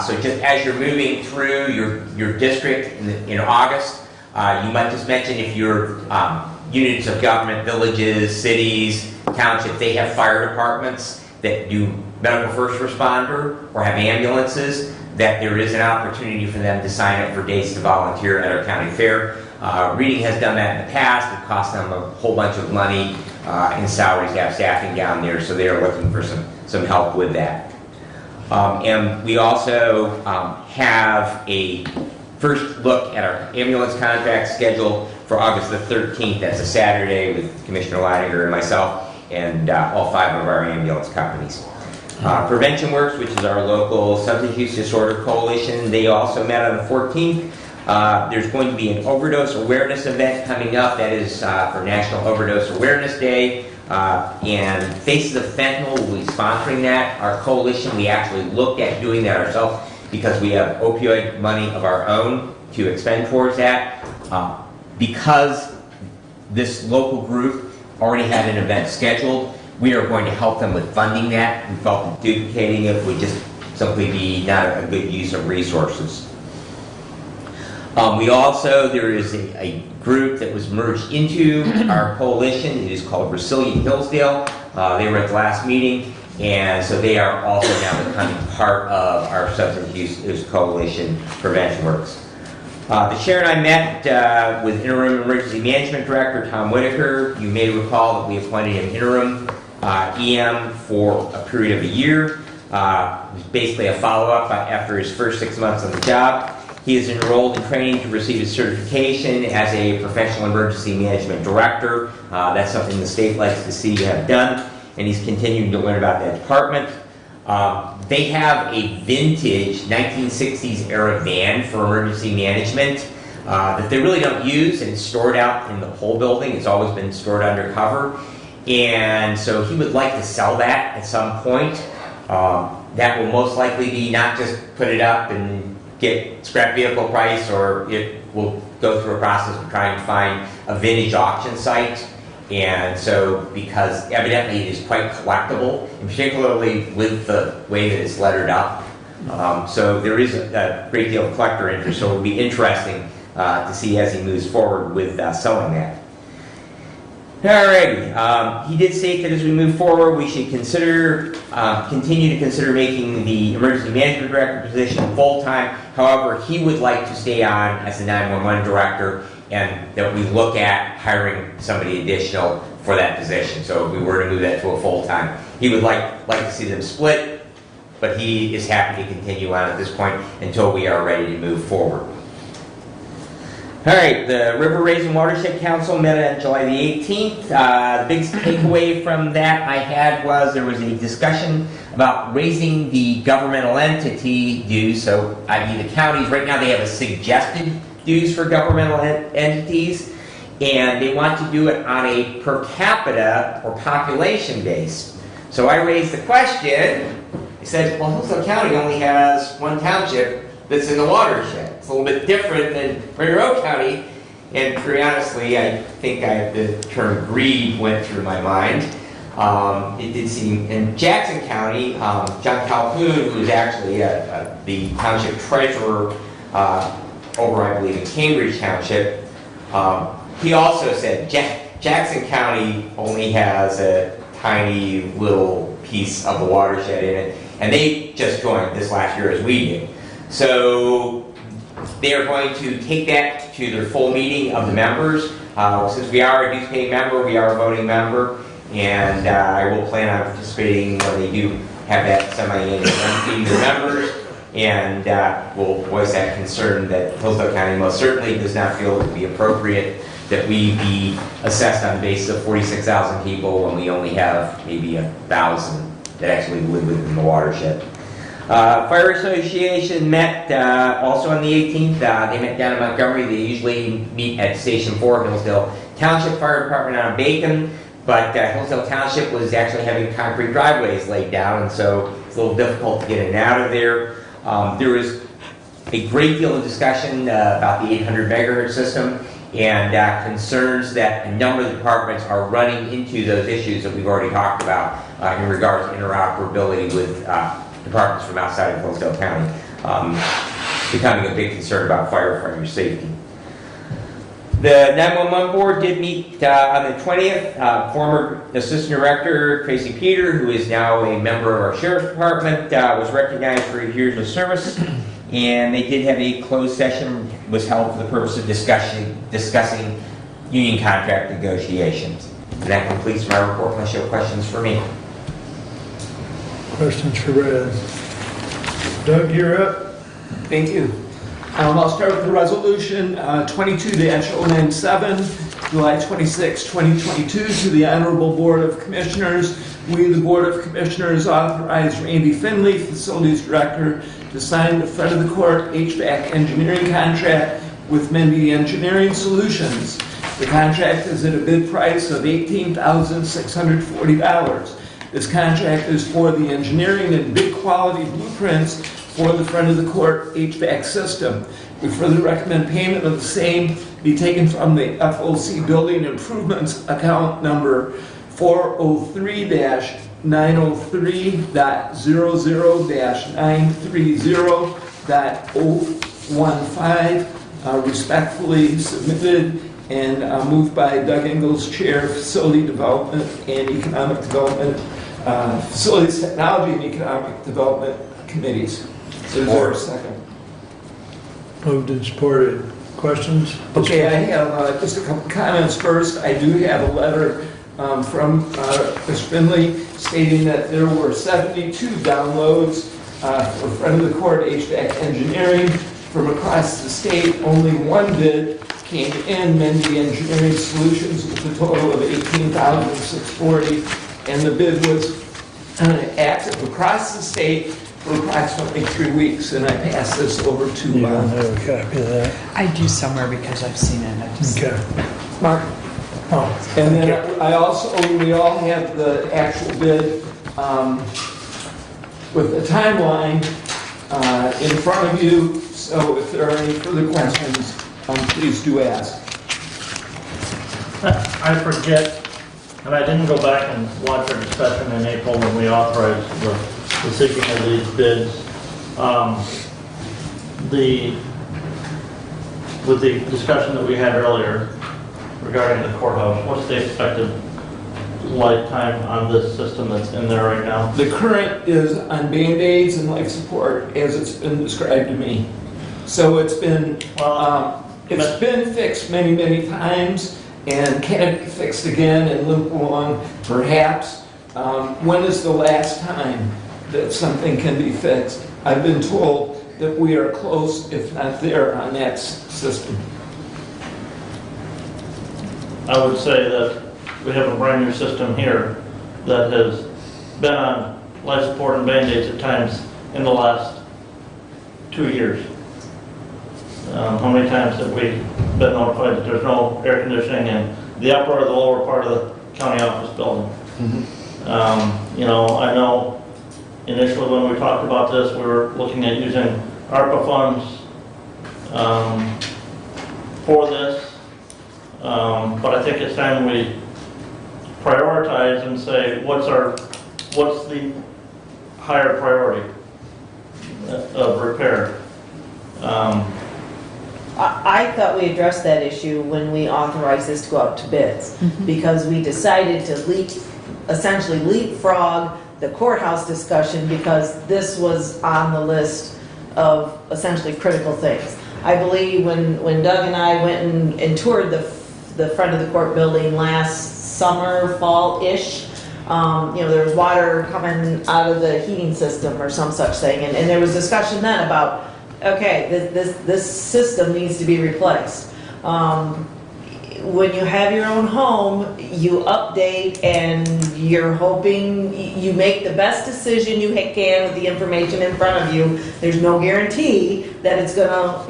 So just as you're moving through your district in August, you might just mention if your units of government, villages, cities, townships, they have fire departments that do medical first responder or have ambulances, that there is an opportunity for them to sign up for dates to volunteer at our county fair. Reading has done that in the past. It cost them a whole bunch of money in salaries to have staffing down there, so they are looking for some help with that. And we also have a first look at our ambulance contract scheduled for August the 13th. That's a Saturday with Commissioner Leininger and myself and all 5 of our ambulance companies. Prevention Works, which is our local substance use disorder coalition, they also met on the 14th. There's going to be an overdose awareness event coming up. That is for National Overdose Awareness Day. And Faces of Fentanyl will be sponsoring that. Our coalition, we actually looked at doing that ourselves because we have opioid money of our own to expend towards that. Because this local group already had an event scheduled, we are going to help them with funding that. We felt that duplicating it would just simply be not a good use of resources. There is a group that was merged into our coalition. It is called Resilient Hillsdale. They were at the last meeting, and so they are also now becoming part of our substance use coalition, Prevention Works. The chair and I met with Interim Emergency Management Director Tom Whitaker. You may recall that we appointed him interim EM for a period of a year. It was basically a follow-up after his first 6 months on the job. He is enrolled in training to receive his certification as a professional emergency management director. That's something the state likes to see you have done, and he's continuing to learn about that department. They have a vintage 1960s era van for emergency management that they really don't use, and it's stored out in the whole building. It's always been stored undercover. And so he would like to sell that at some point. That will most likely be not just put it up and get scrap vehicle price, or it will go through a process of trying to find a vintage auction site. And so, because evidently it is quite collectible, and particularly with the way that it's lettered up. So there is a great deal of collector interest, so it will be interesting to see as he moves forward with selling that. Alrighty, he did state that as we move forward, we should continue to consider making the emergency management director position full-time. However, he would like to stay on as the 911 director, and that we look at hiring somebody additional for that position. So if we were to move that to a full-time, he would like to see them split, but he is happy to continue on at this point until we are ready to move forward. All right, the River Raisin Watershed Council met on July the 18th. The big takeaway from that I had was there was a discussion about raising the governmental entity dues, so i.e. the counties. Right now they have a suggested dues for governmental entities, and they want to do it on a per capita or population base. So I raised the question. He said, well, Hillsdale County only has one township that's in the watershed. It's a little bit different than Monroe County, and pretty honestly, I think the term greed went through my mind. It did seem, in Jackson County, John Calhoun, who is actually the township treasurer over, I believe, in Cambridge Township, he also said Jackson County only has a tiny little piece of the watershed in it, and they just joined this last year as we did. So they are going to take that to their full meeting of the members. Since we are a dues paying member, we are a voting member, and I will plan on participating when they do have that semi-annual meeting of the members, and we'll voice that concern that Hillsdale County most certainly does not feel it would be appropriate that we be assessed on the basis of 46,000 people when we only have maybe 1,000 that actually live within the watershed. Fire Association met also on the 18th. They met down in Montgomery. They usually meet at Station 4, Hillsdale Township Fire Department on Bacon, but Hillsdale Township was actually having concrete driveways laid down, and so it's a little difficult to get in and out of there. There was a great deal of discussion about the 800 megahertz system, and concerns that a number of departments are running into those issues that we've already talked about in regards to interoperability with departments from outside of Hillsdale County, becoming a big concern about firefighter safety. The 911 board did meet on the 20th. Former Assistant Director Tracy Peter, who is now a member of our Sheriff's Department, was recognized for his years of service. And they did have a closed session, was held for the purpose of discussing union contract negotiations. And that completes my report, unless you have questions for me. Questions for Red? Doug, you're up. Thank you. I'll start with the resolution 22-097, July 26, 2022, to the Honorable Board of Commissioners. We, the Board of Commissioners, authorize Randy Finley, Facilities Director, to sign the front of the court HVAC engineering contract with Mendy Engineering Solutions. The contract is at a bid price of $18,640. This contract is for the engineering and bid quality blueprints for the front of the court HVAC system. We further recommend payment of the same be taken from the FOC Building Improvements account number 403-930-930.015, respectfully submitted and moved by Doug Ingles, Chair, Facility Development and Economic Development, Facilities Technology and Economic Development Committees. Is there a second? Moved and supported. Questions? Okay, I have just a couple comments. First, I do have a letter from Ms. Finley stating that there were 72 downloads for front of the court HVAC engineering from across the state. Only one bid came in, Mendy Engineering Solutions, with a total of $18,640, and the bid was active across the state for approximately 3 weeks, and I pass this over to You don't have a copy of that? I do somewhere because I've seen it. Okay. Mark. Oh, and then I also, we all have the actual bid with the timeline in front of you, so if there are any further questions, please do ask. I forget, and I didn't go back and watch our discussion in April when we authorized the seeking of these bids. With the discussion that we had earlier regarding the courthouse, what's the expected lifetime on this system that's in there right now? The current is on Band-Aids and life support as it's been described to me. So it's been fixed many, many times and can be fixed again and limp along perhaps. When is the last time that something can be fixed? I've been told that we are close, if not there, on that system. I would say that we have a brand new system here that has been on life support and Band-Aids at times in the last 2 years. How many times have we been notified that there's no air conditioning in the upper or the lower part of the county office building? You know, I know initially when we talked about this, we were looking at using ARPA funds for this, but I think it's time we prioritize and say what's the higher priority of repair. I thought we addressed that issue when we authorized this to go out to bids, because we decided to essentially leapfrog the courthouse discussion because this was on the list of essentially critical things. I believe when Doug and I went and toured the front of the court building last summer, fall-ish, there was water coming out of the heating system or some such thing, and there was discussion then about, okay, this system needs to be replaced. When you have your own home, you update and you're hoping you make the best decision you can with the information in front of you. There's no guarantee that it's gonna,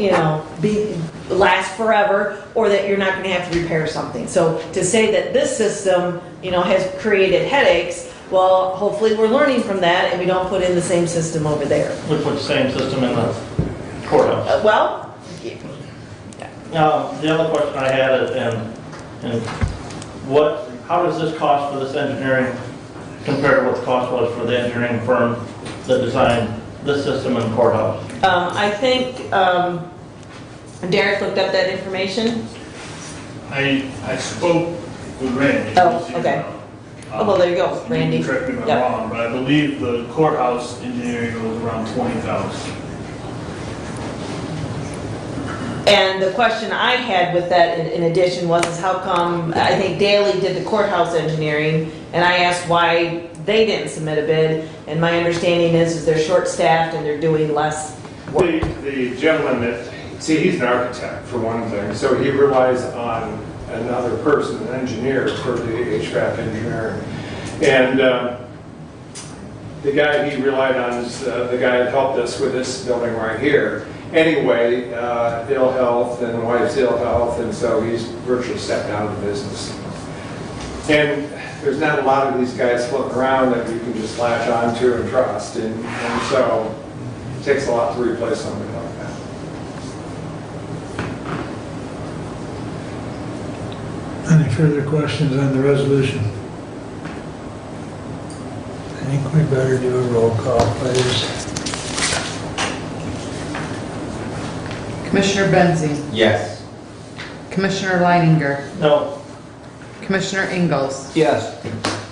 last forever, or that you're not gonna have to repair something. So to say that this system, has created headaches, well, hopefully we're learning from that and we don't put in the same system over there. We put the same system in the courthouse. The other question I had is, how does this cost for this engineering compare to what the cost was for the engineering firm that designed this system in the courthouse? I think Derek looked up that information. I spoke with Randy. Oh, okay. Well, there you go, Randy. You can correct me if I'm wrong, but I believe the courthouse engineering was around $20,000. And the question I had with that in addition is how come, I think Daly did the courthouse engineering, and I asked why they didn't submit a bid, and my understanding is they're short-staffed and they're doing less work. The gentleman he's an architect for one thing, so he relies on another person, an engineer for the HVAC engineering. And the guy he relied on is the guy that helped us with this building right here. Anyway, ill health and wife's ill health, and so he's virtually stepped out of the business. And there's not a lot of these guys floating around that you can just latch onto and trust, and so it takes a lot to replace somebody like that. Any further questions on the resolution? I think we better do a roll call, please. Commissioner Benzing, Yes. Commissioner Leininger, No. Commissioner Ingalls, Yes.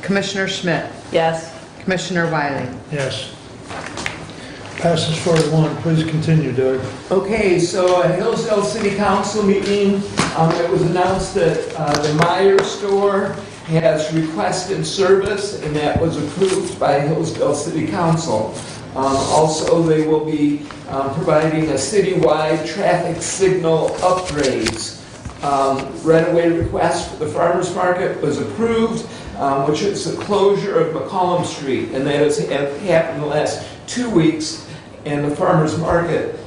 Commissioner Schmidt, Yes. Commissioner Wiley. Yes. Passes 4-1. Please continue, Doug. Okay, so at Hillsdale City Council meeting, it was announced that the Meyer store has requested service, and that was approved by Hillsdale City Council. Also, they will be providing a citywide traffic signal upgrades. Right-of-way request for the farmers market was approved, which is the closure of McCollum Street, and that has happened in the last 2 weeks. And the farmers market,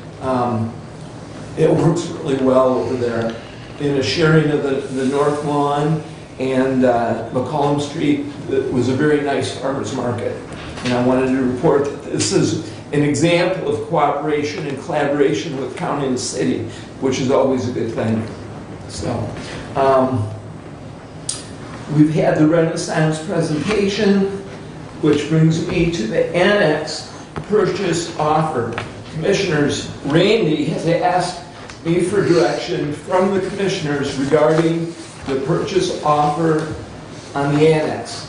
it works really well over there in a sharing of the north lawn, and McCollum Street was a very nice farmers market. And I wanted to report that this is an example of cooperation and collaboration with county and city, which is always a good thing. So, we've had the Renaissance presentation, which brings me to the annex purchase offer. Commissioners, Randy has asked me for direction from the commissioners regarding the purchase offer on the annex.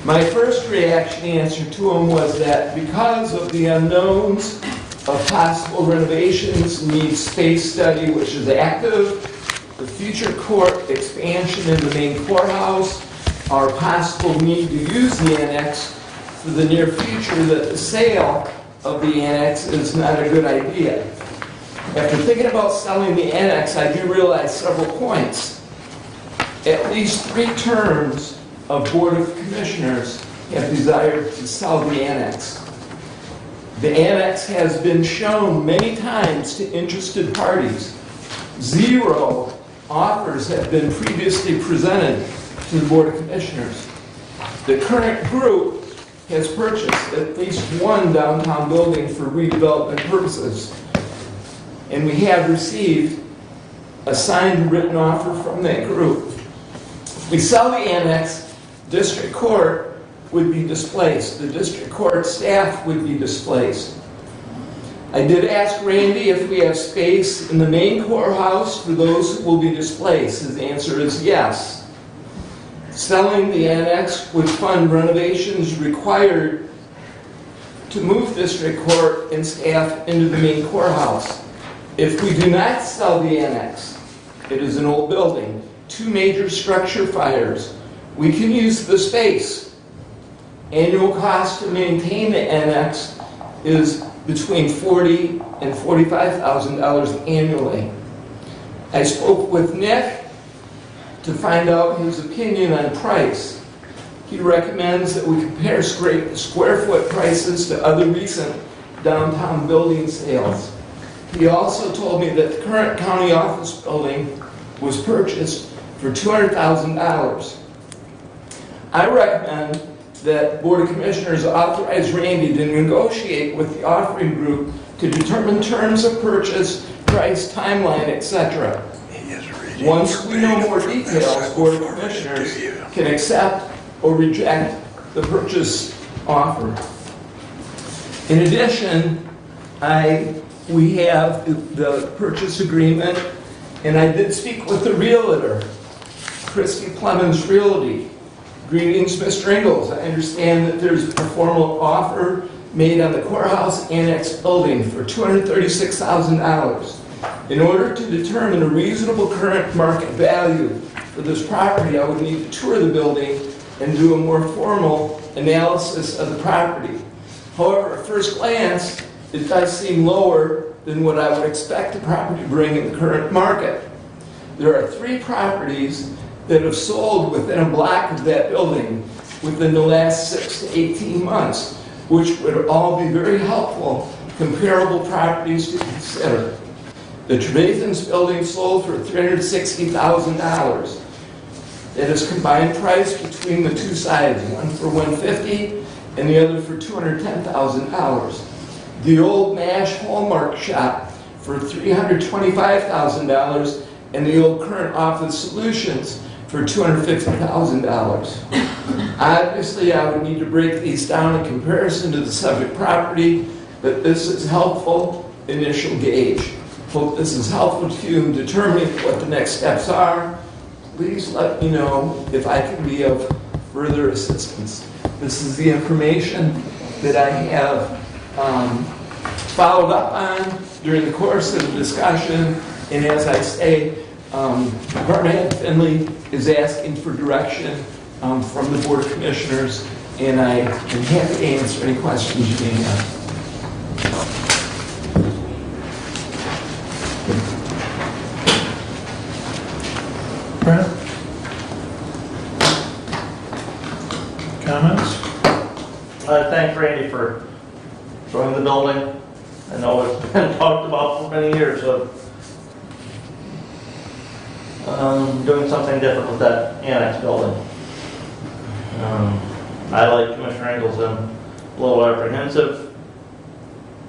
My first reaction answer to him was that because of the unknowns of possible renovations, needs space study, which is active, the future court expansion in the main courthouse, our possible need to use the annex for the near future, that the sale of the annex is not a good idea. After thinking about selling the annex, I do realize several points. At least 3 terms of Board of Commissioners have desired to sell the annex. The annex has been shown many times to interested parties. 0 offers have been previously presented to the Board of Commissioners. The current group has purchased at least 1 downtown building for redevelopment purposes, and we have received a signed written offer from that group. If we sell the annex, district court would be displaced. The district court staff would be displaced. I did ask Randy if we have space in the main courthouse for those who will be displaced. His answer is yes. Selling the annex would fund renovations required to move district court and staff into the main courthouse. If we do not sell the annex, it is an old building, 2 major structure fires, we can use the space. Annual cost to maintain the annex is between $40,000 and $45,000 annually. I spoke with Nick to find out his opinion on price. He recommends that we compare square foot prices to other recent downtown building sales. He also told me that the current county office building was purchased for $200,000. I recommend that Board of Commissioners authorize Randy to negotiate with the offering group to determine terms of purchase, price, timeline, etc. Once we know more details, Board of Commissioners can accept or reject the purchase offer. In addition, we have the purchase agreement, and I did speak with the realtor, Christy Clemens Realty. Greetings, Mr. Ingalls. I understand that there's a formal offer made on the courthouse annex building for $236,000. In order to determine a reasonable current market value for this property, I would need to tour the building and do a more formal analysis of the property. However, at first glance, it does seem lower than what I would expect the property to bring in the current market. There are 3 properties that have sold within a block of that building within the last 6 to 18 months, which would all be very helpful, comparable properties to consider. The Trevathan's building sold for $360,000. That is combined price between the 2 sides, one for $150,000 and the other for $210,000. The old Nash Hallmark shop for $325,000 and the old Current Office Solutions for $250,000. Obviously, I would need to break these down in comparison to the subject property, but this is helpful initial gauge. Hope this is helpful to you in determining what the next steps are. Please let me know if I can be of further assistance. This is the information that I have followed up on during the course of the discussion, and as I say, Department Head Finley is asking for direction from the Board of Commissioners, and I am happy to answer any questions you may have. Brent? Comments? Thanks, Randy, for showing the building. I know it's been talked about for many years of doing something different with that annex building. I, like Commissioner Ingalls, am a little apprehensive.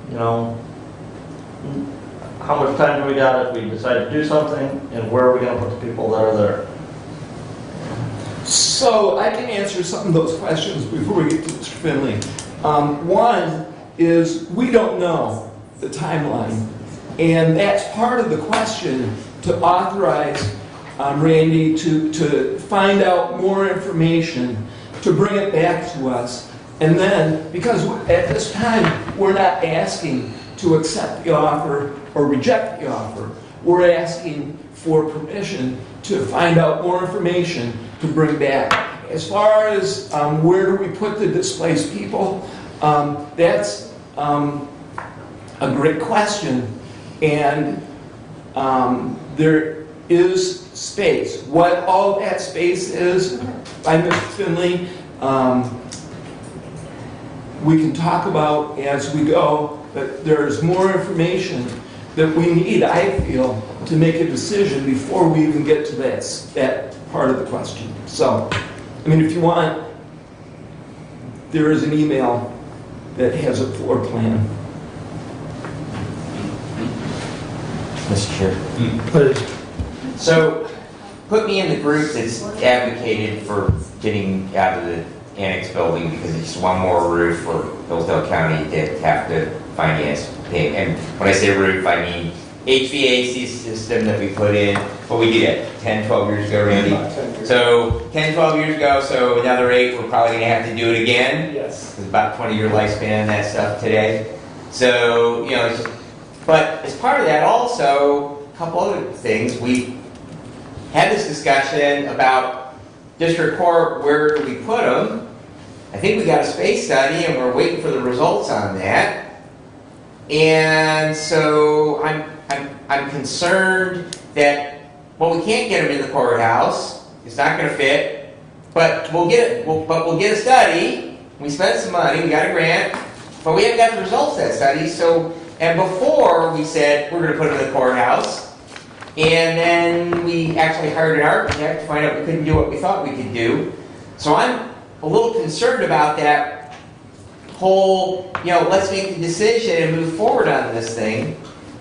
You know, how much time do we got if we decide to do something, and where are we going to put the people that are there? So I can answer some of those questions before we get to Mr. Finley. One is we don't know the timeline, and that's part of the question to authorize Randy to find out more information, to bring it back to us, and then, because at this time we're not asking to accept the offer or reject the offer, we're asking for permission to find out more information to bring back. As far as where do we put the displaced people, that's a great question, and there is space. What all that space is, by Mr. Finley, we can talk about as we go, but there's more information that we need, I feel, to make a decision before we even get to that part of the question. So, I mean, if you want, there is an email that has a floor plan. Mr. Chair. Please. So, put me in the group that's advocated for getting out of the annex building because it's one more roof for Hillsdale County to have to finance thing. And when I say roof, I mean HVAC system that we put in, well, we did it 10, 12 years ago, Randy. So 10, 12 years ago, so another 8, we're probably gonna have to do it again. Yes. It's about 20-year lifespan on that stuff today. So, you know, but as part of that also, a couple other things, we had this discussion about district court, where do we put them? I think we got a space study and we're waiting for the results on that. And so I'm concerned that, well, we can't get them in the courthouse. It's not going to fit. But we'll get a study. We spent some money. We got a grant, but we haven't got the results of that study. So, and before we said we're going to put them in the courthouse, and then we actually hired an architect to find out we couldn't do what we thought we could do. So I'm a little concerned about that whole, you know, let's make the decision and move forward on this thing,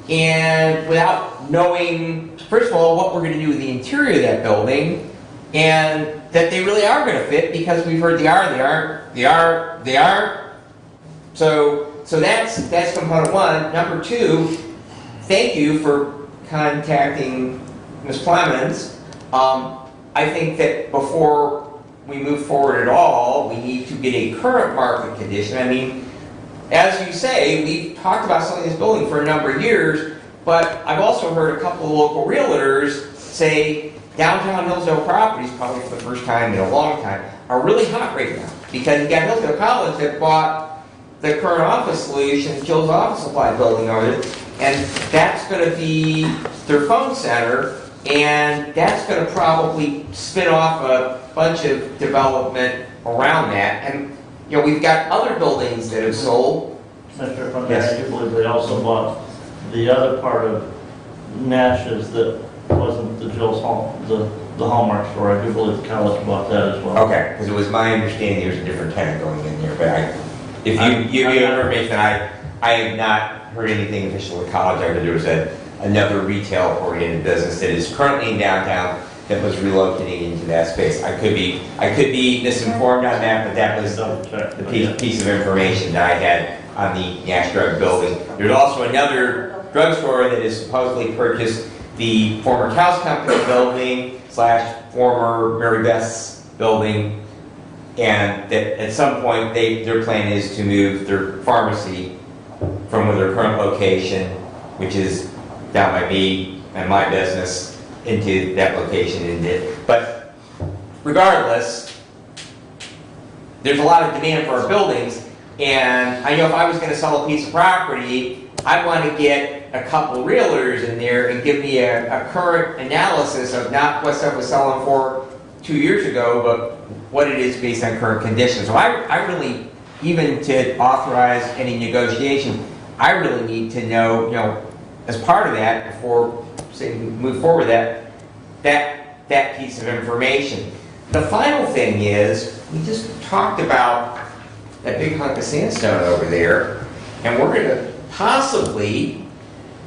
and without knowing, first of all, what we're going to do with the interior of that building, and that they really are going to fit, because we've heard they are. So that's component one. Number two, thank you for contacting Ms. Clemens. I think that before we move forward at all, we need to get a current market condition. I mean, as you say, we've talked about selling this building for a number of years, but I've also heard a couple of local realtors say downtown Hillsdale properties, probably for the first time in a long time, are really hot right now. Because you got Hillsdale College that bought the current office solution, Kill's Office Supply building over there, and that's going to be their phone center, and that's going to probably spin off a bunch of development around that. And, you know, we've got other buildings that have sold. Commissioner, from Yes. there, I do believe they also bought the other part of Nash's that wasn't the Jill's Hall, the Hallmark store. I do believe the college bought that as well. Okay, because it was my understanding there's a different tenant going in there, but if you give me information, I have not heard anything official at college. I heard there was another retail-oriented business that is currently in downtown that was relocating into that space. I could be misinformed on that, but that was the piece of information that I had on the Nash Drug building. There's also another drugstore that has supposedly purchased the former Cows Company building / former Mary Beth's building, and that at some point their plan is to move their pharmacy from their current location, which is down by me and my business, into that location. But regardless, there's a lot of demand for our buildings, and I know if I was going to sell a piece of property, I want to get a couple realtors in there and give me a current analysis of not what stuff was selling for 2 years ago, but what it is based on current conditions. So I really, even to authorize any negotiation, I really need to know, you know, as part of that, before say we move forward, that piece of information. The final thing is, we just talked about that big hunk of sandstone over there, and we're going to possibly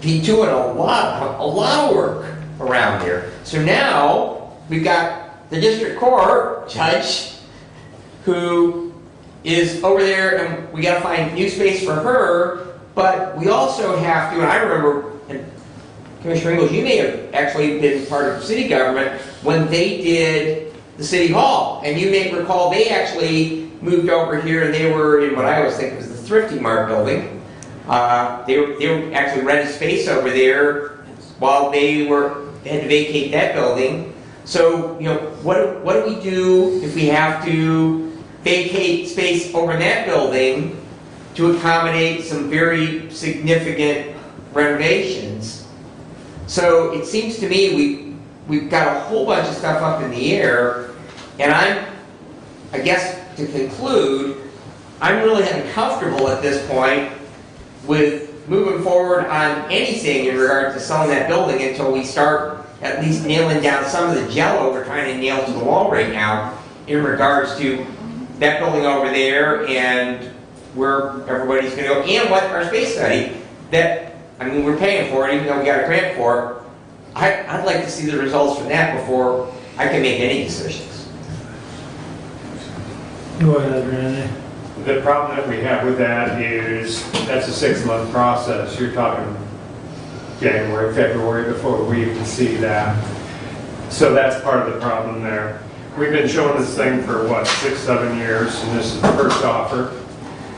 be doing a lot of work around there. So now we've got the district court judge who is over there, and we got to find new space for her. But we also have to, and I remember, and Commissioner Ingalls, you may have actually been part of city government when they did the city hall. And you may recall they actually moved over here, and they were in what I always think was the Thrifty Mart building. They were actually renting space over there while they had to vacate that building. So, you know, what do we do if we have to vacate space over in that building to accommodate some very significant renovations? So it seems to me we've got a whole bunch of stuff up in the air, and I guess to conclude, I'm really uncomfortable at this point with moving forward on anything in regard to selling that building until we start at least nailing down some of the jello we're trying to nail to the wall right now in regards to that building over there and where everybody's going to go, and what our space study that, I mean, we're paying for it even though we got a grant for it. I'd like to see the results from that before I can make any decisions. Go ahead, Randy. the problem that we have with that is that's a 6-month process. You're talking January, February before we even see that. So that's part of the problem there. We've been showing this thing for what, 6, 7 years, and this is the first offer.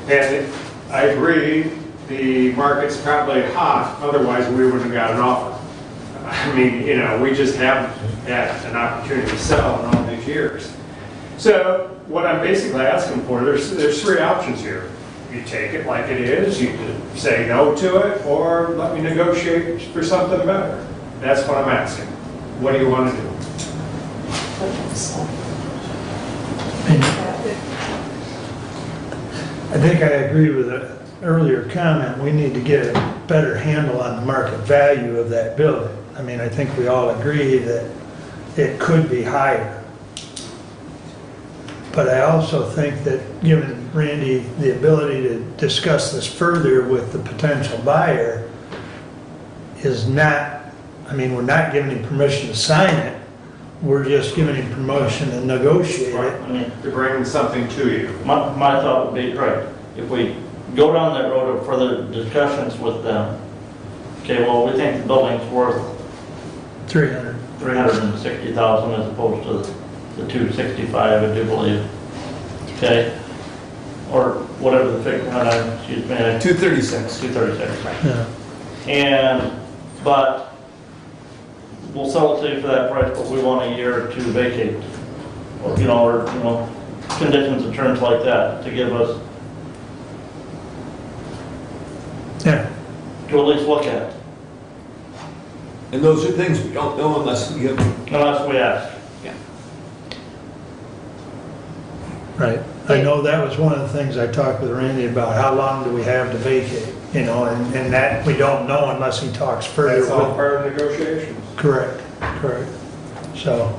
And I agree, the market's probably hot, otherwise we wouldn't have got an offer. I mean, you know, we just haven't had an opportunity to sell in all these years. So what I'm basically asking for, there's 3 options here. You take it like it is, you can say no to it, or let me negotiate for something better. That's what I'm asking. What do you want to do? I think I agree with the earlier comment. We need to get a better handle on the market value of that building. I mean, I think we all agree that it could be higher. But I also think that giving Randy the ability to discuss this further with the potential buyer is not, I mean, we're not giving him permission to sign it. We're just giving him permission to negotiate it. To bring something to you. My thought would be, right, if we go down that road of further discussions with them, okay, well, we think the building's worth 360,000 as opposed to the 265, I do believe. Okay? Or whatever the figure, excuse me. 236. 236, right. Yeah. But we'll sell it to you for that price, but we want a year to vacate. Or, conditions and terms like that to give us. Yeah. To at least look at. And those are things we don't know unless we ask. Yeah. Right. I know that was one of the things I talked with Randy about. How long do we have to vacate? You know, and that we don't know unless he talks further. That's all part of negotiations. Correct. So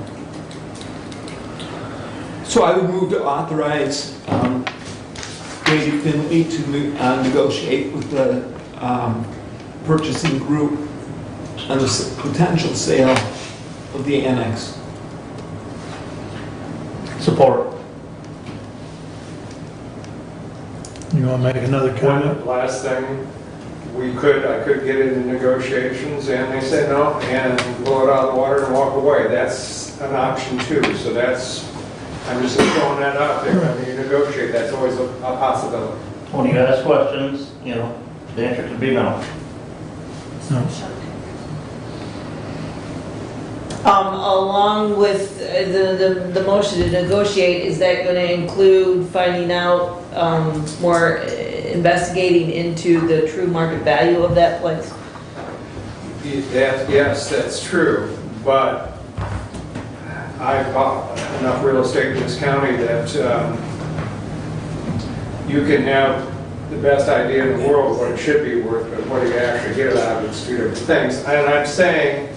I would move to authorize Randy Finley to negotiate with the purchasing group on the potential sale of the annex. Support. you want to make another comment? One last thing, I could get into negotiations and they say no and blow it out of the water and walk away. That's an option too. So I'm just throwing that out there. When you negotiate, that's always a possibility. When you ask questions, the answer could be no. Along with the motion to negotiate, is that going to include finding out more, investigating into the true market value of that place? Yes, that's true, but I've bought enough real estate in this county that you can have the best idea in the world what it should be worth, but what you actually get out of it's 2 different things. And I'm saying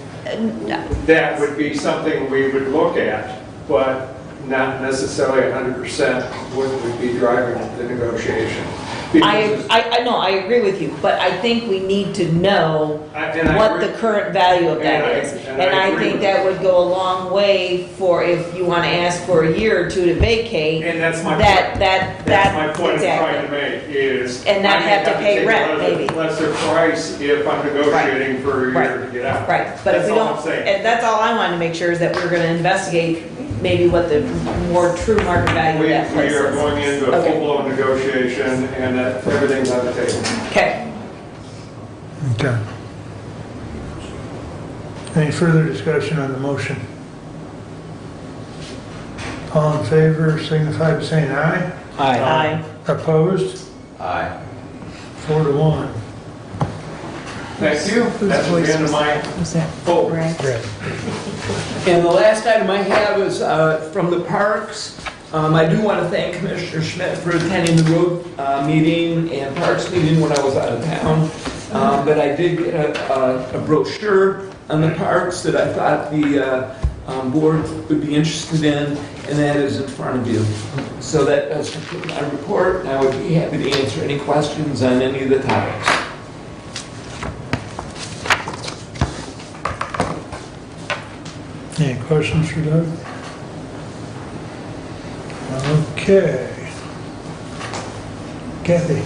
that would be something we would look at, but not necessarily 100% would be driving the negotiation. I know, I agree with you, but I think we need to know what the current value of that is. And I think that would go a long way for if you want to ask for a year or 2 to vacate. And that's my point. That's my point exactly. I'm trying to make is. And not have to pay rent, maybe. Lesser price if I'm negotiating for a year to get out. Right, but if we don't, and that's all I wanted to make sure is that we're going to investigate maybe what the more true market value of that place is. We are going into a full-blown negotiation and that everything's on the table. Okay. Okay. Any further discussion on the motion? All in favor, signify by saying aye. Aye. Opposed? Aye. 4-1. Thank you. That's the end of my vote. And the last item I have is from the parks. I do want to thank Commissioner Schmidt for attending the road meeting and parks meeting when I was out of town. But I did get a brochure on the parks that I thought the board would be interested in, and that is in front of you. So that does conclude my report, and I would be happy to answer any questions on any of the topics. Any questions for Doug? Okay. Kathy?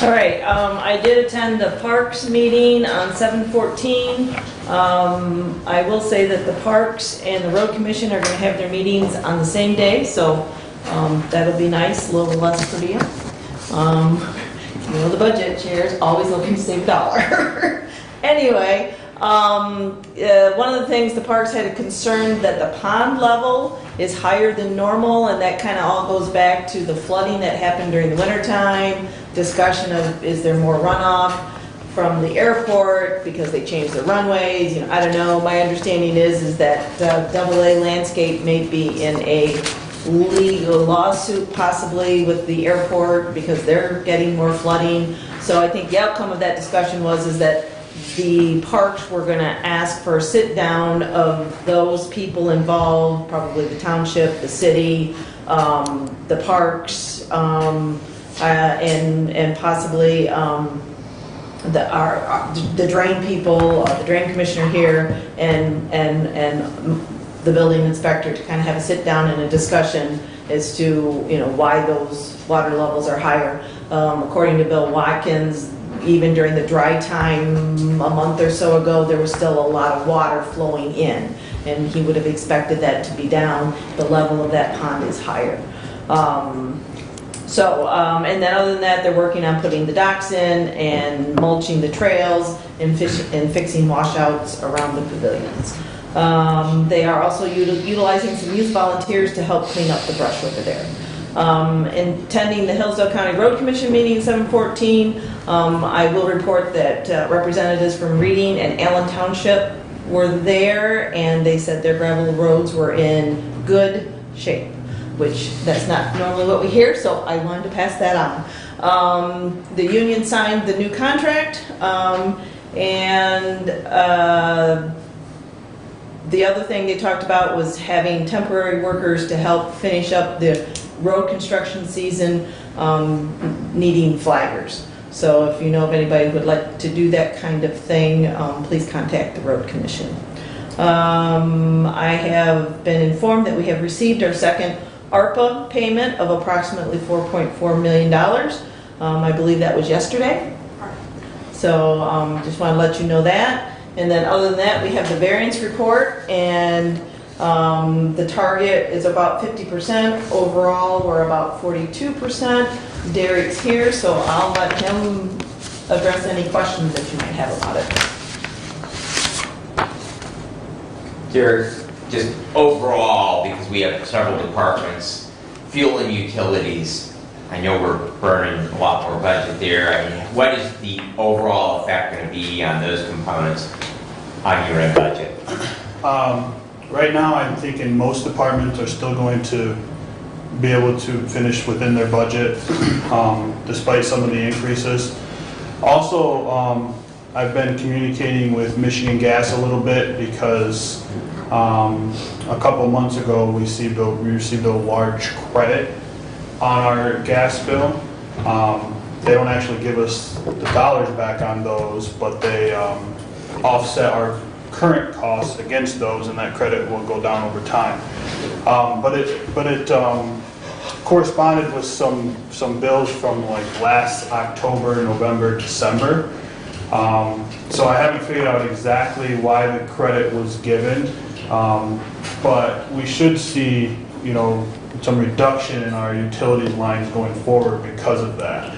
All right, I did attend the Parks meeting on 7/14. I will say that the Parks and the Road Commission are going to have their meetings on the same day, so that'll be nice, a little less per diem. You know, the budget chair is always looking to save a dollar. Anyway, one of the things, the Parks had a concern that the pond level is higher than normal, and that kind of all goes back to the flooding that happened during the wintertime, discussion of is there more runoff from the airport because they changed the runways, you know, I don't know. My understanding is that AA Landscape may be in a legal lawsuit possibly with the airport because they're getting more flooding. So I think the outcome of that discussion is that the parks were going to ask for a sit down of those people involved, probably the township, the city, the parks, and possibly the drain people, the drain commissioner here, and the building inspector to kind of have a sit down and a discussion as to, you know, why those water levels are higher. According to Bill Watkins, even during the dry time a month or so ago, there was still a lot of water flowing in, and he would have expected that to be down. The level of that pond is higher. And then other than that, they're working on putting the docks in and mulching the trails and fixing washouts around the pavilions. They are also utilizing some youth volunteers to help clean up the brush over there. Attending the Hillsdale County Road Commission meeting 7/14, I will report that representatives from Reading and Allen Township were there, and they said their gravel roads were in good shape, which that's not normally what we hear, so I wanted to pass that on. The union signed the new contract, the other thing they talked about was having temporary workers to help finish up the road construction season, needing flaggers. So if you know of anybody who would like to do that kind of thing, please contact the Road Commission. I have been informed that we have received our second ARPA payment of approximately $4.4 million. I believe that was yesterday. So just want to let you know that. And then other than that, we have the variance report, and the target is about 50%. Overall, we're about 42%. Derek's here, so I'll let him address any questions that you might have about it. Derek, just overall, because we have several departments, fuel and utilities, I know we're burning a lot more budget there. I mean, what is the overall effect going to be on those components on your end budget? Right now, I'm thinking most departments are still going to be able to finish within their budget, despite some of the increases. Also, I've been communicating with Michigan Gas a little bit because a couple months ago we received a large credit on our gas bill. They don't actually give us the dollars back on those, but they offset our current costs against those, and that credit will go down over time. But it corresponded with some bills from like last October, November, December. So I haven't figured out exactly why the credit was given, but we should see, you know, some reduction in our utilities lines going forward because of that.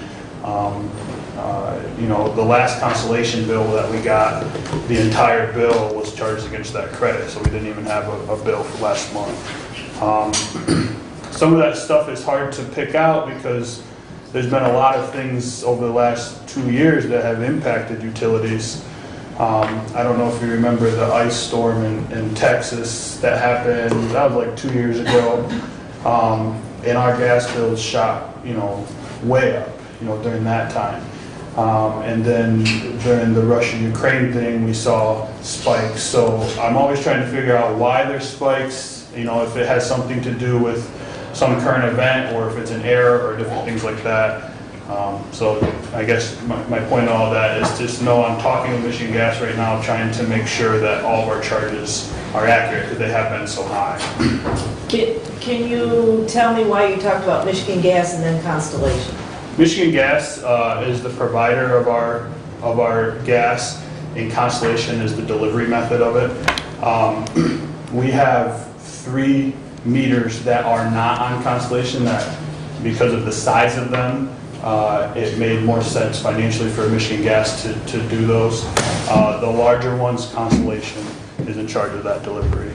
You know, the last Constellation bill that we got, the entire bill was charged against that credit, so we didn't even have a bill for last month. Some of that stuff is hard to pick out because there's been a lot of things over the last 2 years that have impacted utilities. I don't know if you remember the ice storm in Texas that happened, that was like 2 years ago. And our gas bills shot, you know, way up, you know, during that time. And then during the Russia-Ukraine thing, we saw spikes. So I'm always trying to figure out why there's spikes, you know, if it has something to do with some current event or if it's an error or different things like that. So I guess my point in all of that is just know I'm talking with Michigan Gas right now, trying to make sure that all of our charges are accurate because they have been so high. Can you tell me why you talked about Michigan Gas and then Constellation? Michigan Gas is the provider of our gas, and Constellation is the delivery method of it. We have 3 meters that are not on Constellation that, because of the size of them, it made more sense financially for Michigan Gas to do those. The larger ones, Constellation is in charge of that delivery.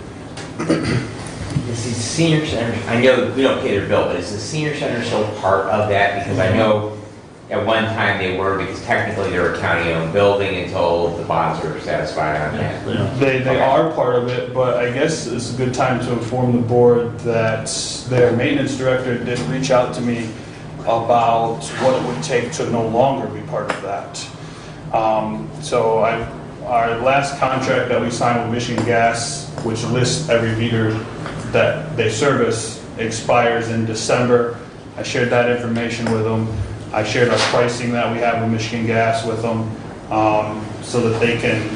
Is the senior center, I know we don't pay their bill, but is the senior center still part of that? Because I know at one time they were, because technically they're a county-owned building until the bonds are satisfied on that. They are part of it, but I guess it's a good time to inform the board that their maintenance director did reach out to me about what it would take to no longer be part of that. So our last contract that we signed with Michigan Gas, which lists every meter that they service, expires in December. I shared that information with them. I shared our pricing that we have with Michigan Gas with them, so that they can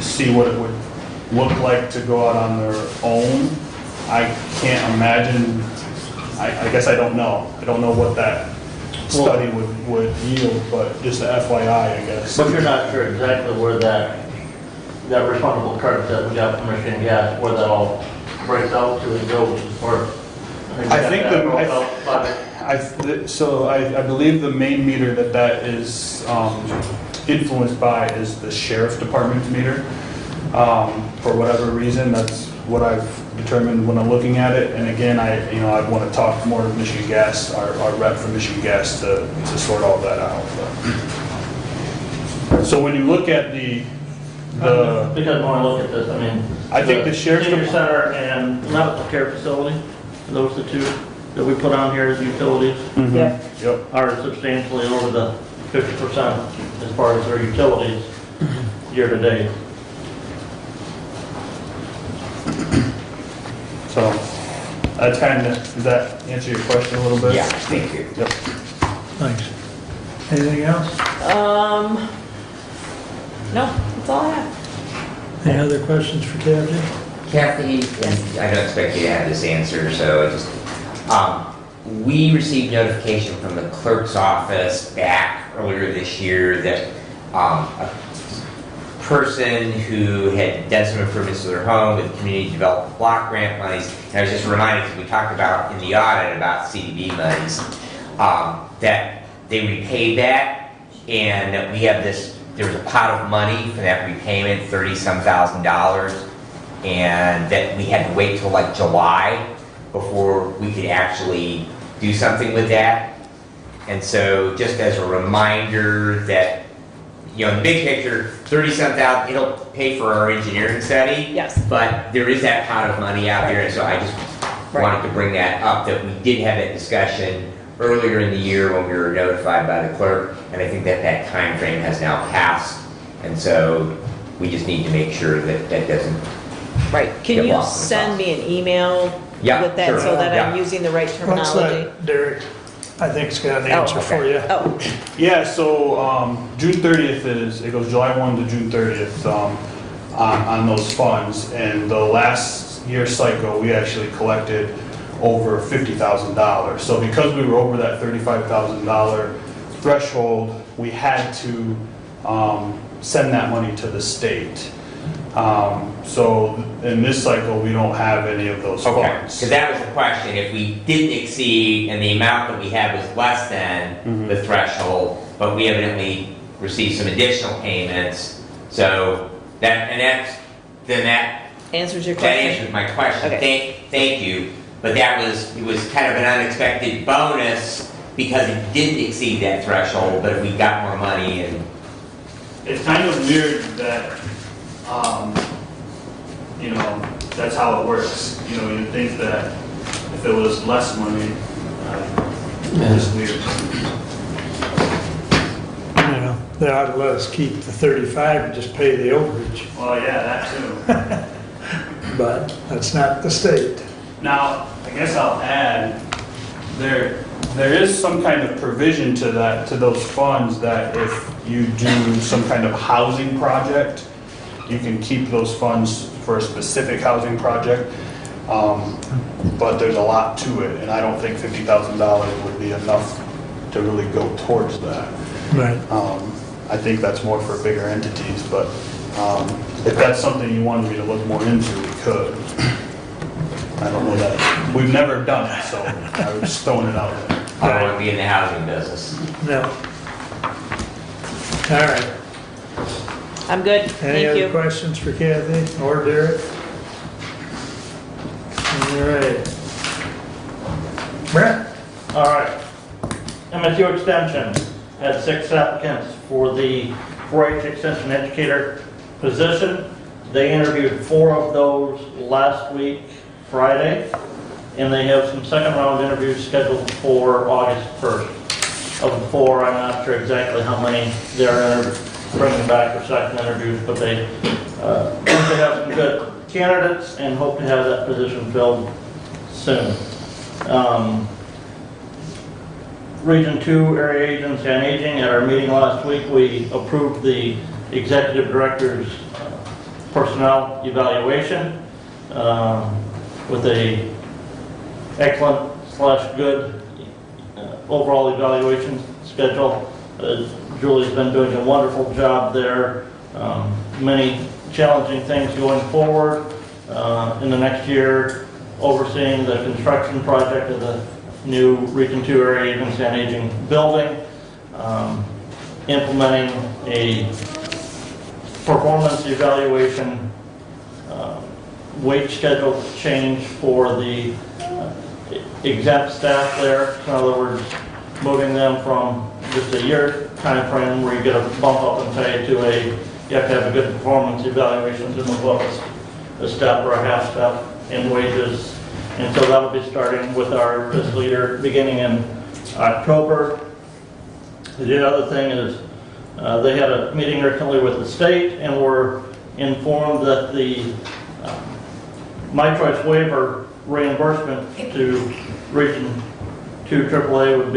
see what it would look like to go out on their own. I can't imagine, I guess I don't know. I don't know what that study would yield, but just a FYI, I guess. But you're not sure exactly where that refundable credit that we got from Michigan Gas, where that all breaks out to and goes, or? I think I believe the main meter that is influenced by is the sheriff's department's meter. For whatever reason, that's what I've determined when I'm looking at it. And again, I want to talk more to Michigan Gas, our rep from Michigan Gas, to sort all that out. But. So when you look at because when I look at this, I mean, I think the sheriff's senior center and medical care facility, those are the 2 that we put on here as utilities. Mm-hmm. Yep. Are substantially over the 50% as far as their utilities year to date. So that's kind of, does that answer your question a little bit? Yeah, thank you. Yep. Thanks. Anything else? No, that's all I have. Any other questions for Kathy? Kathy, I don't expect you to have this answer, so just, we received notification from the clerk's office back earlier this year that a person who had done some improvements to their home with community development block grant monies, and I was just reminded, because we talked about in the audit about CDB monies, that they repaid that, and that we have this, there was a pot of money for that repayment, $30-some thousand, and that we had to wait till like July before we could actually do something with that. And so just as a reminder that, in the big picture, $30-some thousand, it'll pay for our engineering study. Yes. But there is that pot of money out there, and so I just wanted to bring that up, that we did have that discussion earlier in the year when we were notified by the clerk, and I think that time frame has now passed, and so we just need to make sure that that doesn't. Right. Can you send me an email with that, sure. so that I'm using the right What's terminology? that, Derek? I think it's got an answer for you. Oh, Yeah, so June 30th it goes July 1 to June 30th on those funds. And the last year cycle, we actually collected over $50,000. So because we were over that $35,000 threshold, we had to send that money to the state. So in this cycle, we don't have any of those funds. Because that was the question, if we didn't exceed and the amount that we had was less than the threshold, but we evidently received some additional payments, so that answers your that question. answers my question. Okay. Thank you, but it was kind of an unexpected bonus because it didn't exceed that threshold, but if we got more money and. It's kind of weird that that's how it works. You'd think that if it was less money, it's weird. They ought to let us keep the 35 and just pay the overage. Well, yeah, that too. But that's not the state. Now, I guess I'll add, there is some kind of provision to those funds that if you do some kind of housing project, you can keep those funds for a specific housing project. But there's a lot to it, and I don't think $50,000 would be enough to really go towards that. Right. I think that's more for bigger entities, but if that's something you wanted me to look more into, we could. I don't know that, we've never done it, so I was just throwing it out there. I don't want to be in the housing business. No. All right. I'm good, Any thank other you. questions for Kathy or Derek? All right. Brent? All right. MSU Extension had 6 applicants for the 4-H Extension Educator position. They interviewed 4 of those last week, Friday, and they have some second round interviews scheduled for August 1st. Of the 4, I'm not sure exactly how many they're bringing back for second interviews, but they think they have some good candidates and hope to have that position filled soon. Region 2 Area Agency on Aging, at our meeting last week, we approved the Executive Director's personnel evaluation with a excellent/good overall evaluation schedule. Julie's been doing a wonderful job there. Many challenging things going forward in the next year, overseeing the construction project of the new Region 2 Area Agency on Aging building, implementing a performance evaluation, wage schedule change for the exempt staff there. In other words, moving them from just a year time frame where you get a bump up in pay to you have to have a good performance evaluation to move up a step or a half step in wages. And so that'll be starting with our fiscal year beginning in October. The other thing is they had a meeting recently with the state and were informed that the My Choice waiver reimbursement to Region 2 AAA would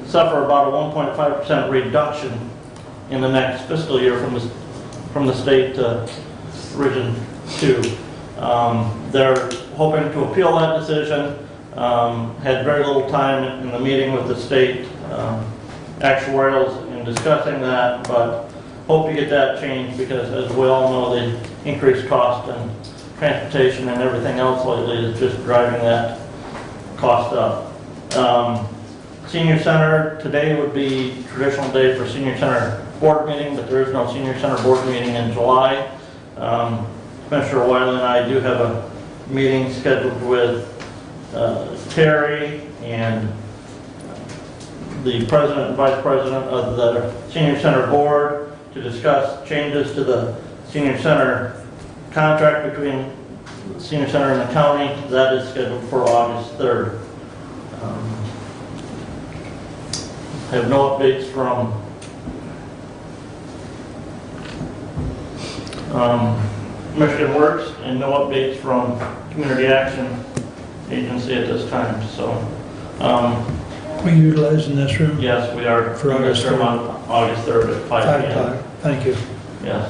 suffer about a 1.5% reduction in the next fiscal year from the state to Region 2. They're hoping to appeal that decision. Had very little time in the meeting with the state actuarials in discussing that, but hope to get that changed because, as we all know, the increased cost and transportation and everything else lately is just driving that cost up. Senior Center, today would be traditional day for Senior Center board meeting, but there is no Senior Center board meeting in July. Commissioner Wiley and I do have a meeting scheduled with Terry and the president and vice president of the Senior Center board to discuss changes to the Senior Center contract between the Senior Center and the county. That is scheduled for August 3rd. I have no updates from Michigan Works and no updates from Community Action Agency at this time. So, we utilizing this room? yes, we are For August 3rd. on August 3rd at 5 p.m. Thank you. Yes.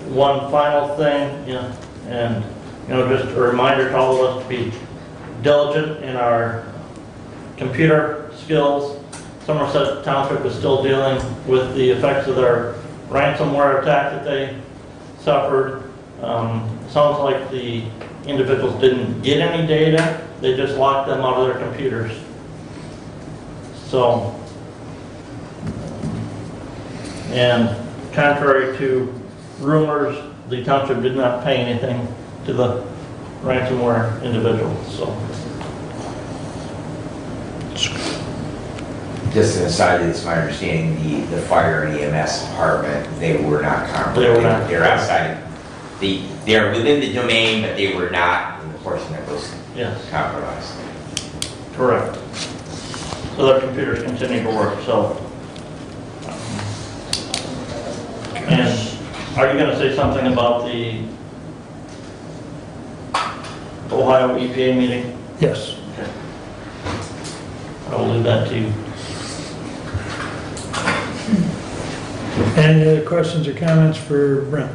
One final thing, and just a reminder to all of us to be diligent in our computer skills. Somerset Township is still dealing with the effects of their ransomware attack that they suffered. Sounds like the individuals didn't get any data, they just locked them out of their computers. So, and contrary to rumors, the township did not pay anything to the ransomware individuals, so. Just an aside, it's my understanding the fire and EMS department, they were not compromised. They were not. They're outside. They are within the domain, but they were not in the portion that was compromised. Correct. So their computers continue to work, so. And are you going to say something about the Ohio EPA meeting? Yes. Okay. I will leave that to you. Any other questions or comments for Brent?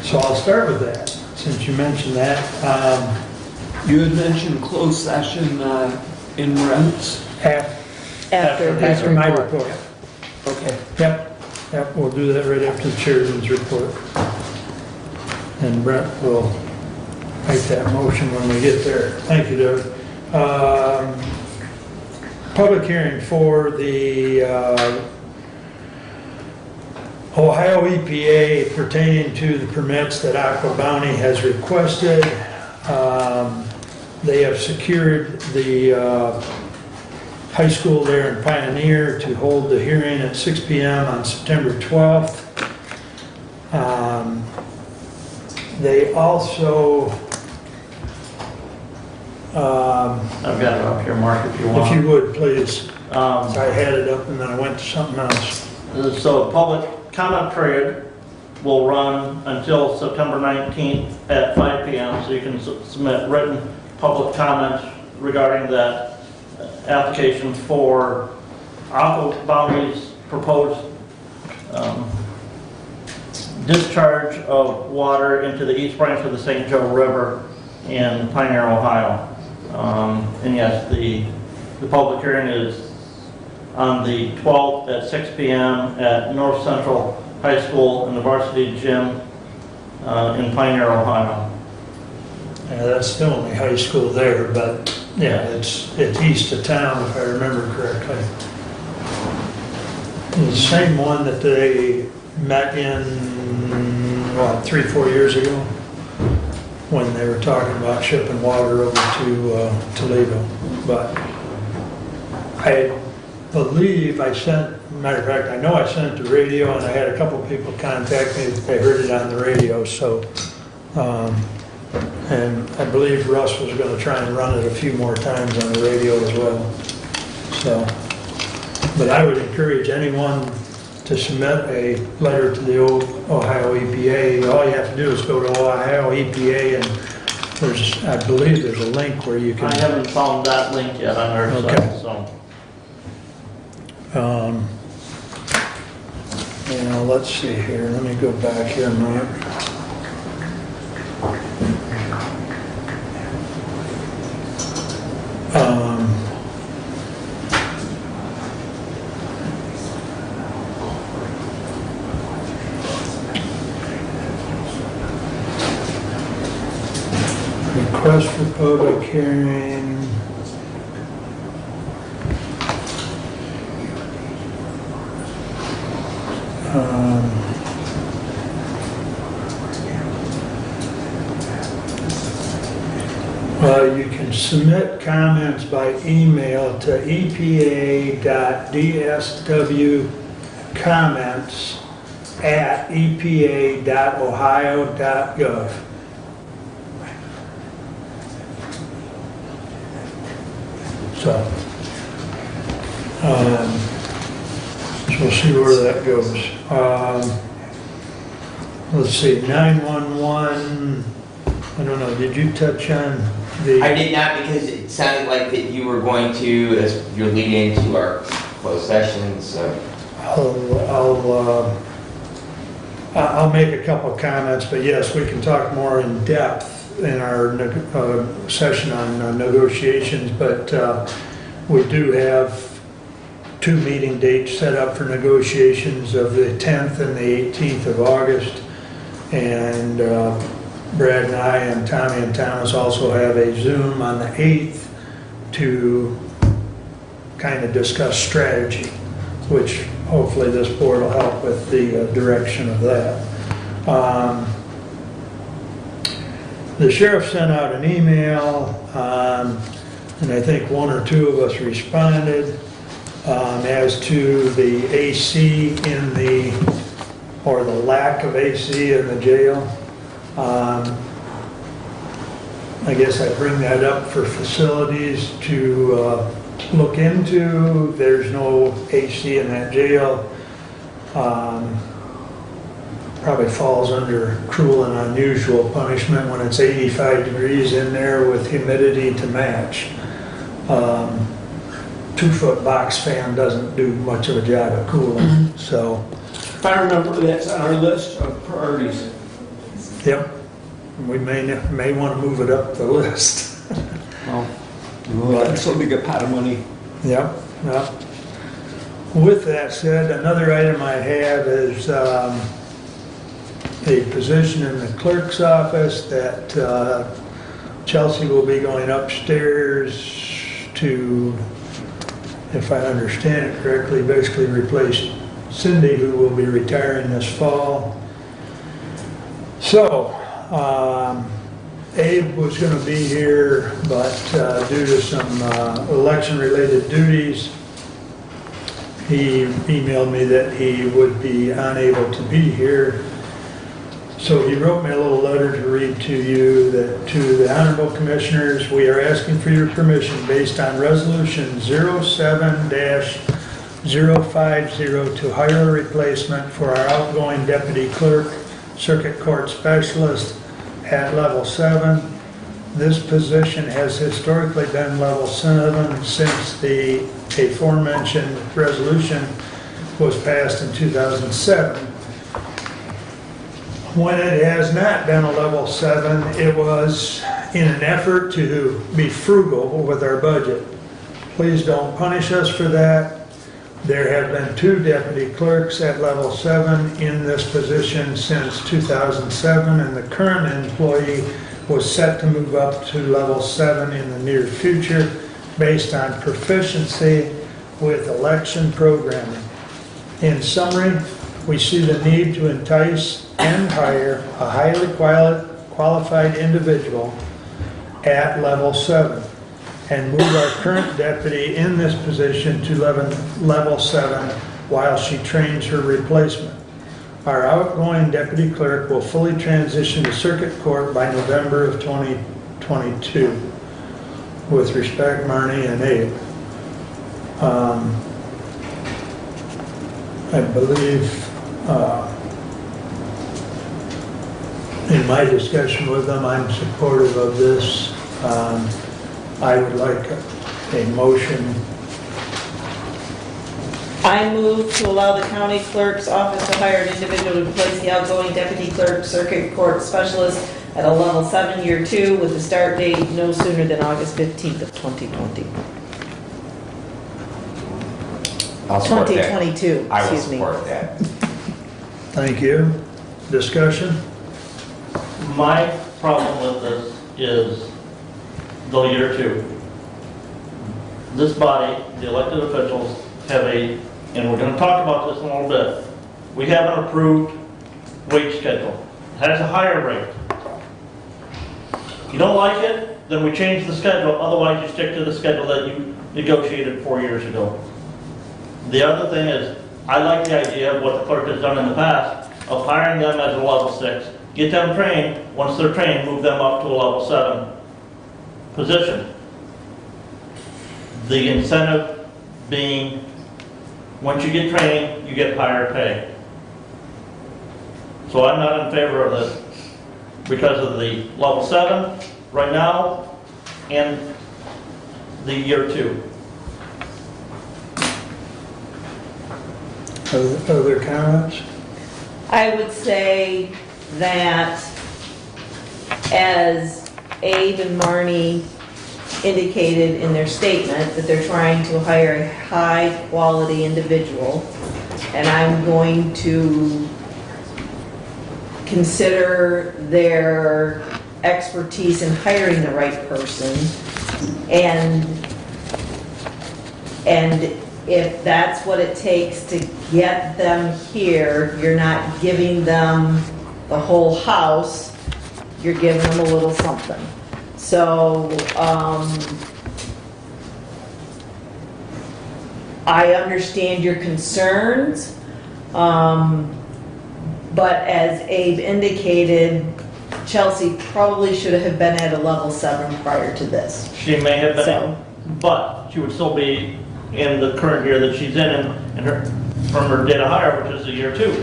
So I'll start with that, since you mentioned that. You had mentioned closed session in rents. After my report. Okay. Yep, we'll do that right after the chairman's report. And Brent will make that motion when we get there. Thank you, Doug. Public hearing for the Ohio EPA pertaining to the permits that Aqua Bounty has requested. They have secured the high school there in Pioneer to hold the hearing at 6 p.m. on September 12th. They also, I've got it up here, Mark, if you want. if you would, please. I had it up and then I went to something else. So the public comment period will run until September 19th at 5 p.m. So you can submit written public comments regarding that application for Aqua Bounty's proposed discharge of water into the east branch of the St. Joe River in Pioneer, Ohio. And yes, the public hearing is on the 12th at 6 p.m. at North Central High School in the varsity gym in Pioneer, Ohio. Yeah, that's the only high school there, but yeah, it's east of town if I remember correctly. The same one that they met in, 3-4 years ago, when they were talking about shipping water over to Toledo. But I believe I sent, matter of fact, I know I sent it to radio, and I had a couple people contact me that they heard it on the radio, so, and I believe Russ was going to try and run it a few more times on the radio as well. So, but I would encourage anyone to submit a letter to the Ohio EPA. All you have to do is go to Ohio EPA, and there's, I believe there's a link where you can. I haven't found that link yet on our site, so. Now, let's see here. Let me go back here, Mark. Request for public hearing. Well, you can submit comments by email to epa.dswcomments@epa.ohio.gov. So we'll see where that goes. Let's see, 911, I don't know, did you touch on the? I did not, because it sounded like that you were going to, as you're leading into our closed session, so. I'll make a couple of comments, but yes, we can talk more in depth in our session on negotiations, but we do have 2 meeting dates set up for negotiations of the 10th and the 18th of August. And Brad and I and Tommy and Thomas also have a Zoom on the 8th to kind of discuss strategy, which hopefully this board will help with the direction of that. The sheriff sent out an email, and I think 1 or 2 of us responded as to the AC in the, or the lack of AC in the jail. I guess I bring that up for facilities to look into. There's no AC in that jail. Probably falls under cruel and unusual punishment when it's 85 degrees in there with humidity to match. 2-foot box fan doesn't do much of a job of cooling, so. If I remember, that's on our list of priorities. Yep, we may want to move it up the list. Well, that's a big pot of money. Yep, yep. With that said, another item I have is a position in the clerk's office that Chelsea will be going upstairs to, if I understand it correctly, basically replace Cindy, who will be retiring this fall. So, Abe was going to be here, but due to some election-related duties, he emailed me that he would be unable to be here. So he wrote me a little letter to read to you, that to the Honorable Commissioners, we are asking for your permission based on Resolution 07-050 to hire a replacement for our outgoing Deputy Clerk, Circuit Court Specialist at Level 7. This position has historically been Level 7 since the aforementioned resolution was passed in 2007. When it has not been a Level 7, it was in an effort to be frugal with our budget. Please don't punish us for that. There have been 2 deputy clerks at Level 7 in this position since 2007, and the current employee was set to move up to Level 7 in the near future based on proficiency with election programming. In summary, we see the need to entice and hire a highly qualified individual at Level 7 and move our current deputy in this position to Level 7 while she trains her replacement. Our outgoing deputy clerk will fully transition to Circuit Court by November of 2022. With respect, Marnie and Abe. I believe in my discussion with them, I'm supportive of this. I would like a motion. I move to allow the county clerk's office to hire an individual to replace the outgoing deputy clerk, circuit court specialist at a level 7, year 2, with a start date no sooner than August 15th of 2020. I'll support that. 2022, I will excuse me. support that. Thank you. Discussion? My problem with this is the year 2. This body, the elected officials, have and we're going to talk about this in a little bit, we have an approved wage schedule. It has a higher rate. If you don't like it, then we change the schedule, otherwise you stick to the schedule that you negotiated 4 years ago. The other thing is, I like the idea of what the clerk has done in the past, of hiring them as a level 6, get them trained, once they're trained, move them up to a level 7 position. The incentive being, once you get training, you get higher pay. So I'm not in favor of this because of the level 7 right now and the year 2. Other comments? I would say that, as Abe and Marnie indicated in their statement, that they're trying to hire a high-quality individual, and I'm going to consider their expertise in hiring the right person, and if that's what it takes to get them here, you're not giving them the whole house, you're giving them a little something. So, I understand your concerns, but as Abe indicated, Chelsea probably should have been at a level 7 prior to this. She may have been, but she would still be in the current year that she's in from her date of hire, which is the year 2.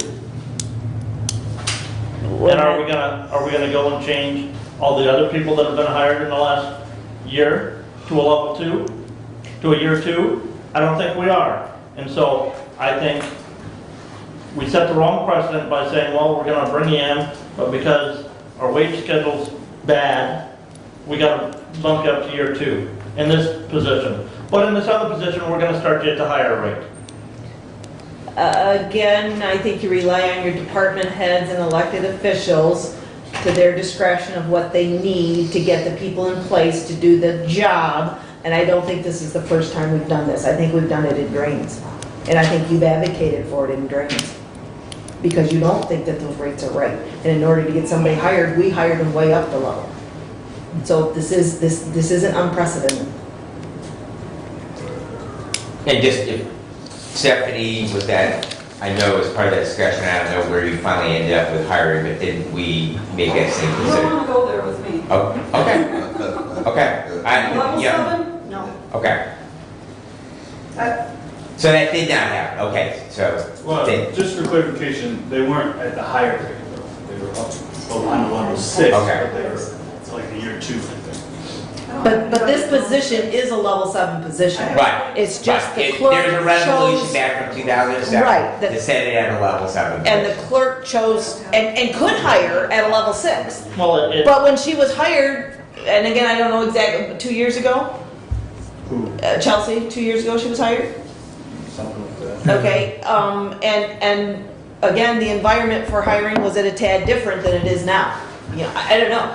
And are we gonna go and change all the other people that have been hired in the last year to a level 2, to a year 2? I don't think we are. And so I think we set the wrong precedent by saying, well, we're gonna bring you in, but because our wage schedule's bad, we got to bump you up to year 2 in this position. But in this other position, we're going to start you at the higher rate. Again, I think you rely on your department heads and elected officials to their discretion of what they need to get the people in place to do the job. And I don't think this is the first time we've done this. I think we've done it in drains. And I think you've advocated for it in drains. Because you don't think that those rates are right. And in order to get somebody hired, we hired them way up the level. So this isn't unprecedented. And just if Stephanie, was that, I know as part of that discussion, I don't know where you finally ended up with hiring, but didn't we make that same You decision? don't want to go there with me. Oh, okay. Okay. Level Yeah. 7? No. Okay. So that did not happen, okay, so. Well, they- just for clarification, they weren't at the higher rate, though. They were up on level 6, Okay. but they were, it's like a year 2, I think. But this position is a level 7 position. Right. It's just Right. the clerk There's a resolution chose, back from 2007. Right, To set it at a level 7. and the clerk chose, and could hire at a level 6. Well, But when she was hired, and again, I don't know exactly, but 2 years ago? Who? Chelsea, 2 years ago she was hired? Something like that. Okay, and again, the environment for hiring was at a tad different than it is now. You know, I don't know.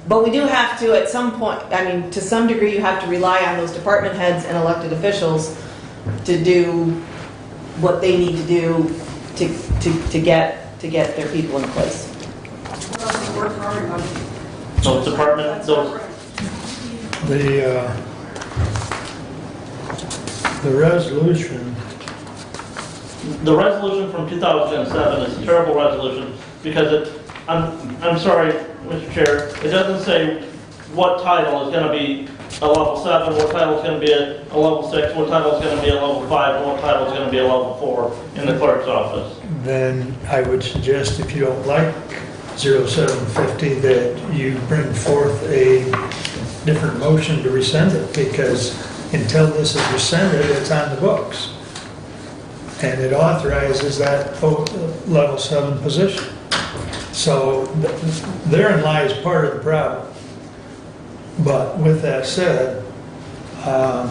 But we do have to, at some point, I mean, to some degree, you have to rely on those department heads and elected officials to do what they need to do to get their people in place. Work for everybody. those departments, those, The resolution, the resolution from 2007 is a terrible resolution because I'm sorry, Mr. Chair, it doesn't say what title is going to be a level 7, what title is going to be a level 6, what title is going to be a level 5, and what title is going to be a level 4 in the clerk's office. then I would suggest if you don't like 0750 that you bring forth a different motion to rescind it, because until this is rescinded, it's on the books. And it authorizes that level 7 position. So therein lies part of the problem. But with that said, I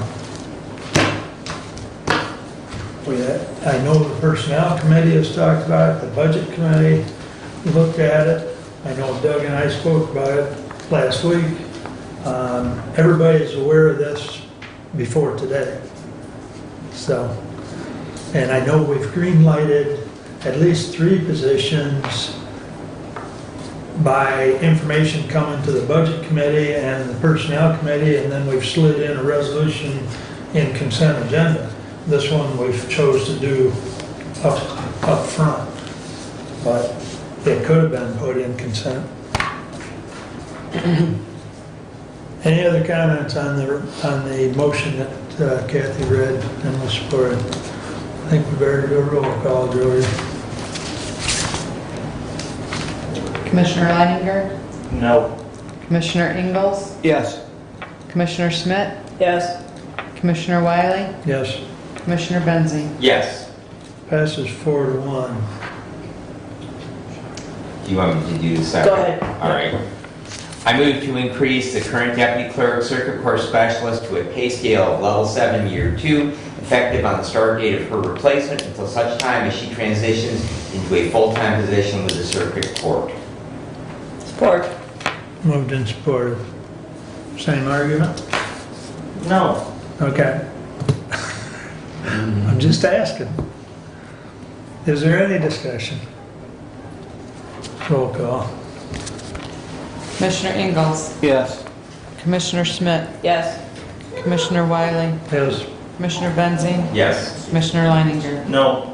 know the Personnel Committee has talked about it, the Budget Committee looked at it. I know Doug and I spoke about it last week. Everybody is aware of this before today. So, and I know we've green-lighted at least 3 positions by information coming to the Budget Committee and the Personnel Committee, and then we've slid in a resolution in consent agenda. This one we've chose to do up front, but it could have been put in consent. Any other comments on the motion that Kathy read and was supported? I think we better do a roll call, Jody. Commissioner Leininger? No. Commissioner Ingalls? Yes. Commissioner Schmidt? Yes. Commissioner Wiley? Yes. Commissioner Benzing? Yes. Passes 4-1. Do you want me to do the second? Go ahead. All right. I move to increase the current deputy clerk circuit court specialist to a pay scale of level 7, year 2, effective on the start date of her replacement until such time as she transitions into a full-time position with the circuit court. Support. Moved and supported. Same argument? No. Okay. I'm just asking. Is there any discussion? Roll call. Commissioner Ingalls? Yes. Commissioner Schmidt? Yes. Commissioner Wiley? Yes. Commissioner Benzing? Yes. Commissioner Leininger? No.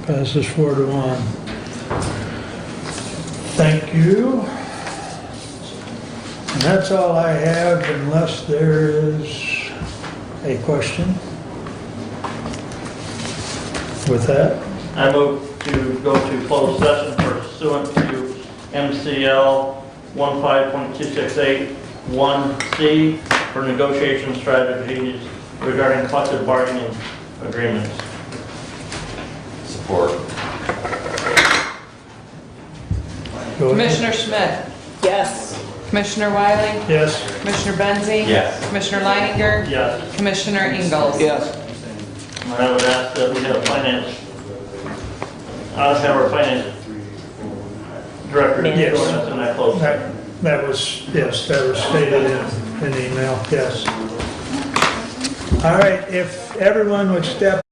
Passes 4-1. Thank you. And that's all I have unless there is a question. With that, I move to go to closed session pursuant to MCL 15.268(1)C for negotiation strategies regarding collective bargaining agreements. Support. go ahead. Commissioner Schmidt? Yes. Commissioner Wiley? Yes. Commissioner Benzine? Yes. Commissioner Leininger? Yes. Commissioner Ingalls? Yes. And I would ask that we have our finance director Yes. join us in that close. That was, yes, that was stated in the email, yes. All right, if everyone would step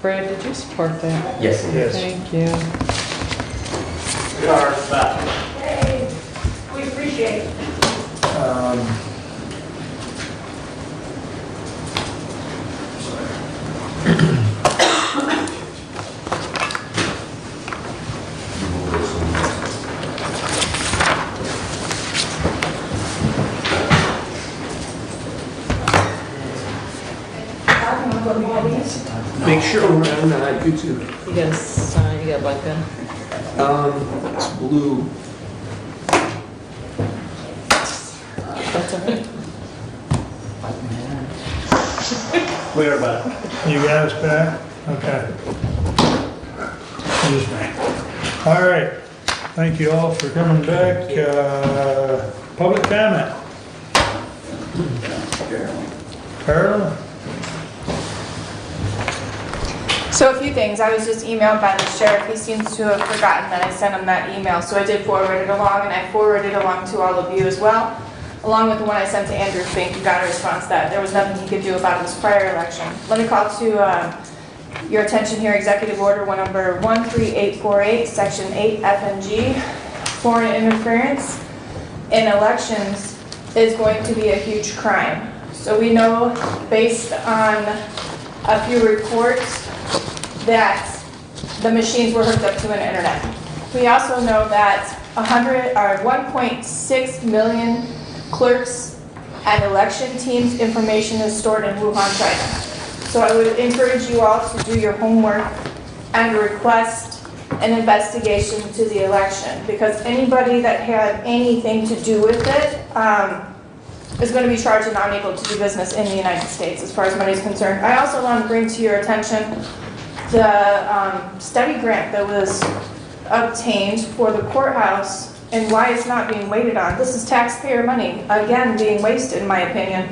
Brad, did you support that? Yes, it is. Thank you. Car's back. Hey, we appreciate it. Make sure we're on YouTube. You got a sign, you got a black pen? It's blue. That's all right. We are back. You got us back? Okay. Excuse me. All right. Thank you all for coming back. Public comment. Carol? So a few things. I was just emailed by the sheriff. He seems to have forgotten that I sent him that email. So I did forward it along, and I forwarded it along to all of you as well, along with the one I sent to Andrew Fink, who got a response that there was nothing he could do about his prior election. Let me call to your attention here, Executive Order number 13848, Section 8 FNG. Foreign interference in elections is going to be a huge crime. So we know, based on a few reports, that the machines were hooked up to an internet. We also know that 1.6 million clerks and election teams' information is stored in Wuhan, China. So I would encourage you all to do your homework and request an investigation to the election, because anybody that had anything to do with it is going to be charged and not able to do business in the United States as far as money is concerned. I also want to bring to your attention the study grant that was obtained for the courthouse and why it's not being waited on. This is taxpayer money, again, being wasted, in my opinion.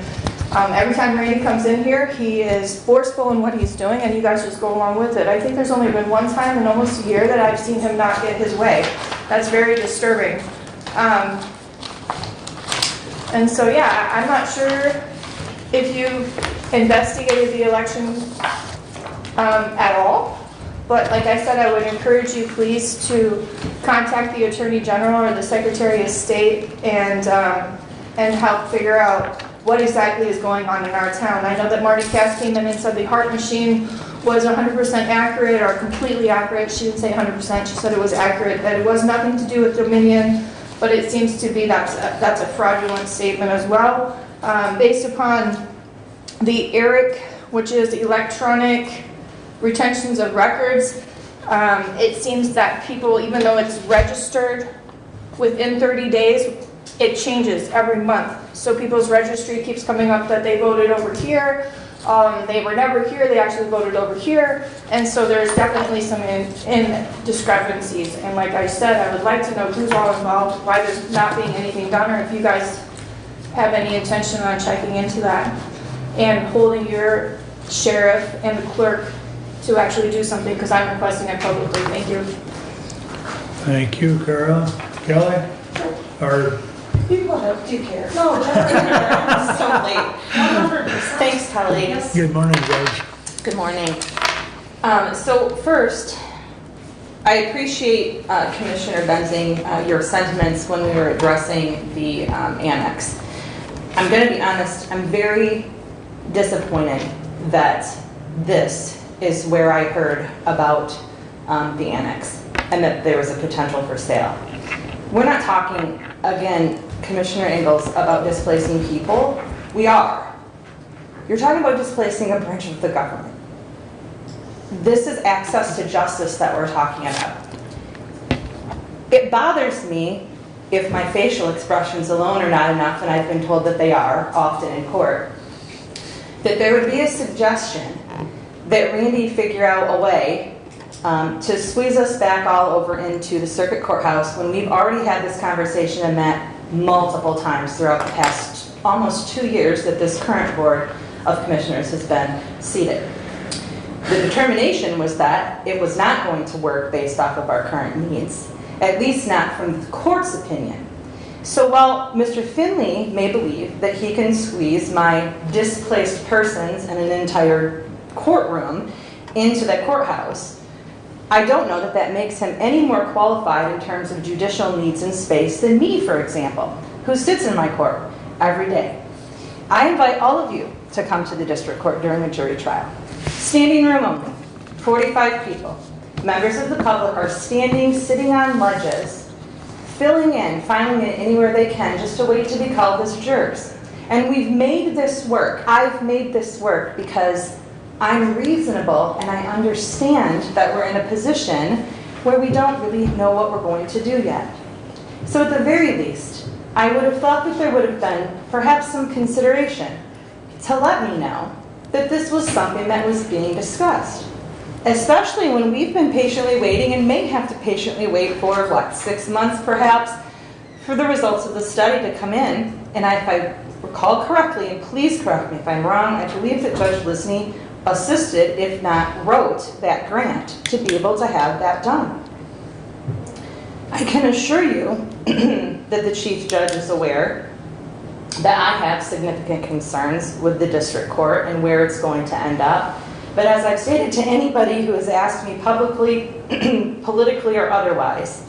Every time Randy comes in here, he is forceful in what he's doing, and you guys just go along with it. I think there's only been one time in almost a year that I've seen him not get his way. That's very disturbing. And so, yeah, I'm not sure if you investigated the election at all. But like I said, I would encourage you please to contact the Attorney General or the Secretary of State and help figure out what exactly is going on in our town. I know that Marty Cass came in and said the Hart machine was 100% accurate or completely accurate. She didn't say 100%, she said it was accurate, that it was nothing to do with Dominion, but it seems to be that's a fraudulent statement as well. Based upon the ERIC, which is electronic retentions of records, it seems that people, even though it's registered within 30 days, it changes every month. So people's registry keeps coming up that they voted over here, they were never here, they actually voted over here, and so there's definitely some discrepancies. And like I said, I would like to know who's all involved, why there's not being anything done, or if you guys have any intention on checking into that and holding your sheriff and the clerk to actually do something, because I'm requesting it publicly. Thank you. Thank you, Carol. Kelly? Or You go ahead, do you care? No, it's so late. 100%. Thanks, Kelly. good morning, guys. Good morning. So first, I appreciate Commissioner Benzing, your sentiments when we were addressing the annex. I'm going to be honest, I'm very disappointed that this is where I heard about the annex and that there was a potential for sale. We're not talking, again, Commissioner Ingalls, about displacing people. We are. You're talking about displacing a branch of the government. This is access to justice that we're talking about. It bothers me if my facial expressions alone are not enough, and I've been told that they are often in court, that there would be a suggestion that Randy figure out a way to squeeze us back all over into the circuit courthouse when we've already had this conversation and met multiple times throughout the past almost 2 years that this current board of commissioners has been seated. The determination was that it was not going to work based off of our current needs, at least not from the court's opinion. So while Mr. Finley may believe that he can squeeze my displaced persons and an entire courtroom into the courthouse, I don't know that that makes him any more qualified in terms of judicial needs and space than me, for example, who sits in my court every day. I invite all of you to come to the district court during a jury trial. Standing room only, 45 people. Members of the public are standing, sitting on ledges, filling in, filing it anywhere they can just to wait to be called as jurors. And we've made this work. I've made this work because I'm reasonable and I understand that we're in a position where we don't really know what we're going to do yet. So at the very least, I would have thought that there would have been perhaps some consideration to let me know that this was something that was being discussed. Especially when we've been patiently waiting and may have to patiently wait for, 6 months perhaps, for the results of the study to come in. And if I recall correctly, and please correct me if I'm wrong, I believe that Judge Lisney assisted, if not wrote, that grant to be able to have that done. I can assure you that the Chief Judge is aware that I have significant concerns with the district court and where it's going to end up. But as I've stated to anybody who has asked me publicly, politically or otherwise,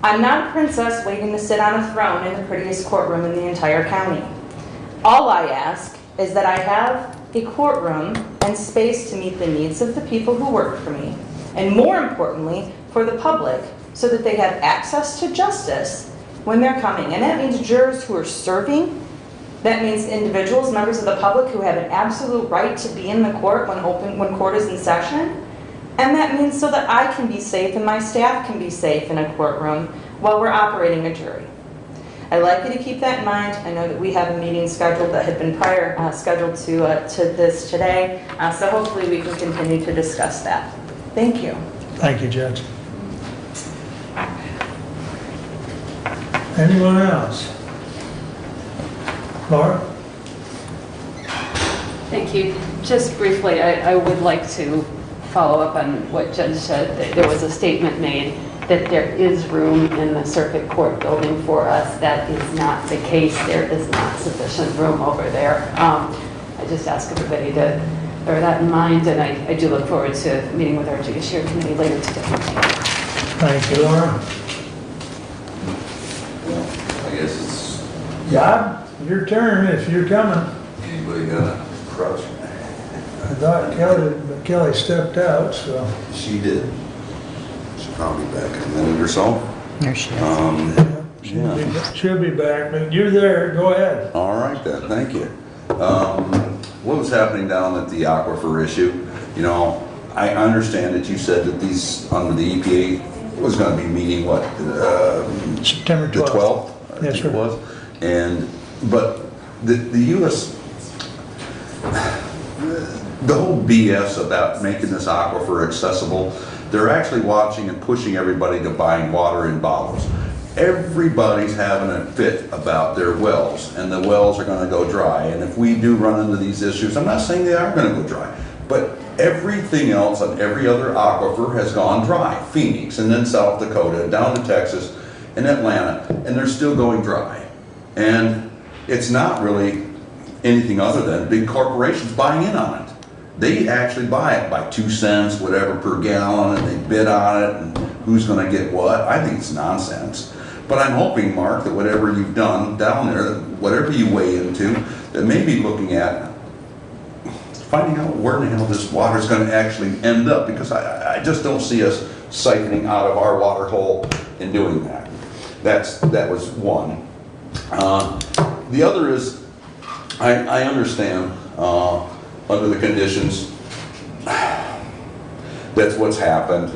I'm not a princess waiting to sit on a throne in the prettiest courtroom in the entire county. All I ask is that I have a courtroom and space to meet the needs of the people who work for me, and more importantly, for the public, so that they have access to justice when they're coming. And that means jurors who are serving. That means individuals, members of the public, who have an absolute right to be in the court when court is in session. And that means so that I can be safe and my staff can be safe in a courtroom while we're operating a jury. I'd like you to keep that in mind. I know that we have a meeting scheduled that had been prior scheduled to this today, so hopefully we can continue to discuss that. Thank you. Thank you, Judge. Anyone else? Laura? Thank you. Just briefly, I would like to follow up on what Judge said. That there was a statement made that there is room in the circuit court building for us. That is not the case. There is not sufficient room over there. I just ask everybody to bear that in mind, and I do look forward to meeting with our Judiciary Committee later today. Thank you, Laura. I guess it's... Job, your turn if you're coming. Anybody got a crush? I thought Kelly stepped out, so. She did. She'll probably be back in a minute or so. There she is. She'll be back, but you're there, go ahead. All right then, thank you. What was happening down at the aquifer issue? You know, I understand that you said that these, under the EPA, was going to be meeting, what, September 12th. The 12th, I think it was. But the U.S., the whole BS about making this aquifer accessible, they're actually watching and pushing everybody to buying water in bottles. Everybody's having a fit about their wells, and the wells are going to go dry. And if we do run into these issues, I'm not saying they are going to go dry, but everything else on every other aquifer has gone dry. Phoenix, and then South Dakota, down to Texas, and Atlanta, and they're still going dry. And it's not really anything other than big corporations buying in on it. They actually buy it by 2 cents, whatever, per gallon, and they bid on it, and who's going to get what. I think it's nonsense. But I'm hoping, Mark, that whatever you've done down there, whatever you weigh into, that maybe looking at finding out where in the hell this water is going to actually end up, because I just don't see us siphoning out of our water hole in doing that. That was one. The other is, I understand under the conditions, that's what's happened.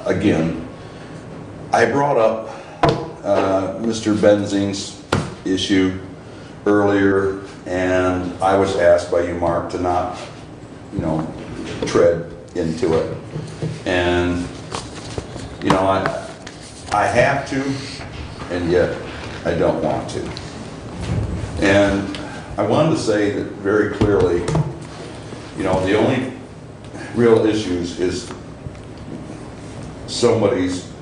Again, I brought up Mr. Benzing's issue earlier, and I was asked by you, Mark, to not, tread into it. And, I have to, and yet I don't want to. And I wanted to say that very clearly, the only real issues is somebody's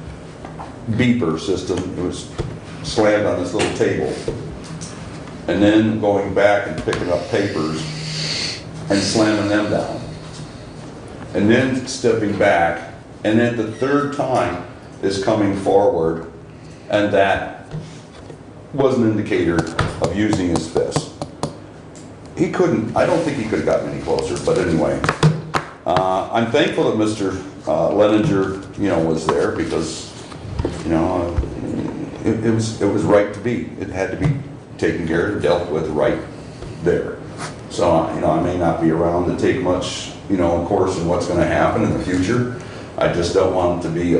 beeper system was slammed on this little table, and then going back and picking up papers and slamming them down. and then stepping back, and then the third time is coming forward, and that was an indicator of using his fist. He couldn't, I don't think he could have gotten any closer, but anyway. I'm thankful that Mr. Leninger, was there because, it was right to be. It had to be taken care of, dealt with right there. So, I may not be around to take much, of course, in what's going to happen in the future. I just don't want it to be,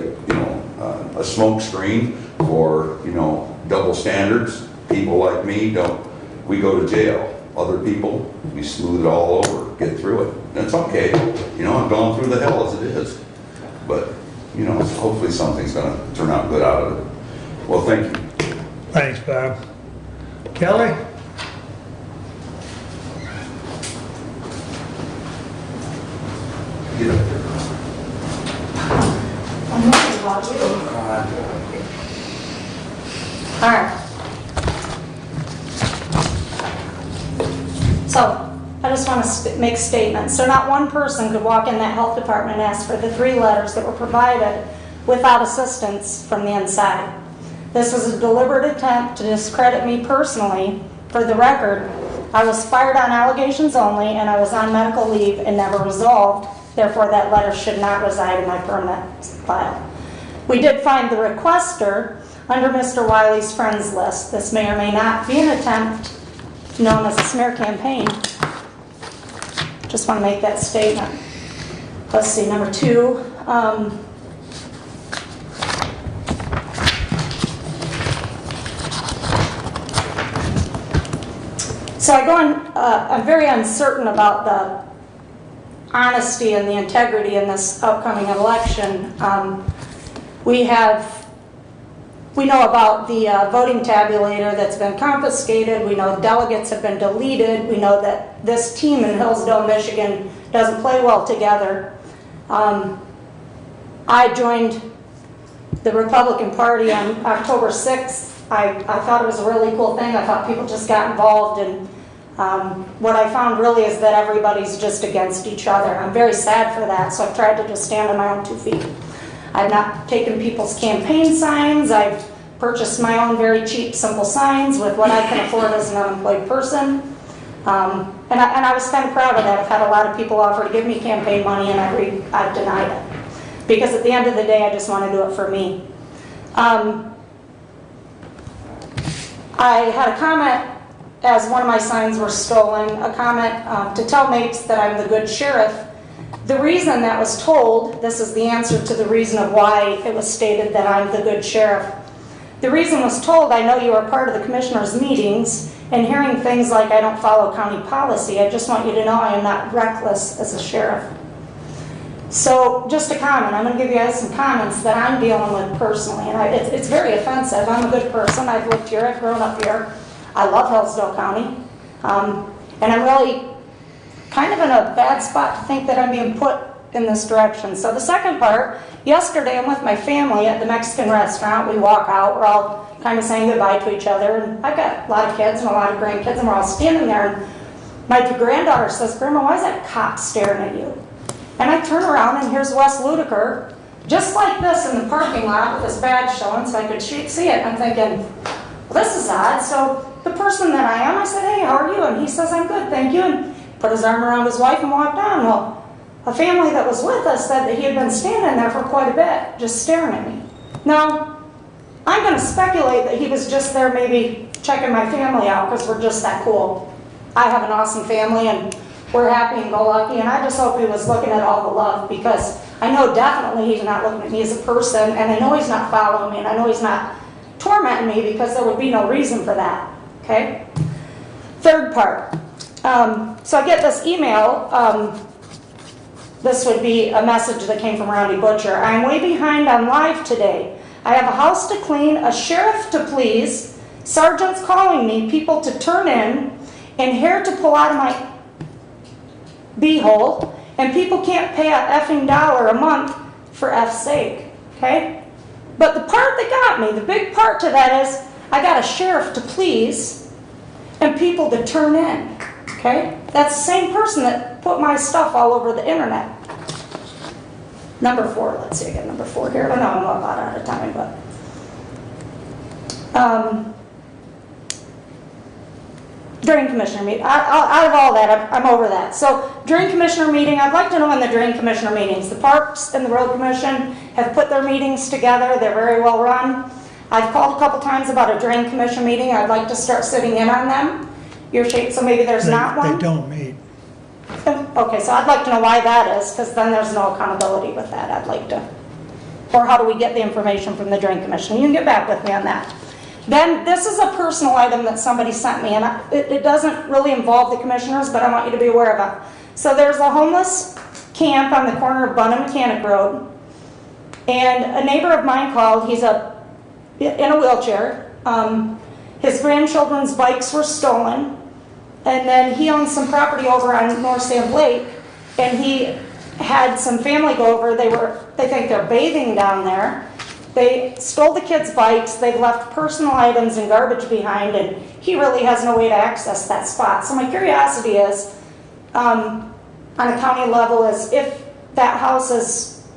a smoke screen for, double standards. People like me we go to jail. Other people, we smooth it all over, get through it. And it's okay. I've gone through the hell as it is. But, hopefully something's going to turn out good out of it. Well, thank you. Thanks, Bob. Kelly? Get up there. All right. So, I just want to make statements. So not one person could walk in that health department and ask for the 3 letters that were provided without assistance from the inside. This was a deliberate attempt to discredit me personally. For the record, I was fired on allegations only, and I was on medical leave and never resolved. Therefore, that letter should not reside in my permanent file. We did find the requester under Mr. Wiley's friends list. This may or may not be an attempt known as a smear campaign. Just want to make that statement. Let's see, number 2. So I'm very uncertain about the honesty and the integrity in this upcoming election. We know about the voting tabulator that's been confiscated. We know delegates have been deleted. We know that this team in Hillsdale, Michigan doesn't play well together. I joined the Republican Party on October 6th. I thought it was a really cool thing. I thought people just got involved, and what I found really is that everybody's just against each other. I'm very sad for that, so I've tried to just stand on my own 2 feet. I've not taken people's campaign signs. I've purchased my own very cheap, simple signs with what I can afford as an unemployed person. And I was kind of proud of that. I've had a lot of people offer to give me campaign money, and I've denied it. Because at the end of the day, I just want to do it for me. I had a comment as one of my signs were stolen, a comment to tell mates that I'm the good sheriff. The reason that was told, this is the answer to the reason of why it was stated that I'm the good sheriff. The reason was told, I know you are part of the commissioners' meetings and hearing things like I don't follow county policy. I just want you to know I am not reckless as a sheriff. So just a comment. I'm going to give you guys some comments that I'm dealing with personally. And it's very offensive. I'm a good person. I've lived here. I've grown up here. I love Hillsdale County. And I'm really kind of in a bad spot to think that I'm being put in this direction. So the second part, yesterday I'm with my family at the Mexican restaurant. We walk out. We're all kind of saying goodbye to each other. And I've got a lot of kids and a lot of grandkids, and we're all standing there. And my granddaughter says, "Grandma, why is that cop staring at you?" And I turn around, and here's Wes Ludiker, just like this in the parking lot with his badge showing so I could see it. I'm thinking, well, this is odd. So the person that I am, I said, "Hey, how are you?" And he says, "I'm good, thank you." And put his arm around his wife and walked on. Well, a family that was with us said that he had been standing there for quite a bit, just staring at me. Now, I'm going to speculate that he was just there maybe checking my family out because we're just that cool. I have an awesome family, and we're happy and go lucky, and I just hope he was looking at all the love, because I know definitely he's not looking at me as a person, and I know he's not following me, and I know he's not tormenting me, because there would be no reason for that, okay? Third part. So I get this email. This would be a message that came from Roundy Butcher. "I'm way behind on live today. I have a house to clean, a sheriff to please, sergeants calling me, people to turn in, and hair to pull out of my beehole, and people can't pay a effing $1 a month for F's sake." Okay? But the part that got me, the big part to that is, I got a sheriff to please and people to turn in. Okay? That's the same person that put my stuff all over the internet. Number 4, let's see, I got number 4 here. Oh, no, I'm about out of time, but. During commissioner meeting, out of all that, I'm over that. So during commissioner meeting, I'd like to know in the during commissioner meetings, the Parks and the Road Commission have put their meetings together. They're very well run. I've called a couple times about a during commission meeting. I'd like to start sitting in on them. So maybe there's not one? They don't meet. Okay, so I'd like to know why that is, because then there's no accountability with that. I'd like to. Or how do we get the information from the during commission? You can get back with me on that. Then, this is a personal item that somebody sent me, and it doesn't really involve the commissioners, but I want you to be aware of it. So there's a homeless camp on the corner of Bun and Mechanic Road, and a neighbor of mine called. He's in a wheelchair. His grandchildren's bikes were stolen, and then he owns some property over on North Sand Lake, and he had some family go over. They think they're bathing down there. They stole the kids' bikes, they've left personal items and garbage behind, and he really has no way to access that spot. So my curiosity is, on a county level, is if that house is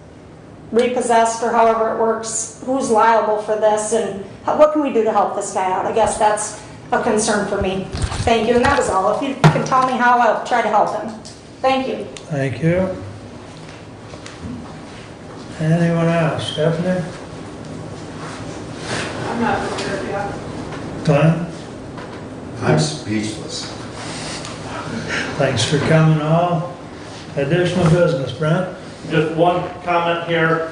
repossessed or however it works, who's liable for this, and what can we do to help this guy out? I guess that's a concern for me. Thank you, and that was all. If you can tell me how, I'll try to help him. Thank you. Thank you. Anyone else? Stephanie? I'm not prepared yet. Glenn? I'm speechless. Thanks for coming all. Additional business, Brent? Just one comment here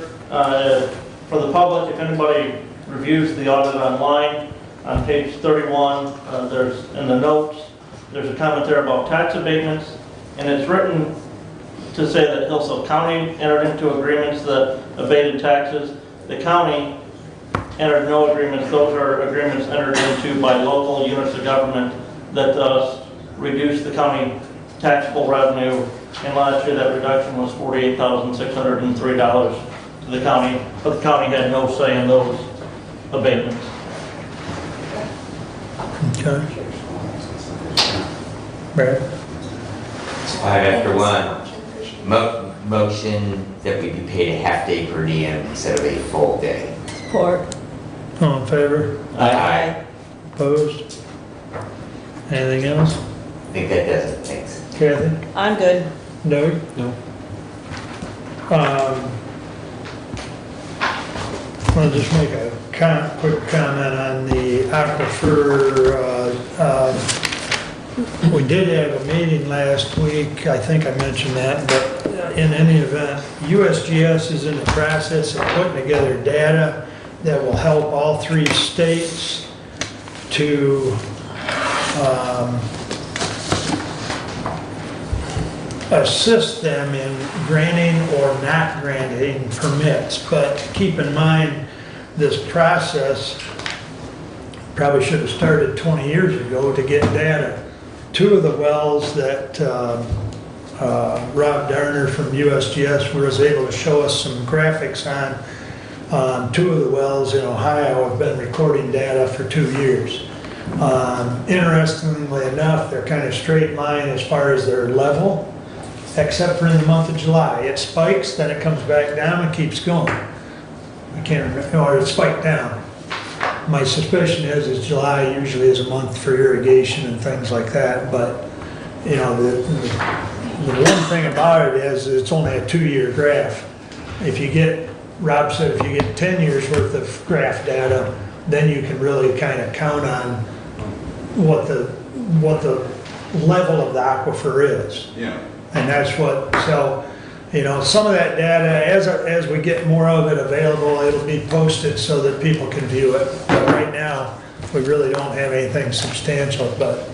for the public. If anybody reviews the audit online, on page 31, there's in the notes, there's a comment there about tax abatements, and it's written to say that Hillsdale County entered into agreements that abated taxes. The county entered no agreements. Those are agreements entered into by local units of government that reduce the county taxable revenue. And last year that reduction was $48,603 to the county, but the county had no say in those abatements. Okay. Brad? 5 after 1. Motion that we be paid a half day per diem instead of a full day. Support. All in favor? Aye. Opposed? Anything else? I think that does it, thanks. Kathy? I'm good. Doug? No. I'll just make a quick comment on the aquifer. We did have a meeting last week, I think I mentioned that, but in any event, USGS is in the process of putting together data that will help all 3 states to assist them in granting or not granting permits. But keep in mind, this process probably should have started 20 years ago to get data. 2 of the wells that Rob Darner from USGS was able to show us some graphics on 2 of the wells in Ohio have been recording data for 2 years. Interestingly enough, they're kind of straight line as far as their level, except for in the month of July. It spikes, then it comes back down and keeps going. I can't remember, or it spiked down. My suspicion is July usually is a month for irrigation and things like that, but you know, the one thing about it is it's only a 2-year graph. If you get, Rob said, if you get 10 years worth of graph data, then you can really kind of count on what the level of the aquifer is. Yeah. And that's what, so, you know, some of that data, as we get more of it available, it'll be posted so that people can view it. But right now, we really don't have anything substantial, but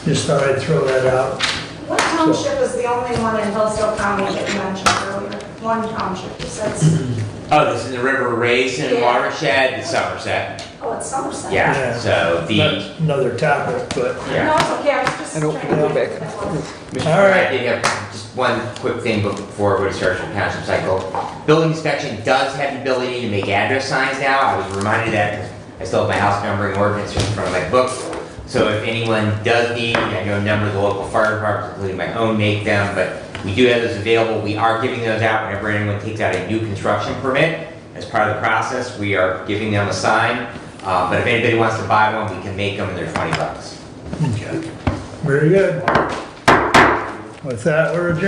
just thought I'd throw that out. What township is the only one in Hillsdale County that you mentioned earlier? One township, you said. Oh, this is the River Raisin Yeah. watershed, it's Somerset. Oh, it's Somerset. Yeah, so That's another topic, but. No, it's okay, I was just. I don't trying go to- back. All right. I did have just one quick thing before we start the township cycle. Building inspection does have the ability to make address signs now. I was reminded of that because I still have my house numbering ordinance in front of my book. So if anyone does need, I know a number of the local fire departments, including my own, make them, but We do have those available. We are giving those out whenever anyone takes out a new construction permit. As part of the process, we are giving them a sign. But if anybody wants to buy one, we can make them and they're $20. Okay. Very good. With that, we're adjourned.